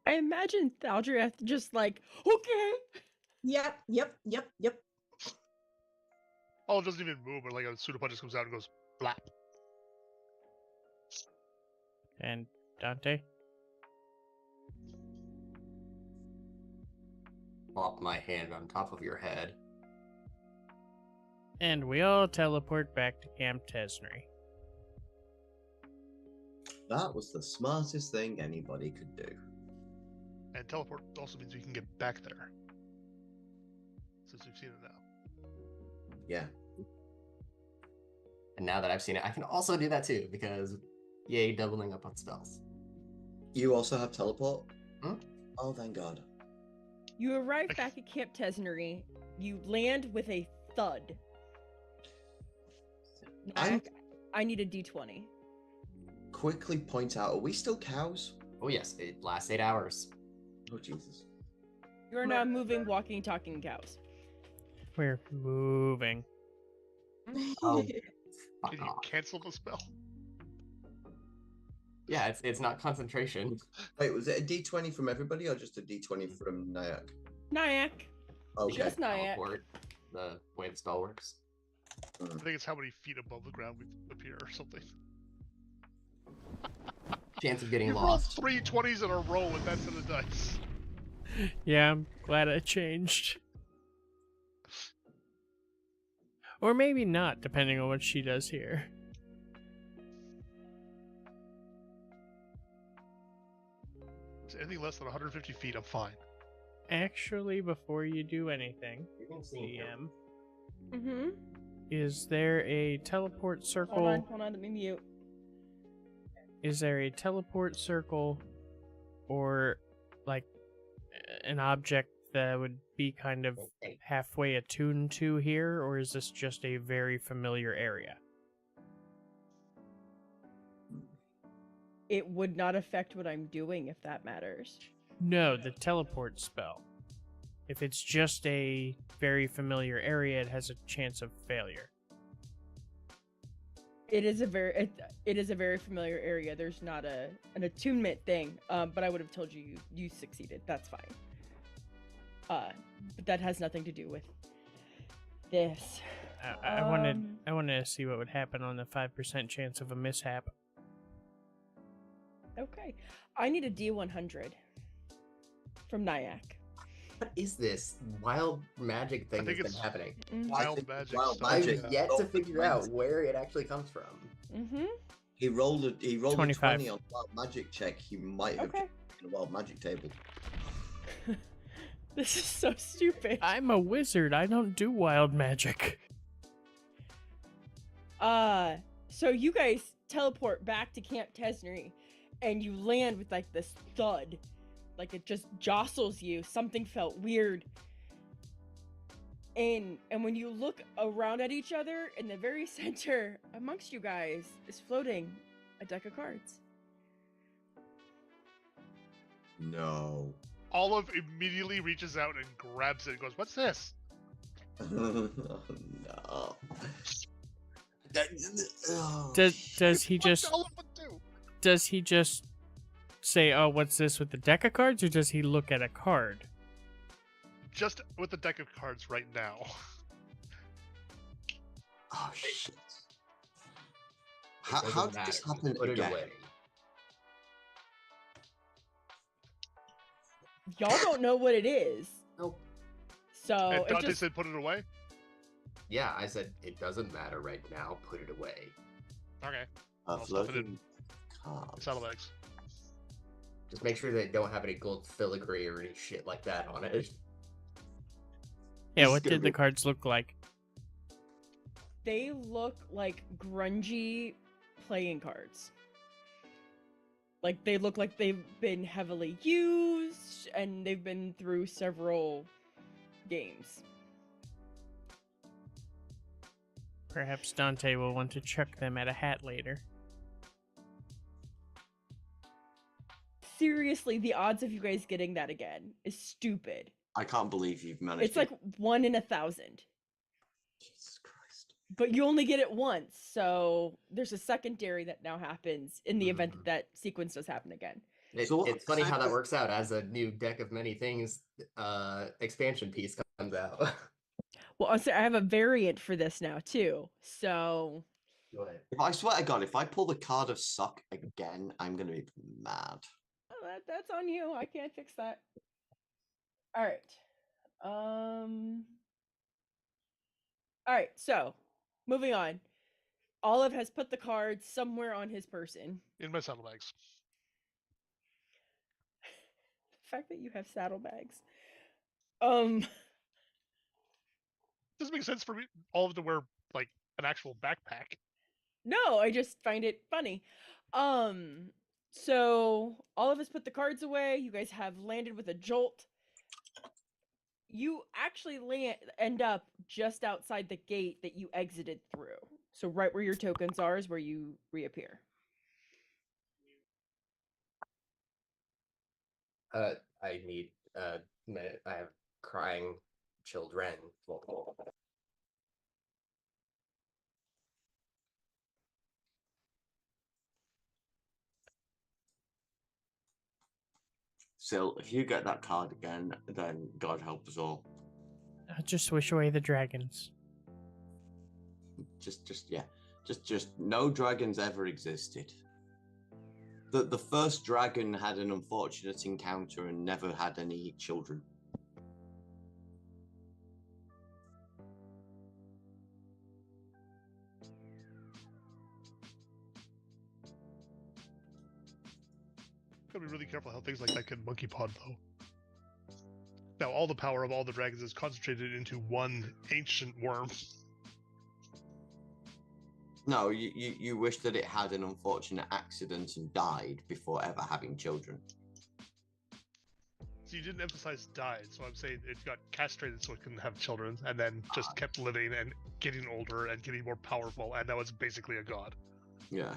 I imagine Thaldreth just like, okay. Yep. Oh, it doesn't even move, but like a pseudo just comes out and goes blap. And Dante? Plop my hand on top of your head. And we all teleport back to Camp Tesnery. That was the smartest thing anybody could do. And teleport also means we can get back there. Since we've seen it now. Yeah. And now that I've seen it, I can also do that too, because yay, doubling up on spells. You also have teleport? Hmm? Oh, thank God. You arrive back at Camp Tesnery. You land with a thud. Nyack, I need a d20. Quickly point out, are we still cows? Oh yes, it lasts 8 hours. Oh, Jesus. You are now moving, walking, talking cows. We're moving. Oh, fuck Can you off. cancel the spell? Yeah, it's not concentration. Wait, was it a D20 from everybody or just a D20 from Nyack? Nyack. Okay. Just Nyack. Teleport, the way the spell works. I think it's how many feet above the ground we appear or something. Chance of getting You rolled lost. 3 20s in a row with that set of dice. Yeah, I'm glad I changed. Or maybe not, depending on what she does here. Anything less than 150 feet, I'm fine. Actually, before you do anything, You can see him. DM, Mm-hmm. is there a teleport circle? Hold on, let me mute. Is there a teleport circle or like an object that would be kind of halfway attuned to here, or is this just a very familiar area? It would not affect what I'm doing if that matters. No, the teleport spell. If it's just a very familiar area, it has a chance of failure. It is a very familiar area. There's not an attunement thing. But I would have told you you succeeded. That's fine. But that has nothing to do with this. I wanted to see what would happen on the 5% chance of a mishap. Okay. I need a D100 from Nyack. What is this wild magic thing think that's been it's happening? Mhm. Wild think magic wild stuff. magic- I've yet to figure out Magic. where it actually comes from. Mhm. He rolled a 25. 20 on wild magic check. He might have Okay. taken a wild magic table. This is so stupid. I'm a wizard. I don't do wild magic. So you guys teleport back to Camp Tesnery, and you land with like this thud, like it just jostles you. Something felt weird. And when you look around at each other, in the very center amongst you guys is floating a deck of cards. No. Olive immediately reaches out and grabs it and goes, "What's this?" No. Does he What just Olive would do? does he just say, "Oh, what's this?" with the deck of cards, or does he look at a card? Just with the deck of cards right now. Oh shit! It How doesn't did this matter. happen Put it again? away. Y'all don't know what it is. Nope. So And it Dante just said, "Put it away." Yeah, I said it doesn't matter right now. Put it away. Okay. A I'll stuff it floating card. Saddlebags. Just make sure they don't have any gold filigree or any shit like that on it. Yeah, This is what gonna did the be- cards look like? they look like grungy playing cards. Like they look like they've been heavily used and they've been through several games. Perhaps Dante will want to chuck them at a hat later. Seriously, the odds of you guys getting that again is stupid. I can't believe you've managed. It's like 1 in 1,000. Jesus Christ. But you only get it once, so there's a secondary that now happens in the event that that sequence does happen again. So what It's funny how that exactly- works out as a new deck of many things expansion piece comes out. Well, also, I have a variant for this now too. So Go ahead. If I swear to God, if I pull the card of suck again, I'm gonna be mad. that's on you. I can't fix that. All right. All right. So moving on. Olive has put the cards somewhere on his person. In my saddlebags. The fact that you have saddlebags. Doesn't make sense for me all to wear like an actual backpack. No, I just find it funny. So all of us put the cards away. You guys have landed with a jolt. You actually end up just outside the gate that you exited through. So right where your tokens are is where you reappear. I need a minute. I have crying children. Sil, if you get that card again, then God help us all. I just wish away the dragons. Just no dragons ever existed. The first dragon had an unfortunate encounter and never had any children. Gotta be really careful how things like that can monkey pod though. Now all the power of all the dragons is concentrated into one ancient worm. No, you wish that it had an unfortunate accident and died before ever having children. So you didn't emphasize died, so I'm saying it got castrated so it couldn't have children, and then just kept living and getting older and getting more powerful, and that was basically a god. Yeah.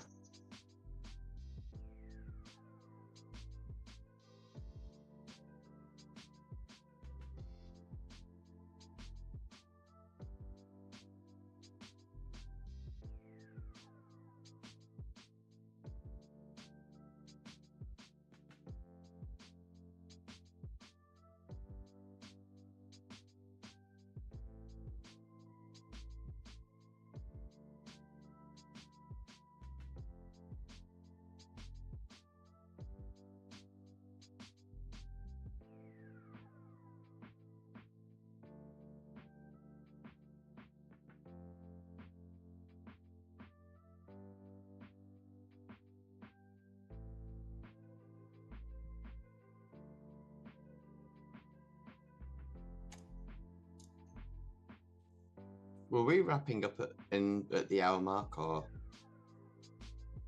Were we wrapping up at the hour mark, or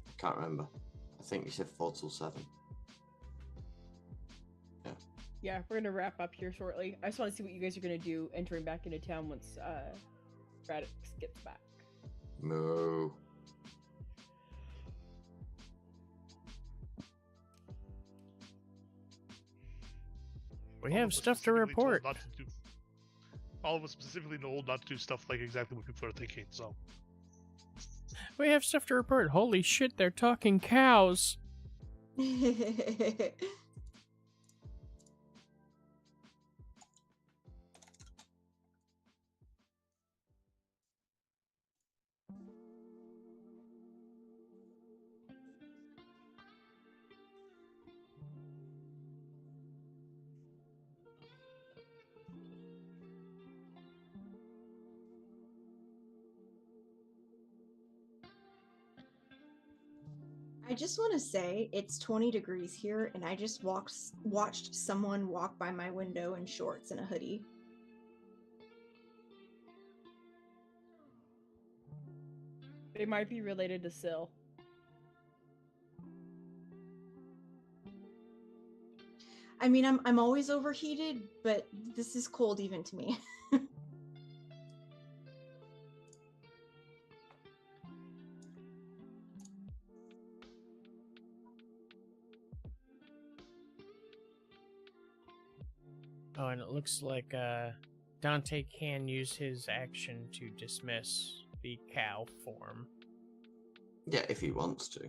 I can't remember. I think you said 4 till 7. Yeah, we're gonna wrap up here shortly. I just want to see what you guys are gonna do entering back into town once Radix gets back. Moo. We All have of us stuff to specifically told report. not to do- all of us specifically told not to do stuff like exactly what people are thinking. So We have stuff to report. Holy shit, they're talking cows. I just want to say it's 20 degrees here, and I just watched someone walk by my window in shorts and a hoodie. They might be related to Syl. I mean, I'm always overheated, but this is cold even to me. Oh, and it looks like Dante can use his action to dismiss the cow form. Yeah, if he wants to.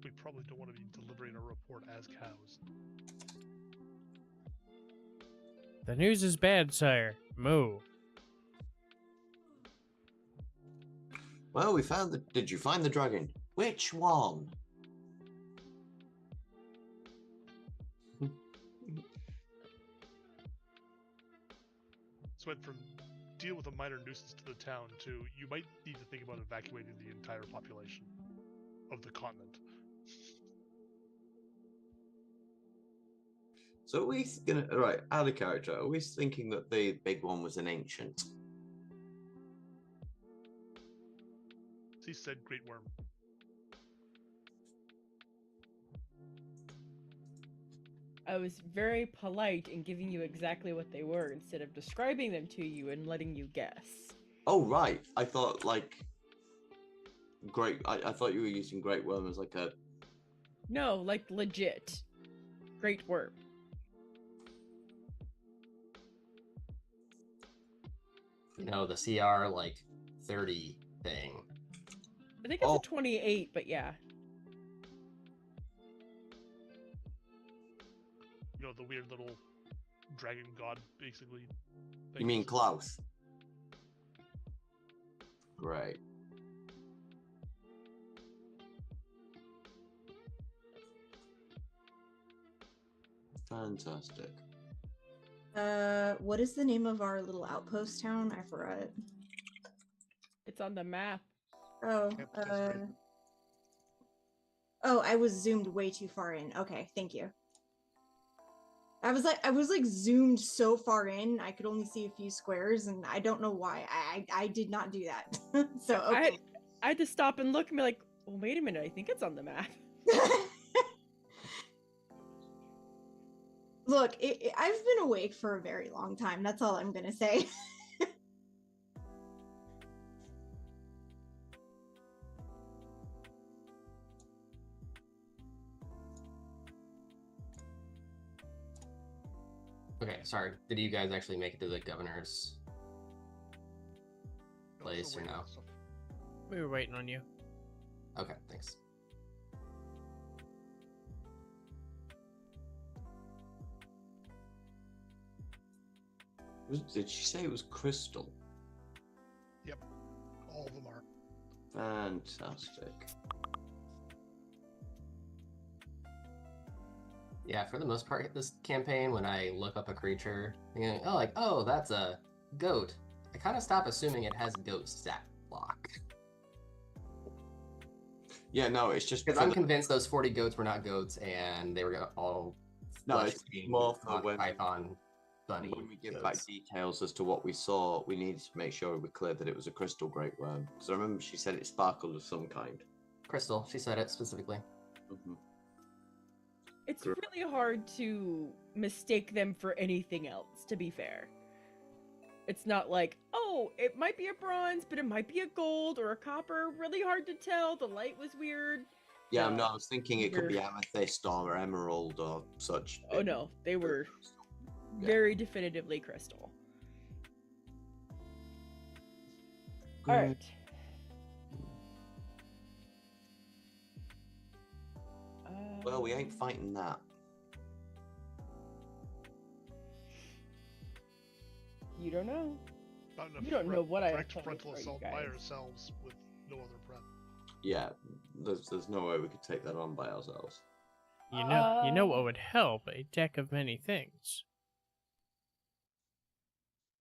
we probably don't want to be delivering a report as cows. The news is bad, sire. Moo. Well, we found the. Did you find the dragon? Which one? So went from deal with a minor nuisance to the town to you might need to think about evacuating the entire population of the continent. So are we gonna right out of character? Are we thinking that the big one was an ancient? He said great worm. I was very polite in giving you exactly what they were instead of describing them to you and letting you guess. Oh right, I thought like great. I thought you were using great worm as like a. No, like legit. Great worm. No, the CR like 30 thing. I think it's Oh. a 28, but yeah. You know, the weird little dragon god, basically. You mean Klaus? Right. Fantastic. What is the name of our little outpost town? I forgot. It's on the map. Oh, Yep, that's right. oh, I was zoomed way too far in. Okay, thank you. I was like zoomed so far in, I could only see a few squares, and I don't know why. I did not do that. So okay. I had to stop and look and be like, well, wait a minute, I think it's on the map. Look, I've been awake for a very long time. That's all I'm gonna say. Okay, sorry. Did you guys actually make it to the governor's place or no? We were waiting on you. Okay, thanks. Did she say it was crystal? Yep, all of them are. Fantastic. Yeah, for the most part, this campaign, when I look up a creature, thinking, oh, that's a goat, I kind of stop assuming it has goat stat block. Yeah, no, it's just Because I'm convinced those 40 goats were not goats, and they were all No, flesh it's eating more for rock when python Bunny. When we give Yes. back details as to what we saw, we needed to make sure we were clear that it was a crystal great worm. Because I remember she said it sparkled of some kind. Crystal, she said it specifically. Mhm. It's Correct. really hard to mistake them for anything else, to be fair. It's not like, oh, it might be a bronze, but it might be a gold or a copper. Really hard to tell. The light was weird. Yeah, No. no, I was thinking it could be You're- amethyst or emerald or such. Oh no, they were Yeah. very definitively crystal. All right. Well, we ain't fighting that. You don't know. Not enough You don't know what I have direct planned frontal for you assault by guys. ourselves with no other prep. Yeah, there's no way we could take that on by ourselves. You know what would help? A deck of many things.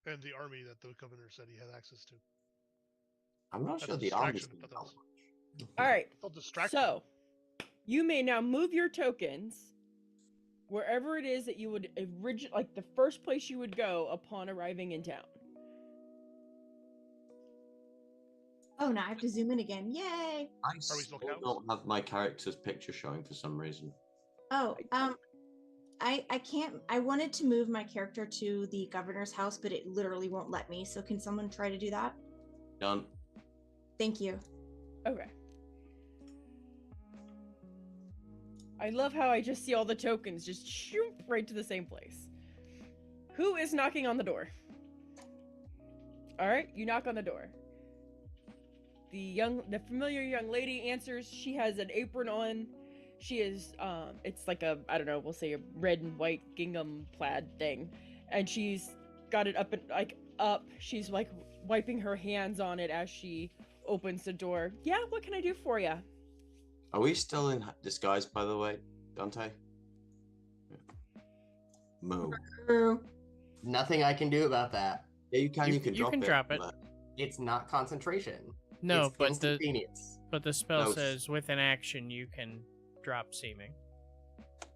And the army that the governor said he had access to. I'm not That's sure a the army's distraction, gonna but help that's- much. All right. They'll distract them. So, you may now move your tokens wherever it is that you would like the first place you would go upon arriving in town. Oh, now I have to zoom in again. Yay! I still still cows? don't have my character's picture showing for some reason. Oh, I can't. I wanted to move my character to the governor's house, but it literally won't let me. So can someone try to do that? Done. Thank you. Okay. I love how I just see all the tokens just shoot right to the same place. Who is knocking on the door? All right, you knock on the door. The familiar young lady answers. She has an apron on. She is it's like a, I don't know, we'll say a red and white gingham plaid thing, and she's got it up and up. She's like wiping her hands on it as she opens the door. Yeah, what can I do for you? Are we still in disguise, by the way, Dante? Moo. Nothing I can do about that. Yeah, you can. You- You can you drop can it. drop it. but- It's not concentration. No, it's but the instantaneous. spell No. says with an action you can drop seeming.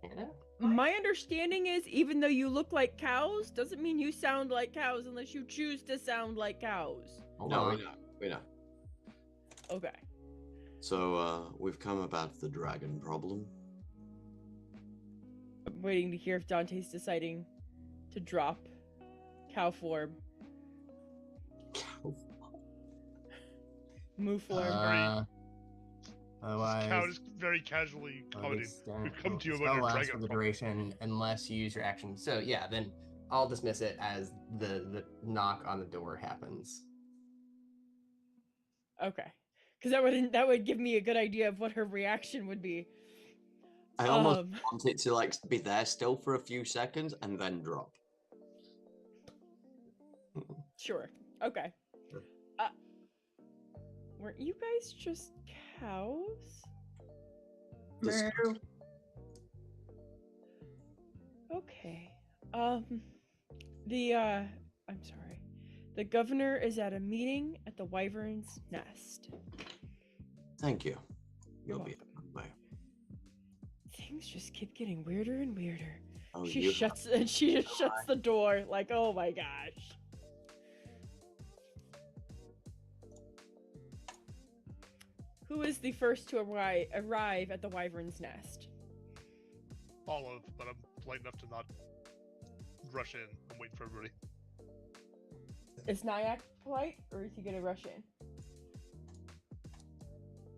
Yeah. My understanding is even though you look like cows, doesn't mean you sound like cows unless you choose to sound like cows. Hold No, on. we know. We know. Okay. So we've come about the dragon problem. I'm waiting to hear if Dante's deciding to drop cow form, moo form. Otherwise, Cow just very casually commented. We've come to you about spell your lasts dragon for the problem." duration unless you use your action. So yeah, then I'll dismiss it as the knock on the door happens. Okay. Because that would give me a good idea of what her reaction would be. I almost Um, want it to like be there still for a few seconds and then drop. Sure. Okay. Sure. Weren't you guys just cows? Dis- Moo. Okay. I'm sorry. The governor is at a meeting at the Wyvern's Nest. Thank you. You're You'll be welcome. on my way. Things just keep getting weirder and weirder. Oh, She you shuts the door like, oh my gosh. Who is the first to arrive at the Wyvern's Nest? Olive, but I'm polite enough to not rush in. I'm waiting for everybody. Is Nyack polite, or is he gonna rush in?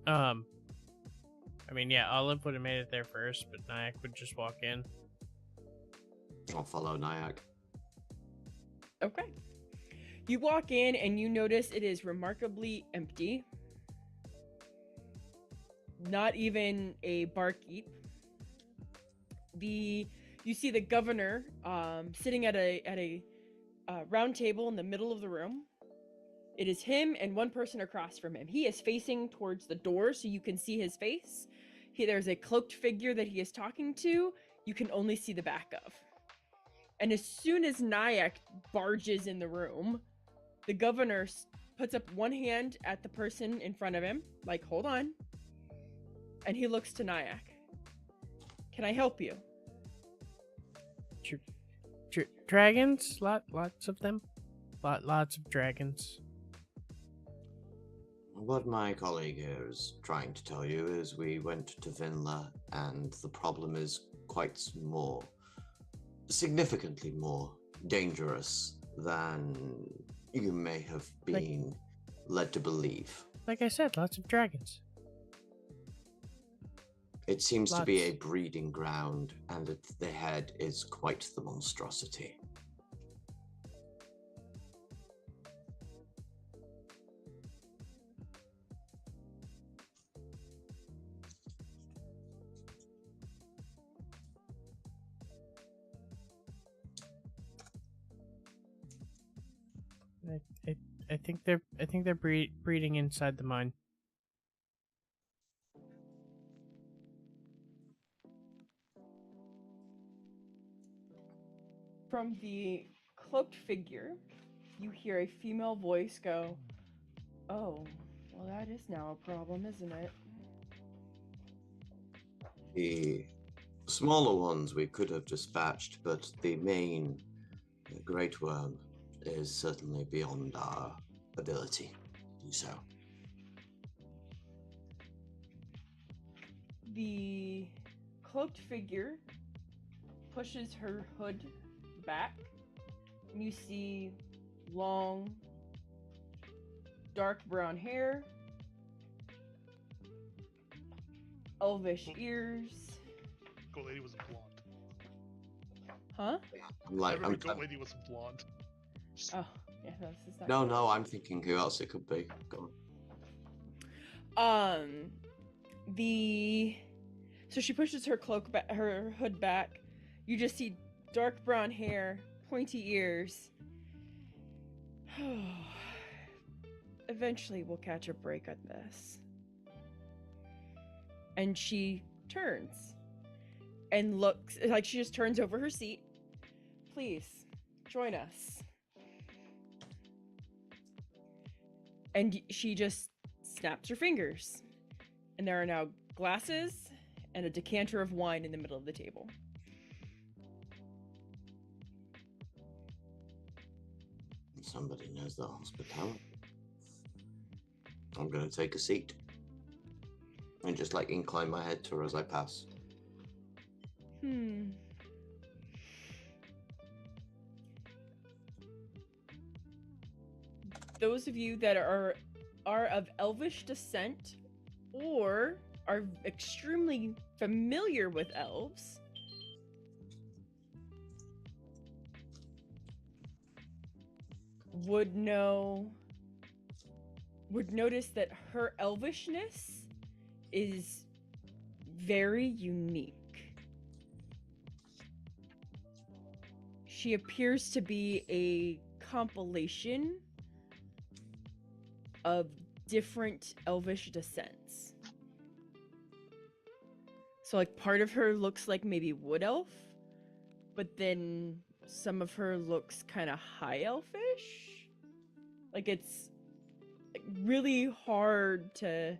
I mean, yeah, Olive would have made it there first, but Nyack would just walk in. I'll follow Nyack. Okay. You walk in and you notice it is remarkably empty. Not even a barkeep. You see the governor sitting at a round table in the middle of the room. It is him and one person across from him. He is facing towards the door so you can see his face. There's a cloaked figure that he is talking to. You can only see the back of. And as soon as Nyack barges in the room, the governor puts up one hand at the person in front of him, like, hold on. And he looks to Nyack. Can I help you? Dragons? Lots of them. Lots of dragons. What my colleague here is trying to tell you is we went to Vinla, and the problem is quite more, significantly more dangerous than you may have been led to believe. Like I said, lots of dragons. It seems to be a Lots. breeding ground, and the head is quite the monstrosity. I think they're breeding inside the mine. From the cloaked figure, you hear a female voice go, "Oh, well, that is now a problem, isn't it?" The smaller ones we could have dispatched, but the main great worm is certainly beyond our ability to do so. The cloaked figure pushes her hood back, and you see long, dark brown hair, elvish ears. Goat lady was blonde. Huh? I'm like, Every goat lady was blonde. Oh, yeah, this is not. no, I'm thinking who else it could be. Go on. So she pushes her her hood back. You just see dark brown hair, pointy ears. Eventually we'll catch a break on this. And she turns and looks like she just turns over her seat. Please join us. And she just snaps her fingers. And there are now glasses and a decanter of wine in the middle of the table. Somebody knows the hospitality. I'm going to take a seat and just like incline my head to her as I pass. Those of you that are of elvish descent or are extremely familiar with elves would notice that her elvishness is very unique. She appears to be a compilation of different elvish descents. So like part of her looks like maybe wood elf, but then some of her looks kind of high elfish. Like it's really hard to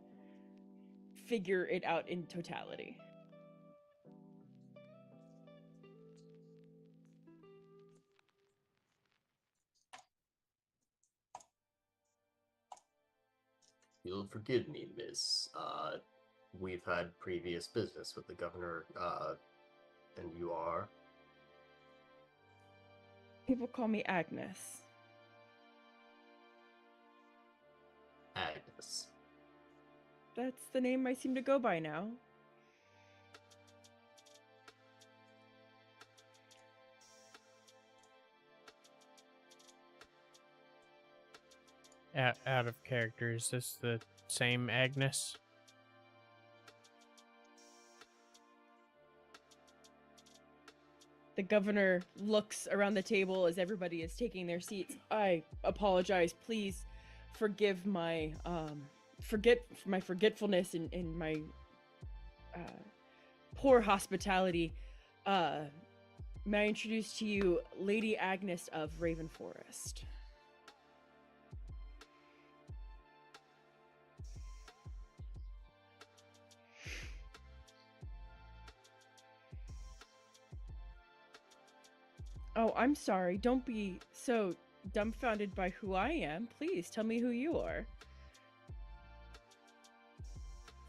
figure it out in totality. You'll forgive me, miss. We've had previous business with the governor, and you are? People call me Agnes. Agnes. That's the name I seem to go by now. Out of character, is this the same Agnes? The governor looks around the table as everybody is taking their seats. I apologize. Please forgive my forgetfulness and my poor hospitality. May I introduce to you Lady Agnes of Raven Forest? Oh, I'm sorry. Don't be so dumbfounded by who I am. Please tell me who you are.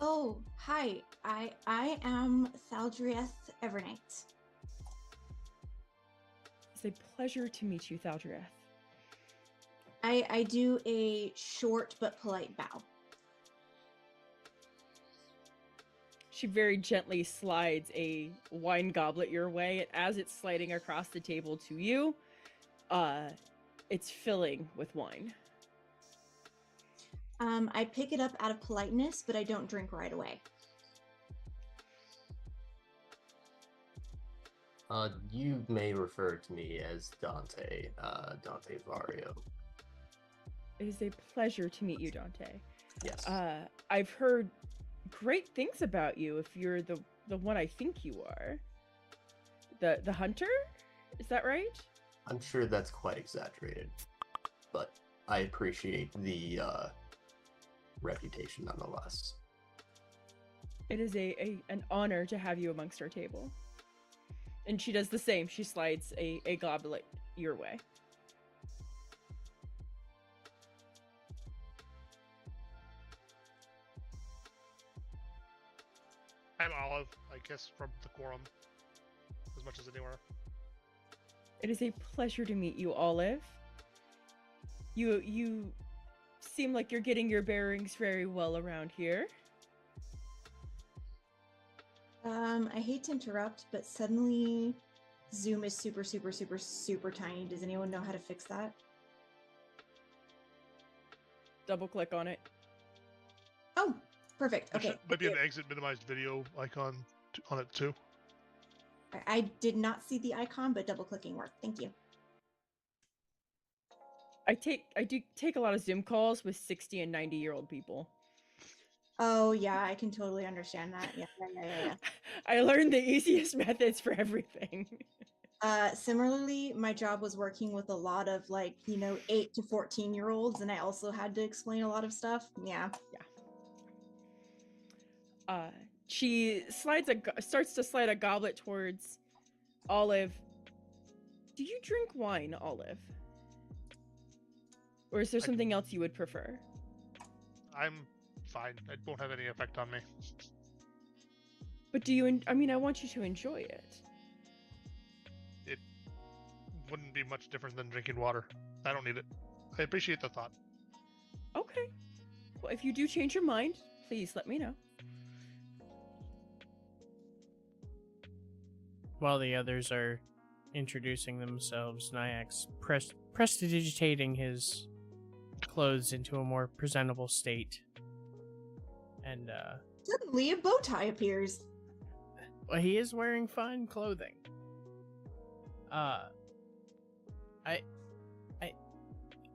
Oh, hi. I am Thaldrieth Evernight. It's a pleasure to meet you, Thaldrieth. I do a short but polite bow. She very gently slides a wine goblet your way, and as it's sliding across the table to you, it's filling with wine. I pick it up out of politeness, but I don't drink right away. You may refer to me as Dante, Dante Vario. It is a pleasure to meet you, Dante. Yes. I've heard great things about you. If you're the one I think you are, the hunter, is that right? I'm sure that's quite exaggerated, but I appreciate the reputation nonetheless. It is an honor to have you amongst our table. And she does the same. She slides a goblet your way. I'm Olive, I guess, from the quorum, as much as anywhere. It is a pleasure to meet you, Olive. You seem like you're getting your bearings very well around here. I hate to interrupt, but suddenly Zoom is super, super, super, super tiny. Does anyone know how to fix that? Double click on it. Oh, perfect. There Okay. might be an exit minimized video icon on it too. I did not see the icon, but double clicking worked. Thank you. I do take a lot of Zoom calls with 60 and 90-year-old people. Oh yeah, I can totally understand that. Yeah. I learned the easiest methods for everything. Similarly, my job was working with a lot of 8 to 14-year-olds, and I also had to explain a lot of stuff. Yeah. She starts to slide a goblet towards Olive. Do you drink wine, Olive? Or is there something else you would prefer? I'm fine. It won't have any effect on me. But do you? I want you to enjoy it. It wouldn't be much different than drinking water. I don't need it. I appreciate the thought. Okay. Well, if you do change your mind, please let me know. While the others are introducing themselves, Nyak's prestidigitating his clothes into a more presentable state. And, Suddenly, a bow tie appears. well, he is wearing fine clothing.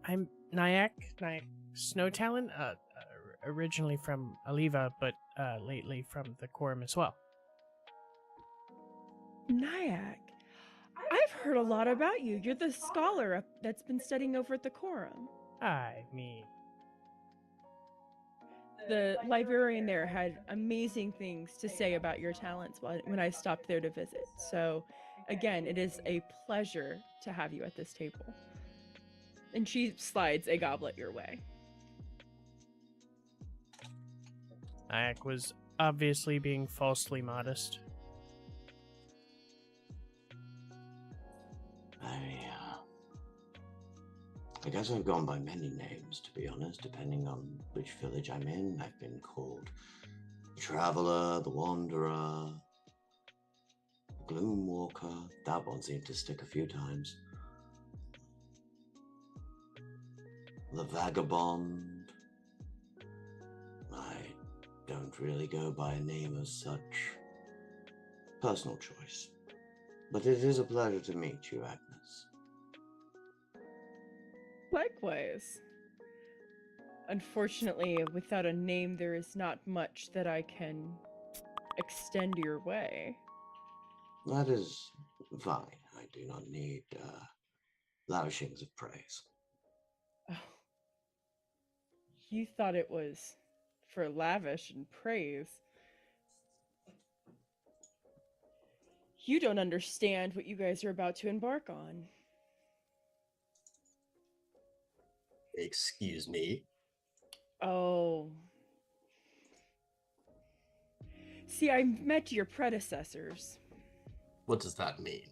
I'm Nyack Snow Talon, originally from Aliva, but lately from the Quorum as well. Nyack, I've heard a lot about you. You're the scholar that's been studying over at the Quorum. I mean, The librarian there had amazing things to say about your talents when I stopped there to visit. So, again, it is a pleasure to have you at this table. And she slides a goblet your way. Nyack was obviously being falsely modest. I guess I've gone by many names, to be honest, depending on which village I'm in. I've been called the Traveler, the Wanderer, the Gloomwalker. That one seemed to stick a few times. The Vagabond. I don't really go by a name as such. Personal choice. But it is a pleasure to meet you, Agnes. Likewise. Unfortunately, without a name, there is not much that I can extend your way. That is fine. I do not need lavishings of praise. Oh. You thought it was for lavish and praise. You don't understand what you guys are about to embark on. Excuse me. Oh. See, I met your predecessors. What does that mean?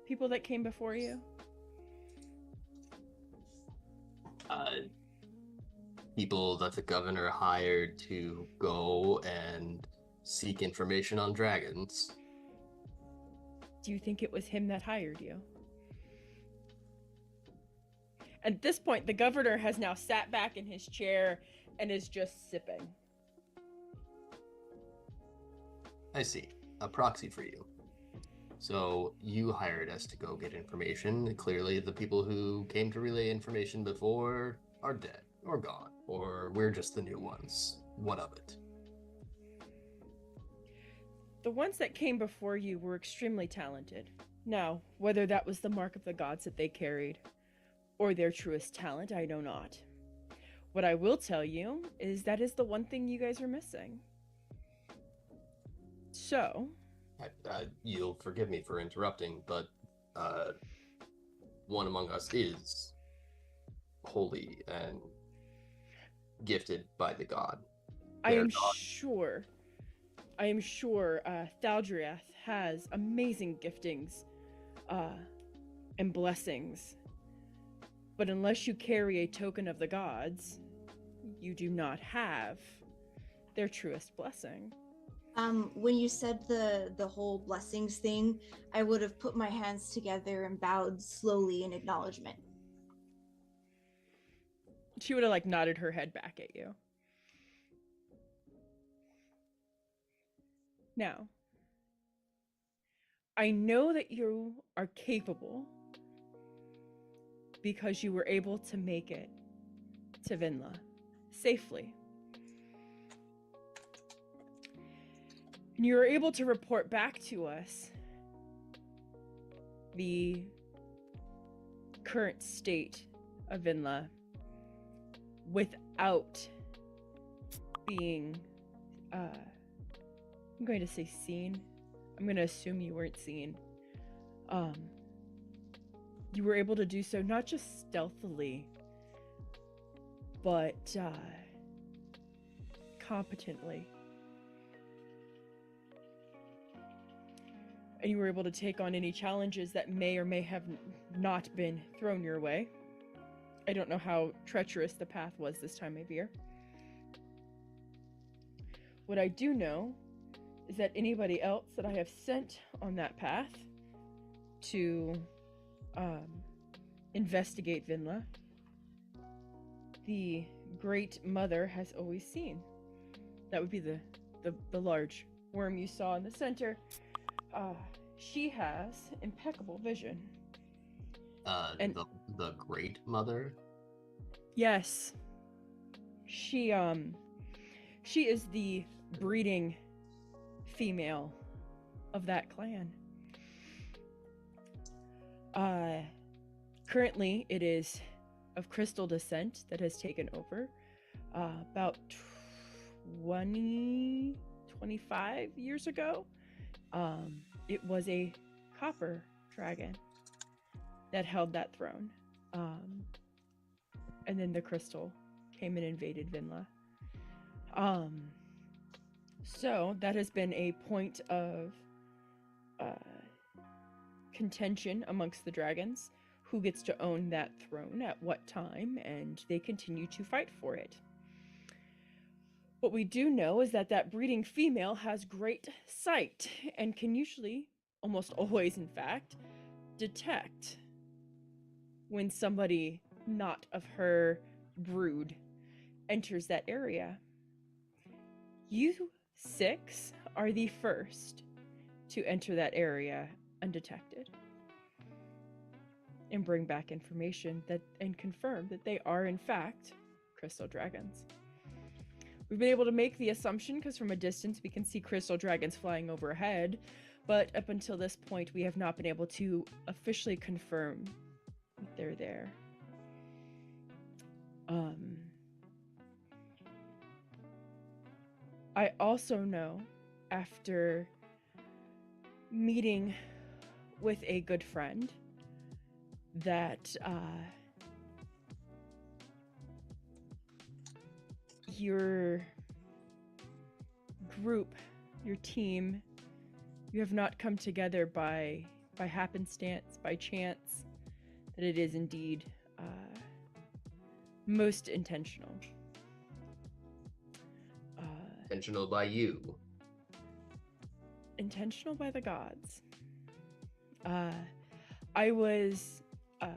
People that came before you. People that the governor hired to go and seek information on dragons. Do you think it was him that hired you? At this point, the governor has now sat back in his chair and is just sipping. I see. A proxy for you. So you hired us to go get information. Clearly, the people who came to relay information before are dead or gone, or we're just the new ones. What of it? The ones that came before you were extremely talented. Now, whether that was the mark of the gods that they carried, or their truest talent, I know not. What I will tell you is that is the one thing you guys are missing. So... You'll forgive me for interrupting, but one among us is holy and gifted by the god. I am sure Thaldriath has amazing giftings and blessings. But unless you carry a token of the gods, you do not have their truest blessing. When you said the whole blessings thing, I would have put my hands together and bowed slowly in acknowledgement. She would have like nodded her head back at you. Now, I know that you are capable because you were able to make it to Vinla safely. And you were able to report back to us the current state of Vinla without being, I'm going to say seen. I'm going to assume you weren't seen. You were able to do so not just stealthily, but competently. And you were able to take on any challenges that may or may have not been thrown your way. I don't know how treacherous the path was this time of year. What I do know is that anybody else that I have sent on that path to investigate Vinla, the Great Mother has always seen. That would be the large worm you saw in the center. She has impeccable vision. And the Great Mother? Yes. She is the breeding female of that clan. Currently it is of crystal descent that has taken over. About 25 years ago, it was a copper dragon that held that throne. And then the crystal came and invaded Vinla. So that has been a point of contention amongst the dragons. Who gets to own that throne at what time, and they continue to fight for it. What we do know is that that breeding female has great sight and can usually, almost always in fact, detect when somebody not of her brood enters that area. You 6 are the first to enter that area undetected and bring back information and confirm that they are in fact crystal dragons. We've been able to make the assumption because from a distance we can see crystal dragons flying overhead, but up until this point we have not been able to officially confirm that they're there. I also know after meeting with a good friend that your group, your team, you have not come together by happenstance, by chance, that it is indeed most intentional. Intentional by you. Intentional by the gods. I was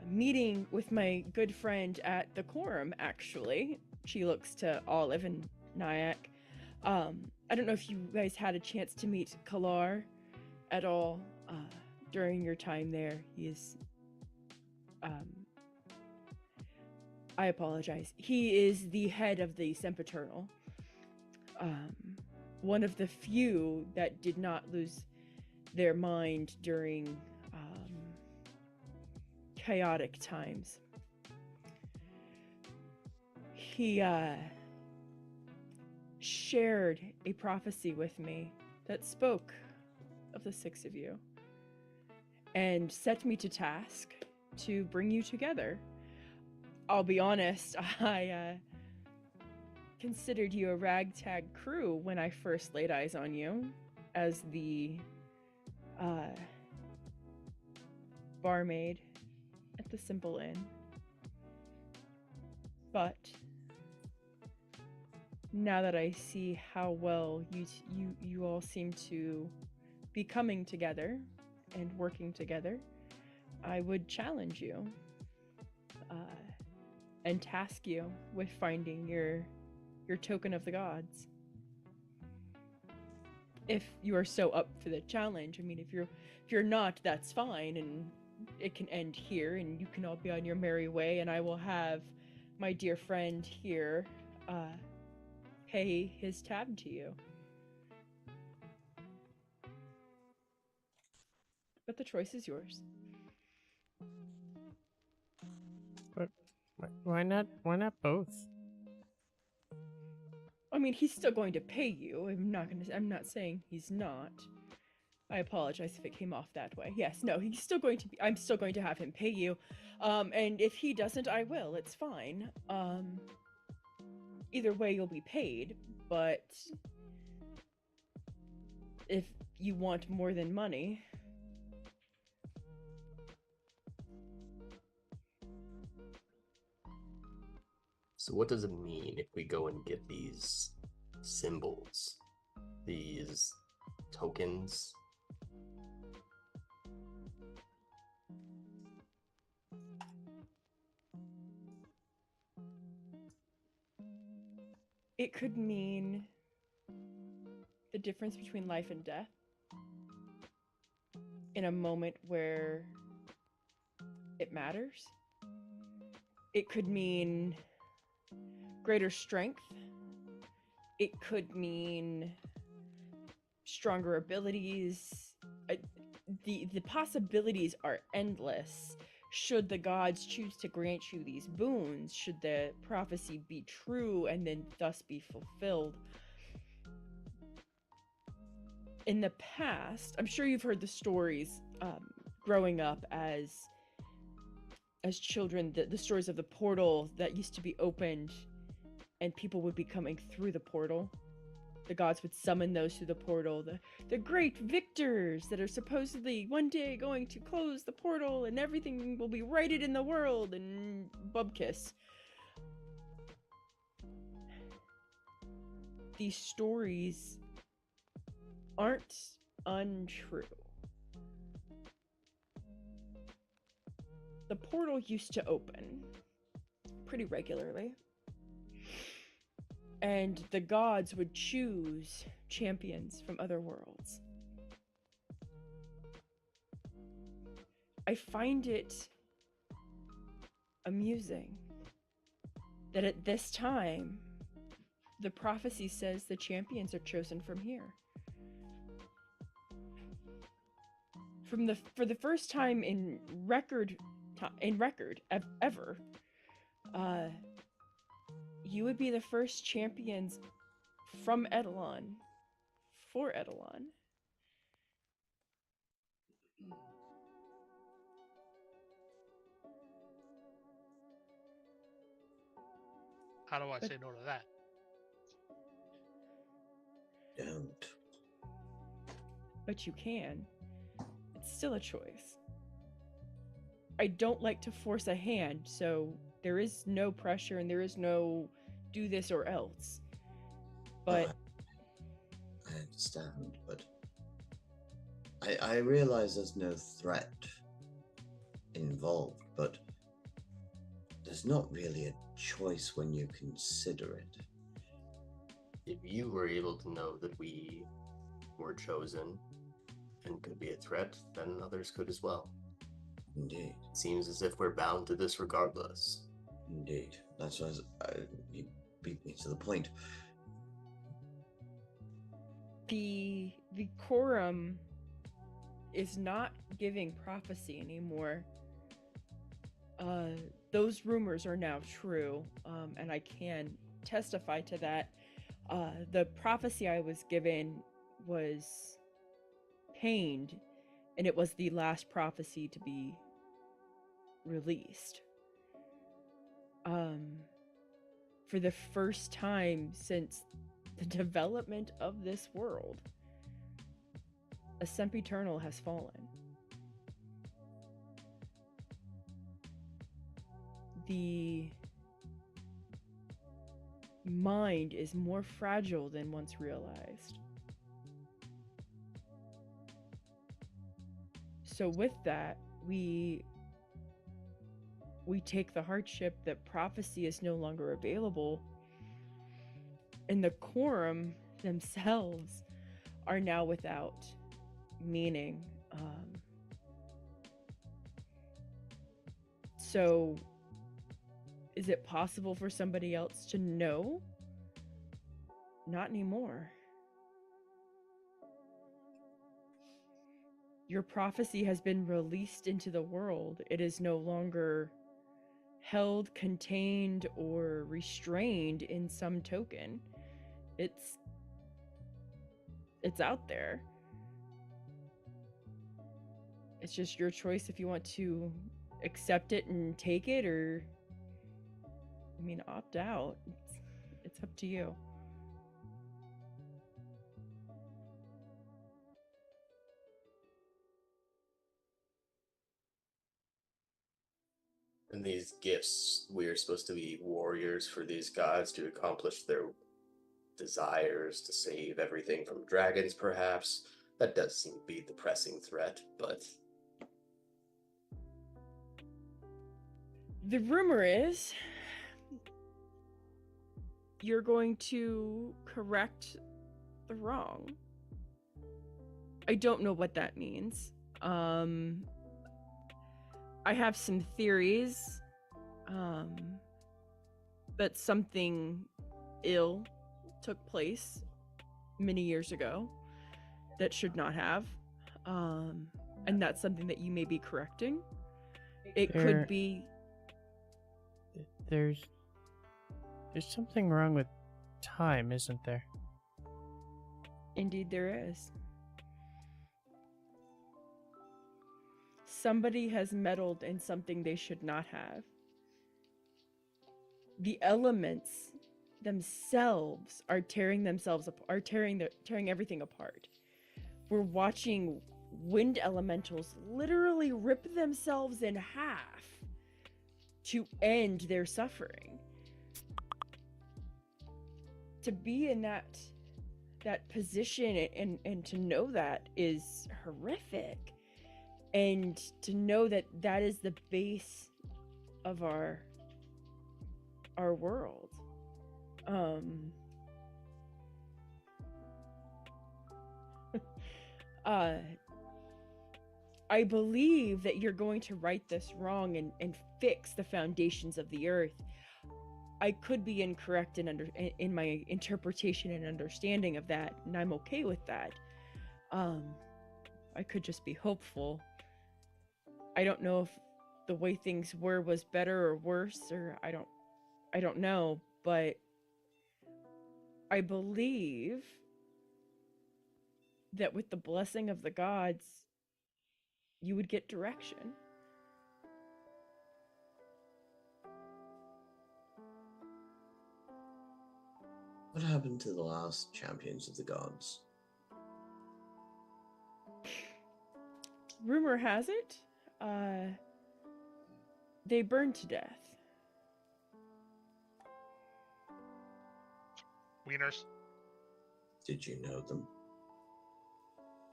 meeting with my good friend at the quorum, actually. She looks to Olive and Nyack. I don't know if you guys had a chance to meet Kalar at all during your time there. He is... I apologize. He is the head of the Sempiternal. One of the few that did not lose their mind during chaotic times. He shared a prophecy with me that spoke of the six of you and set me to task to bring you together. I'll be honest, I considered you a ragtag crew when I first laid eyes on you as the barmaid at the Simple Inn. But now that I see how well you all seem to be coming together and working together, I would challenge you and task you with finding your token of the gods. If you are so up for the challenge. I mean, if you're not, that's fine, and it can end here, and you can all be on your merry way, and I will have my dear friend here pay his tab to you. But the choice is yours. But why not both? I mean, he's still going to pay you. I'm not saying he's not. I apologize if it came off that way. Yes, no, he's still going to be, I'm still going to have him pay you. And if he doesn't, I will. It's fine. Either way, you'll be paid, but if you want more than money... So what does it mean if we go and get these symbols, these tokens? It could mean the difference between life and death in a moment where it matters. It could mean greater strength. It could mean stronger abilities. The possibilities are endless. Should the gods choose to grant you these boons, should the prophecy be true and then thus be fulfilled. In the past, I'm sure you've heard the stories growing up as children, the stories of the portal that used to be opened and people would be coming through the portal. The gods would summon those through the portal, the great victors that are supposedly one day going to close the portal and everything will be righted in the world, and bubkiss. These stories aren't untrue. The portal used to open pretty regularly, and the gods would choose champions from other worlds. I find it amusing that at this time, the prophecy says the champions are chosen from here. For the first time in record ever, you would be the first champions from Eidolon for Eidolon. How do I But- say no to that? Don't. But you can. It's still a choice. I don't like to force a hand, so there is no pressure and there is no do this or else. But I understand, but I realize there's no threat involved, but there's not really a choice when you consider it. If you were able to know that we were chosen and could be a threat, then others could as well. Indeed, It seems as if we're bound to this regardless. indeed. That's why you beat me to the point. the quorum is not giving prophecy anymore. Those rumors are now true, and I can testify to that. The prophecy I was given was pained, and it was the last prophecy to be released. For the first time since the development of this world, a sempiternal has fallen. The mind is more fragile than once realized. So with that, we take the hardship that prophecy is no longer available, and the quorum themselves are now without meaning. So is it possible for somebody else to know? Not anymore. Your prophecy has been released into the world. It is no longer held, contained, or restrained in some token. It's out there. It's just your choice if you want to accept it and take it, or opt out. It's up to you. And these gifts, we are supposed to be warriors for these gods to accomplish their desires, to save everything from dragons, perhaps. That does seem to be the pressing threat, but The rumor is you're going to correct the wrong. I don't know what that means. I have some theories that something ill took place many years ago that should not have. And that's something that you may be correcting. It could be... There's something wrong with time, isn't there? Indeed there is. Somebody has meddled in something they should not have. The elements themselves are tearing everything apart. We're watching wind elementals literally rip themselves in half to end their suffering. To be in that position and to know that is horrific. And to know that that is the base of our world. I believe that you're going to right this wrong and fix the foundations of the earth. I could be incorrect in my interpretation and understanding of that, and I'm okay with that. I could just be hopeful. I don't know if the way things were was better or worse, or I don't know, but I believe that with the blessing of the gods, you would get direction. What happened to the last champions of the gods? Rumor has it, they burned to death. Wieners. Did you know them?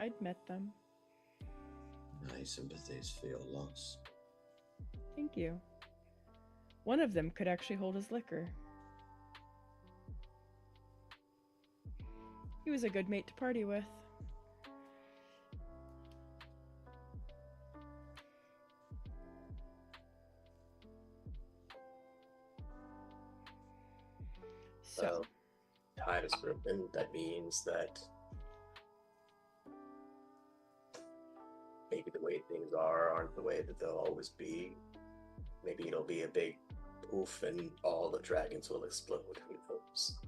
I'd met them. My sympathies for your loss. Thank you. One of them could actually hold his liquor. He was a good mate to party with. So, Well, time is broken. That means that maybe the way things aren't the way that they'll always be. Maybe it'll be a big poof and all the dragons will explode. Who knows?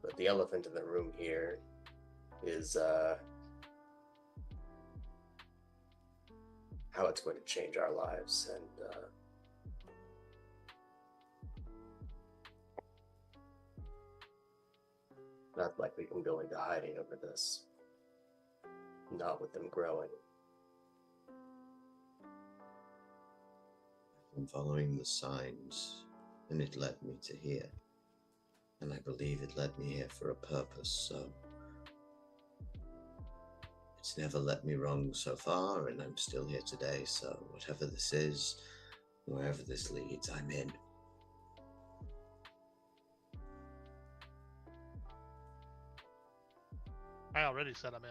But the elephant in the room here is how it's going to change our lives, and not likely them going to hiding over this. Not with them growing. I'm following the signs, and it led me to here. And I believe it led me here for a purpose, so it's never let me wrong so far, and I'm still here today, so whatever this is, wherever this leads, I'm in. I already said I'm in.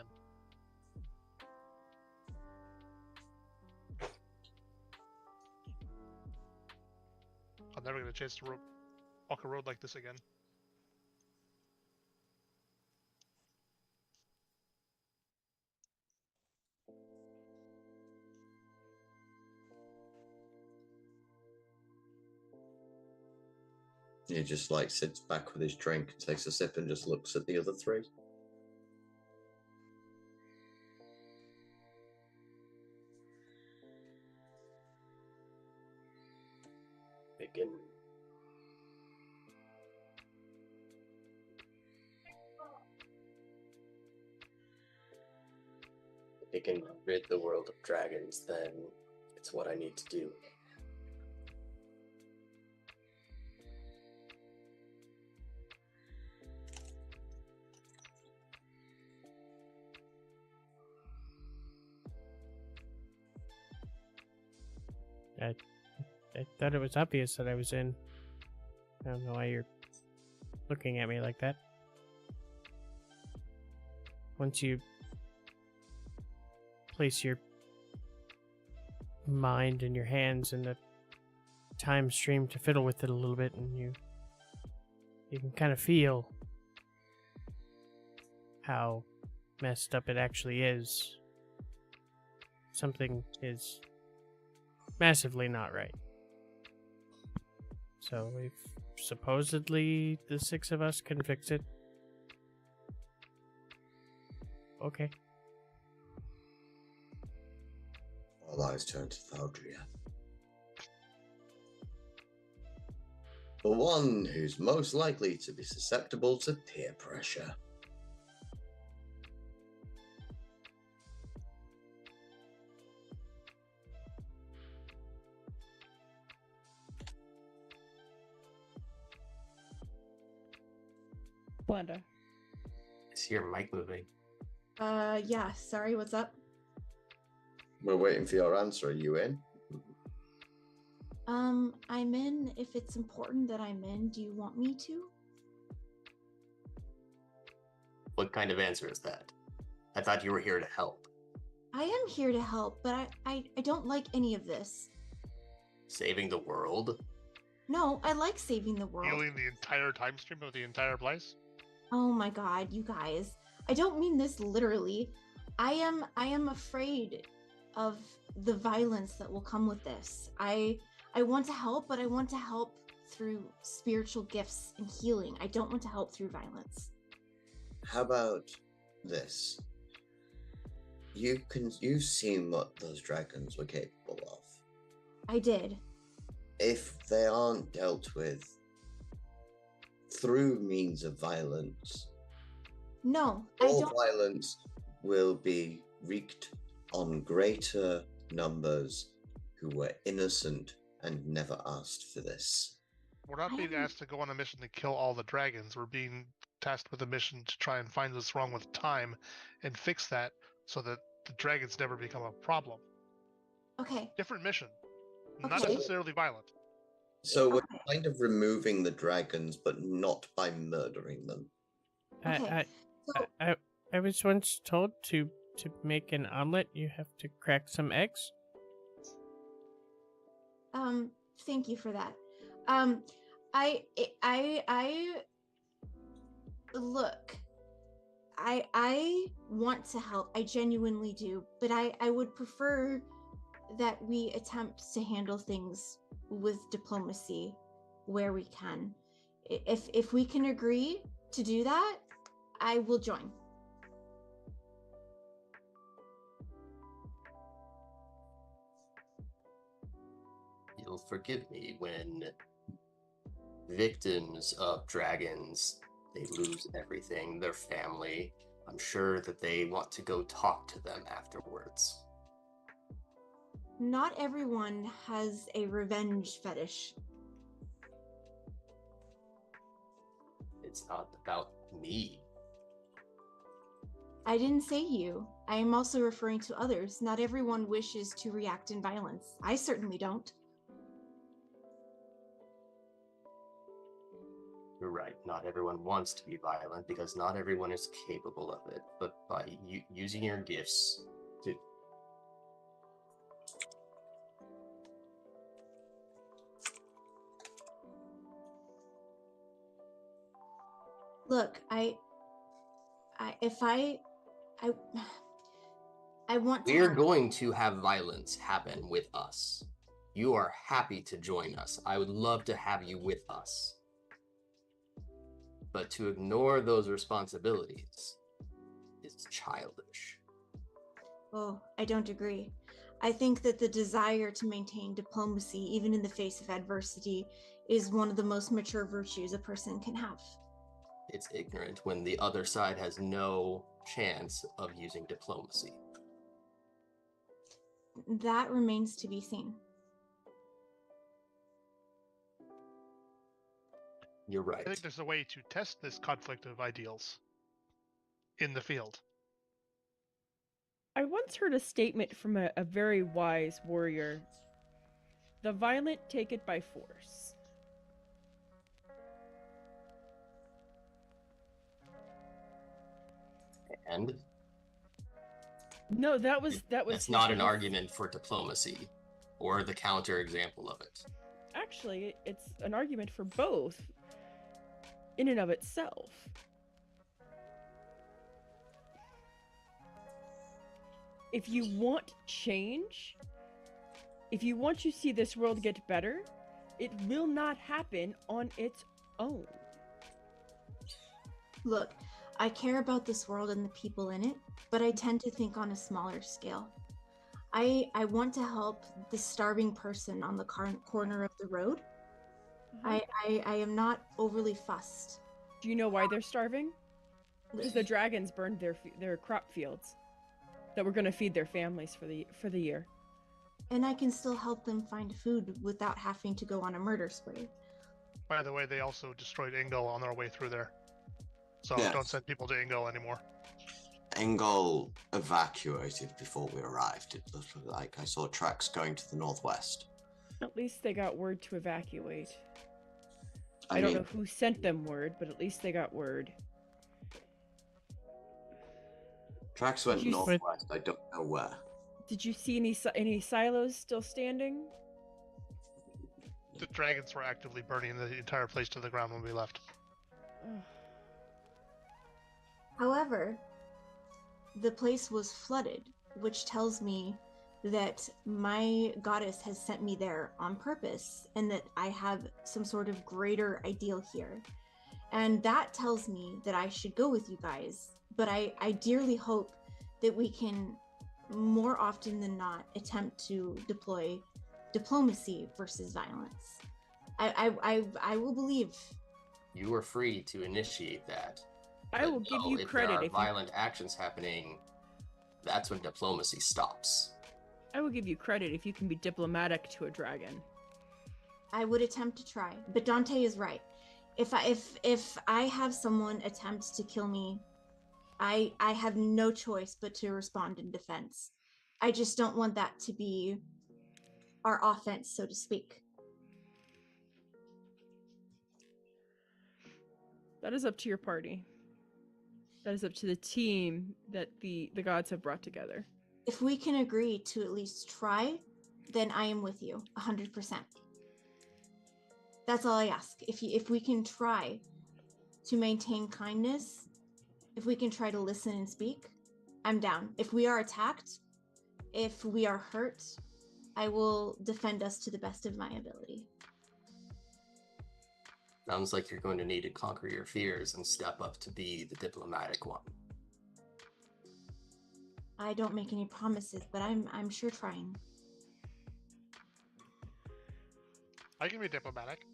I'll never get a chance to walk a road like this again. He just like sits back with his drink, takes a sip, and just looks at the other three. If it can rid the world of dragons, then it's what I need to do. I thought it was obvious that I was in. I don't know why you're looking at me like that. Once you place your mind and your hands in the time stream to fiddle with it a little bit, and you can kind of feel how messed up it actually is. Something is massively not right. So if supposedly the six of us can fix it, okay. All eyes turn to Thaldria. The one who's most likely to be susceptible to peer pressure. Blenda. I see your mic moving. Yeah, sorry, what's up? We're waiting for your answer. Are you in? I'm in if it's important that I'm in. Do you want me to? What kind of answer is that? I thought you were here to help. I am here to help, but I don't like any of this. Saving the world? No, I like saving the world. Healing the entire time stream of the entire place? Oh my god, you guys. I don't mean this literally. I am afraid of the violence that will come with this. I want to help, but I want to help through spiritual gifts and healing. I don't want to help through violence. How about this? you've seen what those dragons were capable of. I did. If they aren't dealt with through means of violence, No, I all don't. violence will be wreaked on greater numbers who were innocent and never asked for this. We're not I being haven't- asked to go on a mission to kill all the dragons. We're being tasked with a mission to try and find what's wrong with time and fix that so that the dragons never become a problem. Okay. Different mission, not Okay. necessarily violent. So we're Okay. kind of removing the dragons, but not by murdering them. Okay. So, I was once told to make an omelet, you have to crack some eggs. thank you for that. Look, I want to help. I genuinely do, but I would prefer that we attempt to handle things with diplomacy where we can. If we can agree to do that, I will join. You'll forgive me when victims of dragons, they lose everything, their family. I'm sure that they want to go talk to them afterwards. Not everyone has a revenge fetish. It's not about me. I didn't say you. I am also referring to others. Not everyone wishes to react in violence. I certainly don't. You're right, not everyone wants to be violent because not everyone is capable of it. But by using your gifts to... Look, I want to We're help. going to have violence happen with us. You are happy to join us. I would love to have you with us. But to ignore those responsibilities is childish. Oh, I don't agree. I think that the desire to maintain diplomacy, even in the face of adversity, is one of the most mature virtues a person can have. It's ignorant when the other side has no chance of using diplomacy. That remains to be seen. You're right. I think there's a way to test this conflict of ideals in the field. I once heard a statement from a very wise warrior. The violent take it by force. And No, that was that's his not an whole- argument for diplomacy or the counter example of it. Actually, it's an argument for both in and of itself. If you want change, if you want to see this world get better, it will not happen on its own. Look, I care about this world and the people in it, but I tend to think on a smaller scale. I want to help the starving person on the corner of the road. I am not overly fussed. Do you know why they're starving? Because the dragons burned their crop fields that were going to feed their families for the year. And I can still help them find food without having to go on a murder spree. By the way, they also destroyed Ingol on their way through there. So Yes. don't send people to Ingol anymore. Engel evacuated before we arrived. It looked like I saw tracks going to the northwest. At least they got word to evacuate. I don't mean, know who sent them word, but at least they got word. tracks went Did you s- northwest. I don't know where. Did you see any silos still standing? The dragons were actively burning the entire place to the ground when we left. Ugh. However, the place was flooded, which tells me that my goddess has sent me there on purpose and that I have some sort of greater ideal here. And that tells me that I should go with you guys. But I dearly hope that we can more often than not, attempt to deploy diplomacy versus violence. I will believe. You are free to initiate that. I will give you if credit there are if you violent actions happening, that's when diplomacy stops. I will give you credit if you can be diplomatic to a dragon. I would attempt to try, but Dante is right. If I have someone attempt to kill me, I have no choice but to respond in defense. I just don't want that to be our offense, so to speak. That is up to your party. That is up to the team that the gods have brought together. If we can agree to at least try, then I am with you 100%. That's all I ask. If we can try to maintain kindness, if we can try to listen and speak, I'm down. If we are attacked, if we are hurt, I will defend us to the best of my ability. Sounds like you're going to need to conquer your fears and step up to be the diplomatic one. I don't make any promises, but I'm sure trying. I can be diplomatic.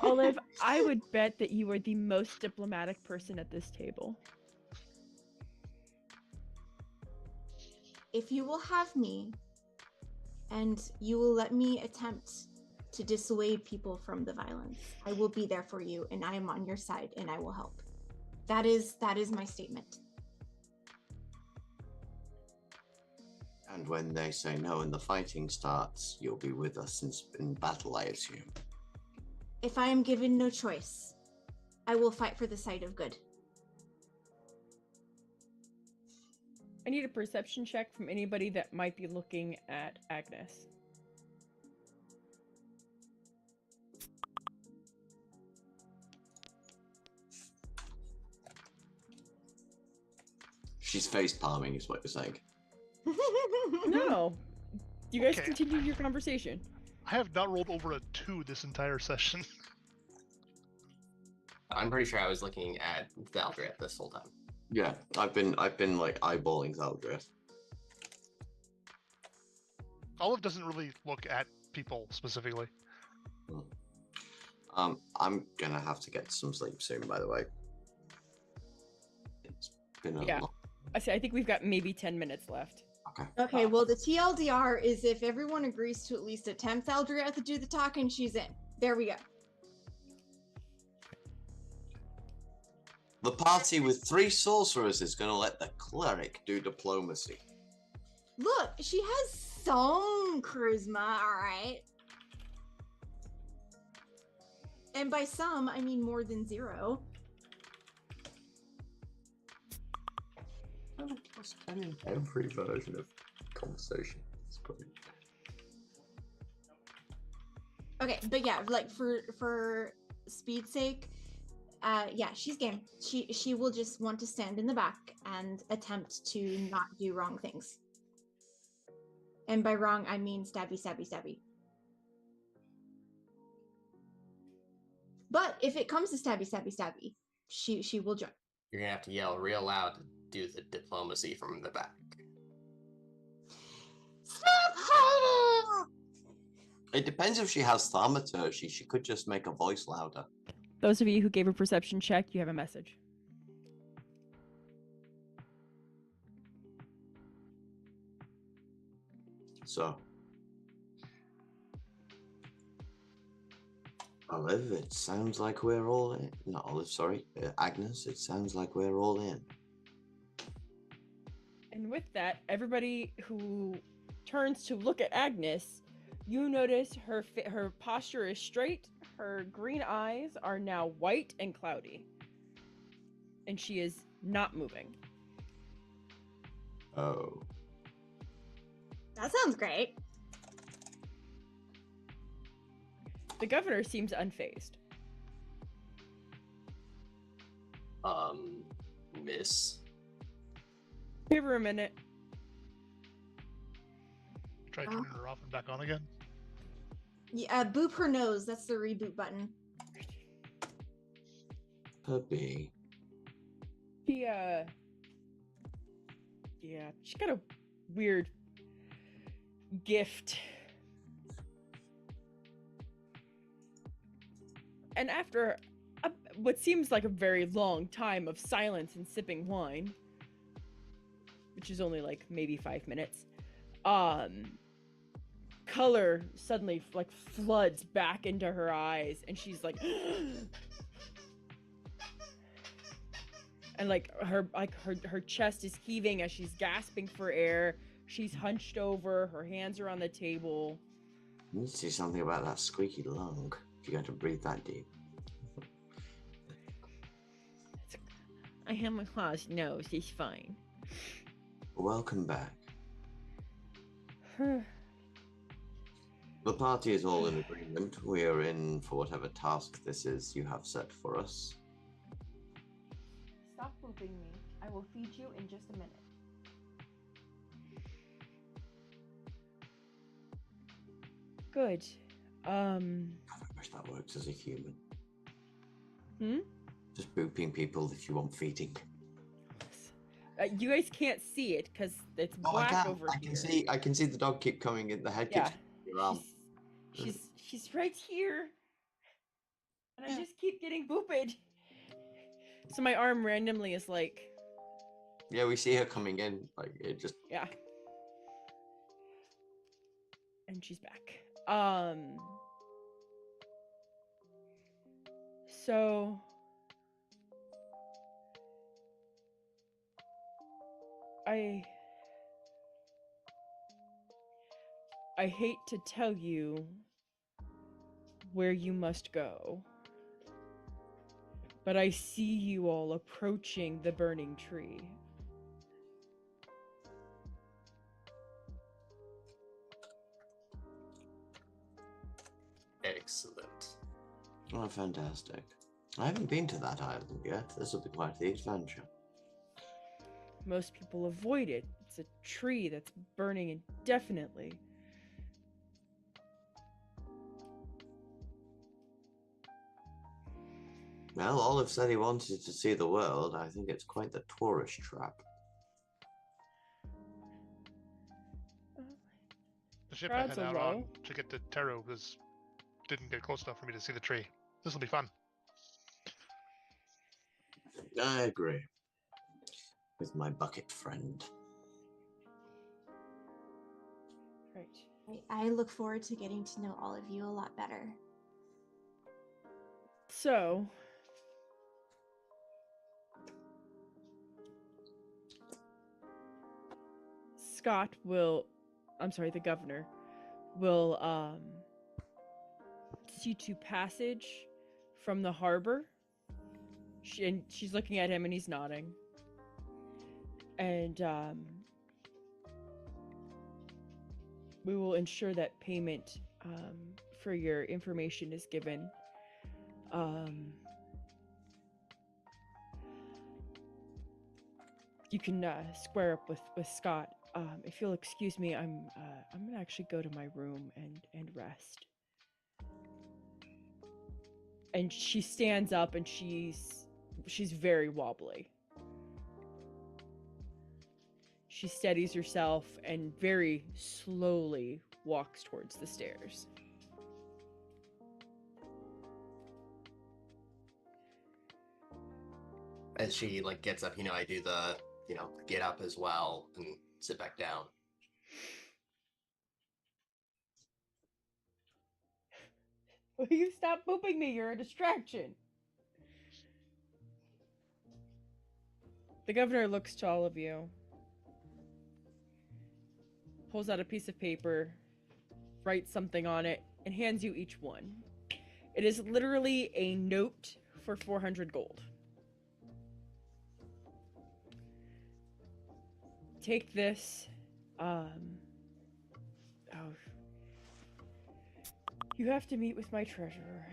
Olive, I would bet that you are the most diplomatic person at this table. If you will have me, and you will let me attempt to dissuade people from the violence, I will be there for you, and I am on your side, and I will help. That is my statement. And when they say no and the fighting starts, you'll be with us in battle, I assume. If I am given no choice, I will fight for the side of good. I need a perception check from anybody that might be looking at Agnes. She's face palming, is what you're saying. No. You guys Okay. continue your conversation. I have not rolled over a 2 this entire session. I'm pretty sure I was looking at Valdriat this whole time. Yeah, I've been like eyeballing Zaldrith. Olive doesn't really look at people specifically. I'm gonna have to get some sleep soon, by the way. It's been a Yeah. long... I think we've got maybe 10 minutes left. Okay, well, the TLDR is if everyone agrees to at least attempt Aldria to do the talking, she's in. There we go. The party with 3 sorcerers is gonna let the cleric do diplomacy. Look, she has some charisma, alright? And by some, I mean more than 0. Plus 10 in every version of conversation. It's probably... Okay, but yeah, like for speed's sake, yeah, she's game. She will just want to stand in the back and attempt to not do wrong things. And by wrong, I mean stabby, stabby, stabby. But if it comes to stabby, stabby, stabby, she will join. You're gonna have to yell real loud to do the diplomacy from the back. Stop fighting! It depends if she has thaumaturgy. She could just make her voice louder. Those of you who gave a perception check, you have a message. So, Olive, it sounds like we're all in. Not Olive, sorry. Agnes, it sounds like we're all in. And with that, everybody who turns to look at Agnes, you notice her posture is straight, her green eyes are now white and cloudy, and she is not moving. Oh. That sounds great. The governor seems unfazed. Miss? Give her a minute. Try turning her off and back on again. Yeah, boop her nose. That's the reboot button. Puppy. Yeah, she got a weird gift. And after what seems like a very long time of silence and sipping wine, which is only like maybe 5 minutes, color suddenly like floods back into her eyes, and she's like and her chest is heaving as she's gasping for air. She's hunched over, her hands are on the table. You need to say something about that squeaky lung if you're going to breathe that deep. I have my closed nose, it's fine. Welcome back. The party is all in agreement. We are in for whatever task this is you have set for us. Stop booping me. I will feed you in just a minute. Good. God, I wish that works as a human. Hmm? Just booping people if you want feeding. You guys can't see it because it's Oh, black over I here. I can see the dog keep coming in. The head keeps your arm. She's right here. And I just keep getting booped. So my arm randomly is like... Yeah, we see her coming in. Like, it just... Yeah. And she's back. So... I hate to tell you where you must go, but I see you all approaching the burning tree. Excellent. Oh, fantastic. I haven't been to that island yet. This will be quite the adventure. Most people avoid it. It's a tree that's burning indefinitely. Well, Olive said he wanted to see the world. I think it's quite the tourist trap. The ship Crowds I are head out on low. to get to Taro didn't get close enough for me to see the tree. This will be fun. I agree. With my bucket friend. Right. I look forward to getting to know all of you a lot better. So, the governor will see to passage from the harbor. She's looking at him and he's nodding. And we will ensure that payment for your information is given. You can square up with Scott. If you'll excuse me, I'm gonna actually go to my room and rest. And she stands up and she's very wobbly. She steadies herself and very slowly walks towards the stairs. As she gets up, I do the get up as well and sit back down. Will you stop booping me? You're a distraction. The governor looks to all of you, pulls out a piece of paper, writes something on it, and hands you each one. It is literally a note for 400 gold. Take this. You have to meet with my treasurer.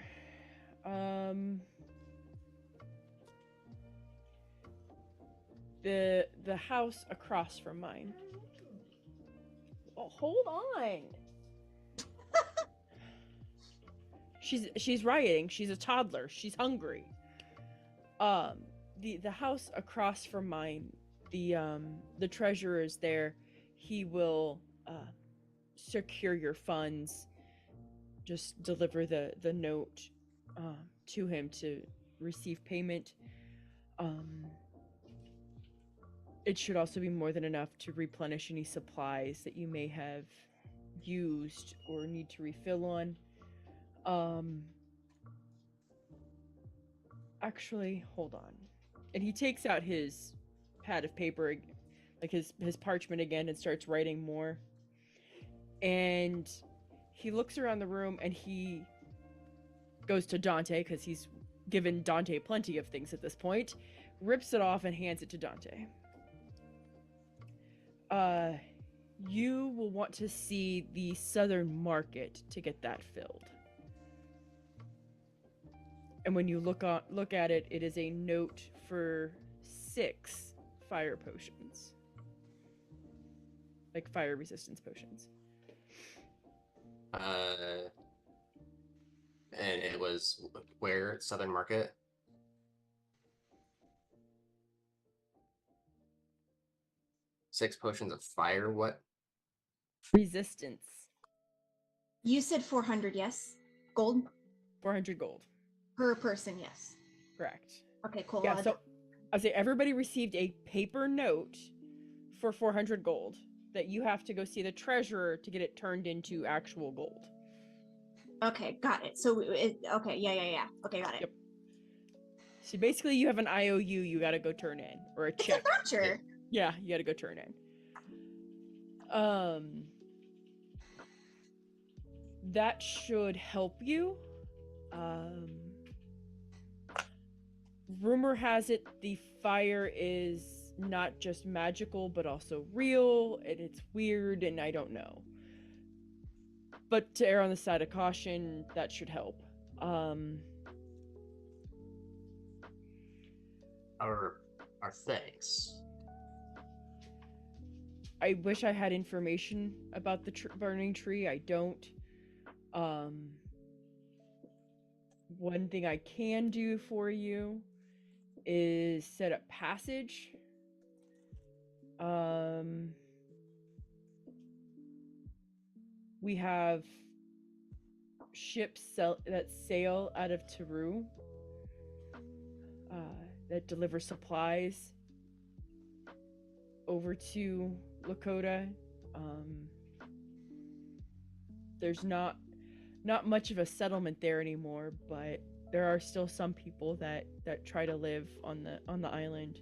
The house across from mine. Oh, hold on. She's rioting. She's a toddler. She's hungry. the house across from mine, the treasurer is there. He will secure your funds. Just deliver the note to him to receive payment. It should also be more than enough to replenish any supplies that you may have used or need to refill on. Actually, hold on. And he takes out his pad of paper, like his parchment again, and starts writing more. And he looks around the room and he goes to Dante, because he's given Dante plenty of things at this point, rips it off and hands it to Dante. You will want to see the southern market to get that filled. And when you look at it, it is a note for 6 fire potions. Like fire resistance potions. And it was where? Southern Market? Six potions of fire, what? Resistance. You said 400, yes? Gold? 400 gold. Per person, yes. Correct. Okay, cool. Yeah, so I'll say everybody received a paper note for 400 gold that you have to go see the treasurer to get it turned into actual gold. Okay, got it. So, okay, yeah. Okay, got it. Yep. So basically you have an IOU you gotta go turn in, or a check. It's a voucher. Yeah, you gotta go turn in. That should help you. Rumor has it the fire is not just magical, but also real, and it's weird, and I don't know. But to err on the side of caution, that should help. Our thanks. I wish I had information about the burning tree. I don't. One thing I can do for you is set up passage. We have ships that sail out of Teru that deliver supplies over to Lakota. There's not much of a settlement there anymore, but there are still some people that try to live on the island.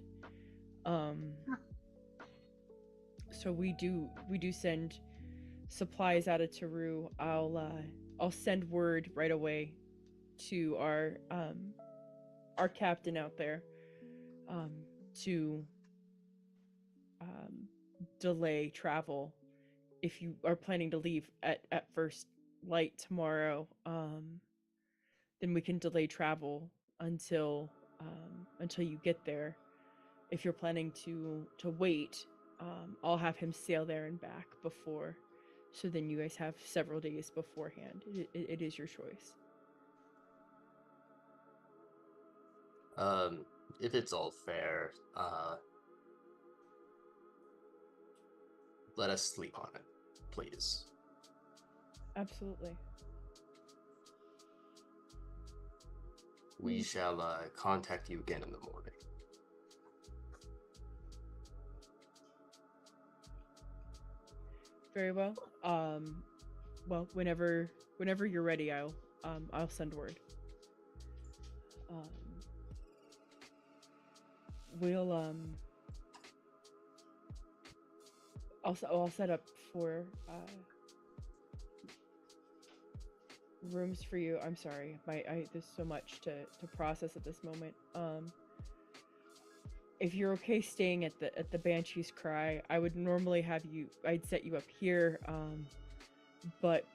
So we do send supplies out of Teru. I'll send word right away to our captain out there to delay travel. If you are planning to leave at first light tomorrow, then we can delay travel until you get there. If you're planning to wait, I'll have him sail there and back before, so then you guys have several days beforehand. It is your choice. If it's all fair, let us sleep on it, please. Absolutely. We shall contact you again in the morning. Very well. Well, whenever you're ready, I'll send word. We'll I'll set up for rooms for you. I'm sorry, there's so much to process at this moment. If you're okay staying at the Banshee's Cry, I would normally I'd set you up here, but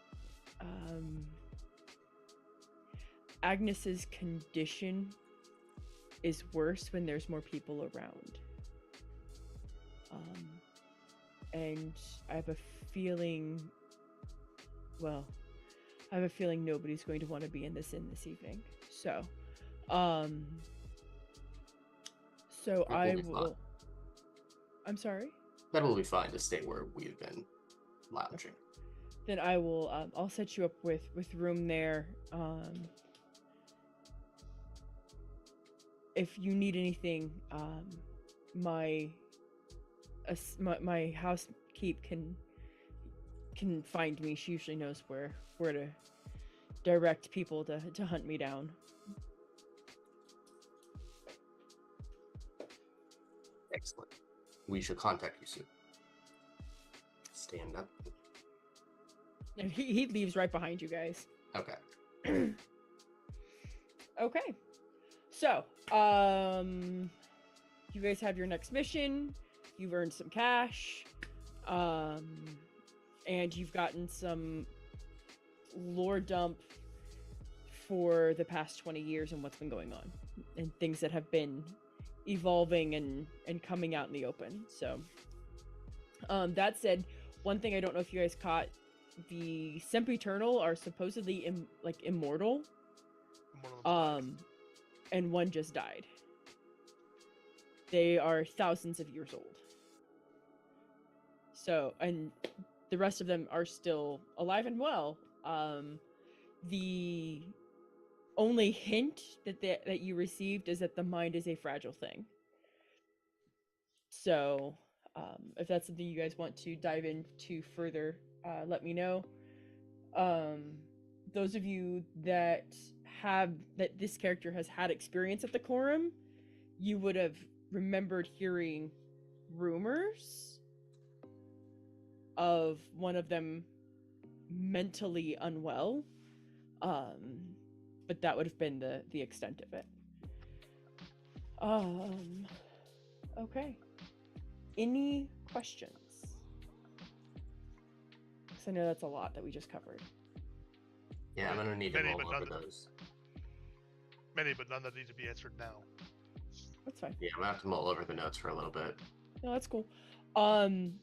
Agnes's condition is worse when there's more people around. And I have a feeling nobody's going to want to be in this inn this evening. So, So It will I be fine. will. I'm sorry. That will be fine to stay where we've been lounging. Then I will. I'll set you up with room there. If you need anything, my housekeep can find me. She usually knows where to direct people to hunt me down. Excellent. We shall contact you soon. Stand up. And he leaves right behind you guys. Okay. Okay. So, you guys have your next mission. You've earned some cash. And you've gotten some lore dump for the past 20 years and what's been going on. And things that have been evolving and coming out in the open. So, that said, one thing I don't know if you guys caught, the Sempiternal are supposedly immortal. And one just died. They are thousands of years old. So, and the rest of them are still alive and well. The only hint that you received is that the mind is a fragile thing. So, if that's something you guys want to dive into further, let me know. Those of you that this character has had experience at the Quorum, you would have remembered hearing rumors of one of them mentally unwell. But that would have been the extent of it. Okay. Any questions? Because I know that's a lot that we just covered. Yeah, I'm gonna need to Many, roll but over none- those. Many, but none that need to be answered now. That's fine. Yeah, I'm gonna have to mull over the notes for a little bit. No, that's cool.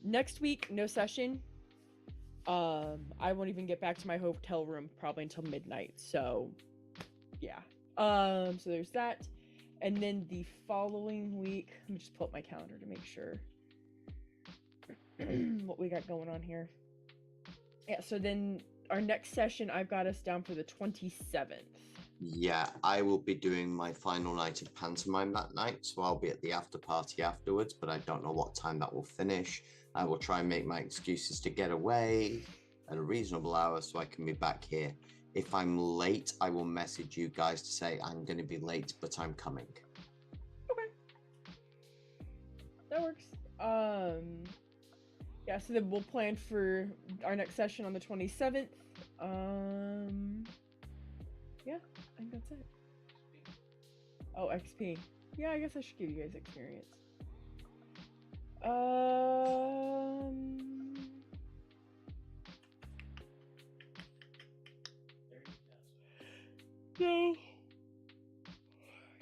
Next week, no session. I won't even get back to my hotel room probably until midnight. So, yeah. So there's that. And then the following week, let me just pull up my calendar to make sure what we got going on here. Yeah, so then our next session, I've got us down for the 27th. Yeah, I will be doing my final night of pantomime that night, so I'll be at the after party afterwards, but I don't know what time that will finish. I will try and make my excuses to get away at a reasonable hour so I can be back here. If I'm late, I will message you guys to say I'm going to be late, but I'm coming. Okay. That works. Yeah, so then we'll plan for our next session on the 27th. Yeah, I think that's it. Oh, XP. Yeah, I guess I should give you guys experience. No.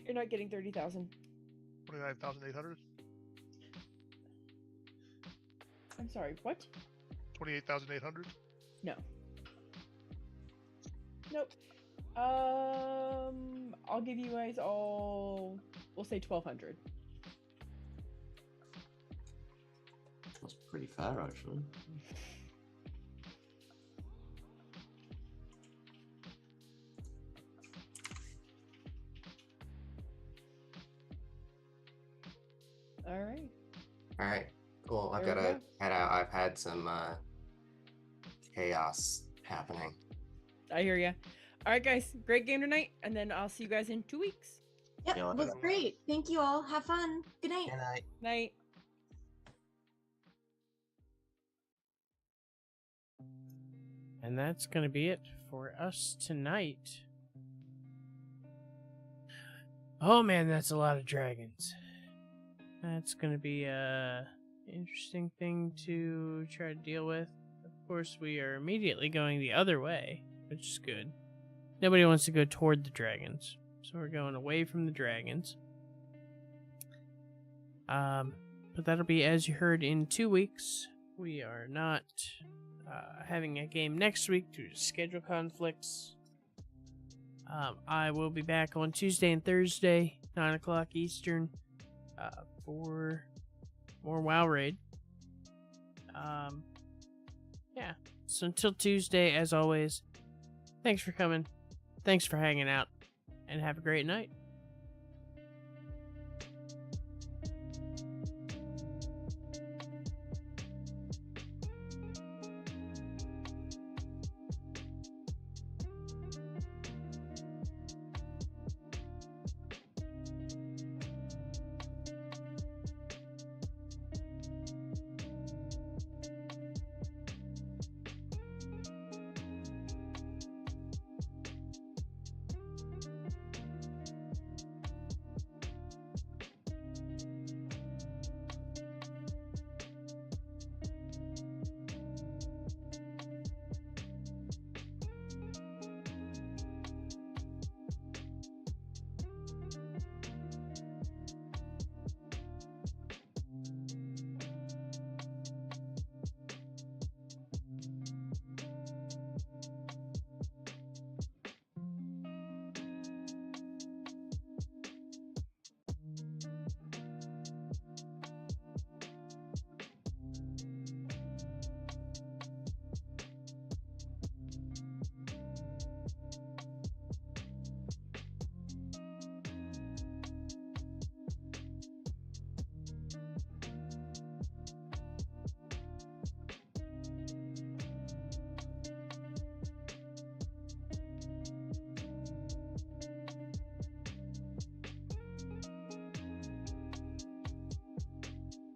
You're not getting 30,000. 29,800? I'm sorry, what? 28,800? No. Nope. I'll give you guys all, we'll say 1,200. That's pretty fair, actually. All right. All right, cool. I've There got we to go. head out. I've had some chaos happening. I hear ya. All right, guys. Great game tonight, and then I'll see you guys in 2 weeks. Yep, Yeah, was great. Thank you all. Have fun. Good night. Good night. Night. And that's going to be it for us tonight. Oh man, that's a lot of dragons. That's going to be a interesting thing to try to deal with. Of course, we are immediately going the other way, which is good. Nobody wants to go toward the dragons, so we're going away from the dragons. But that'll be, as you heard, in 2 weeks. We are not having a game next week due to schedule conflicts. I will be back on Tuesday and Thursday, 9 o'clock Eastern. for more WoW Raid. Yeah. So until Tuesday, as always, thanks for coming. Thanks for hanging out. And have a great night.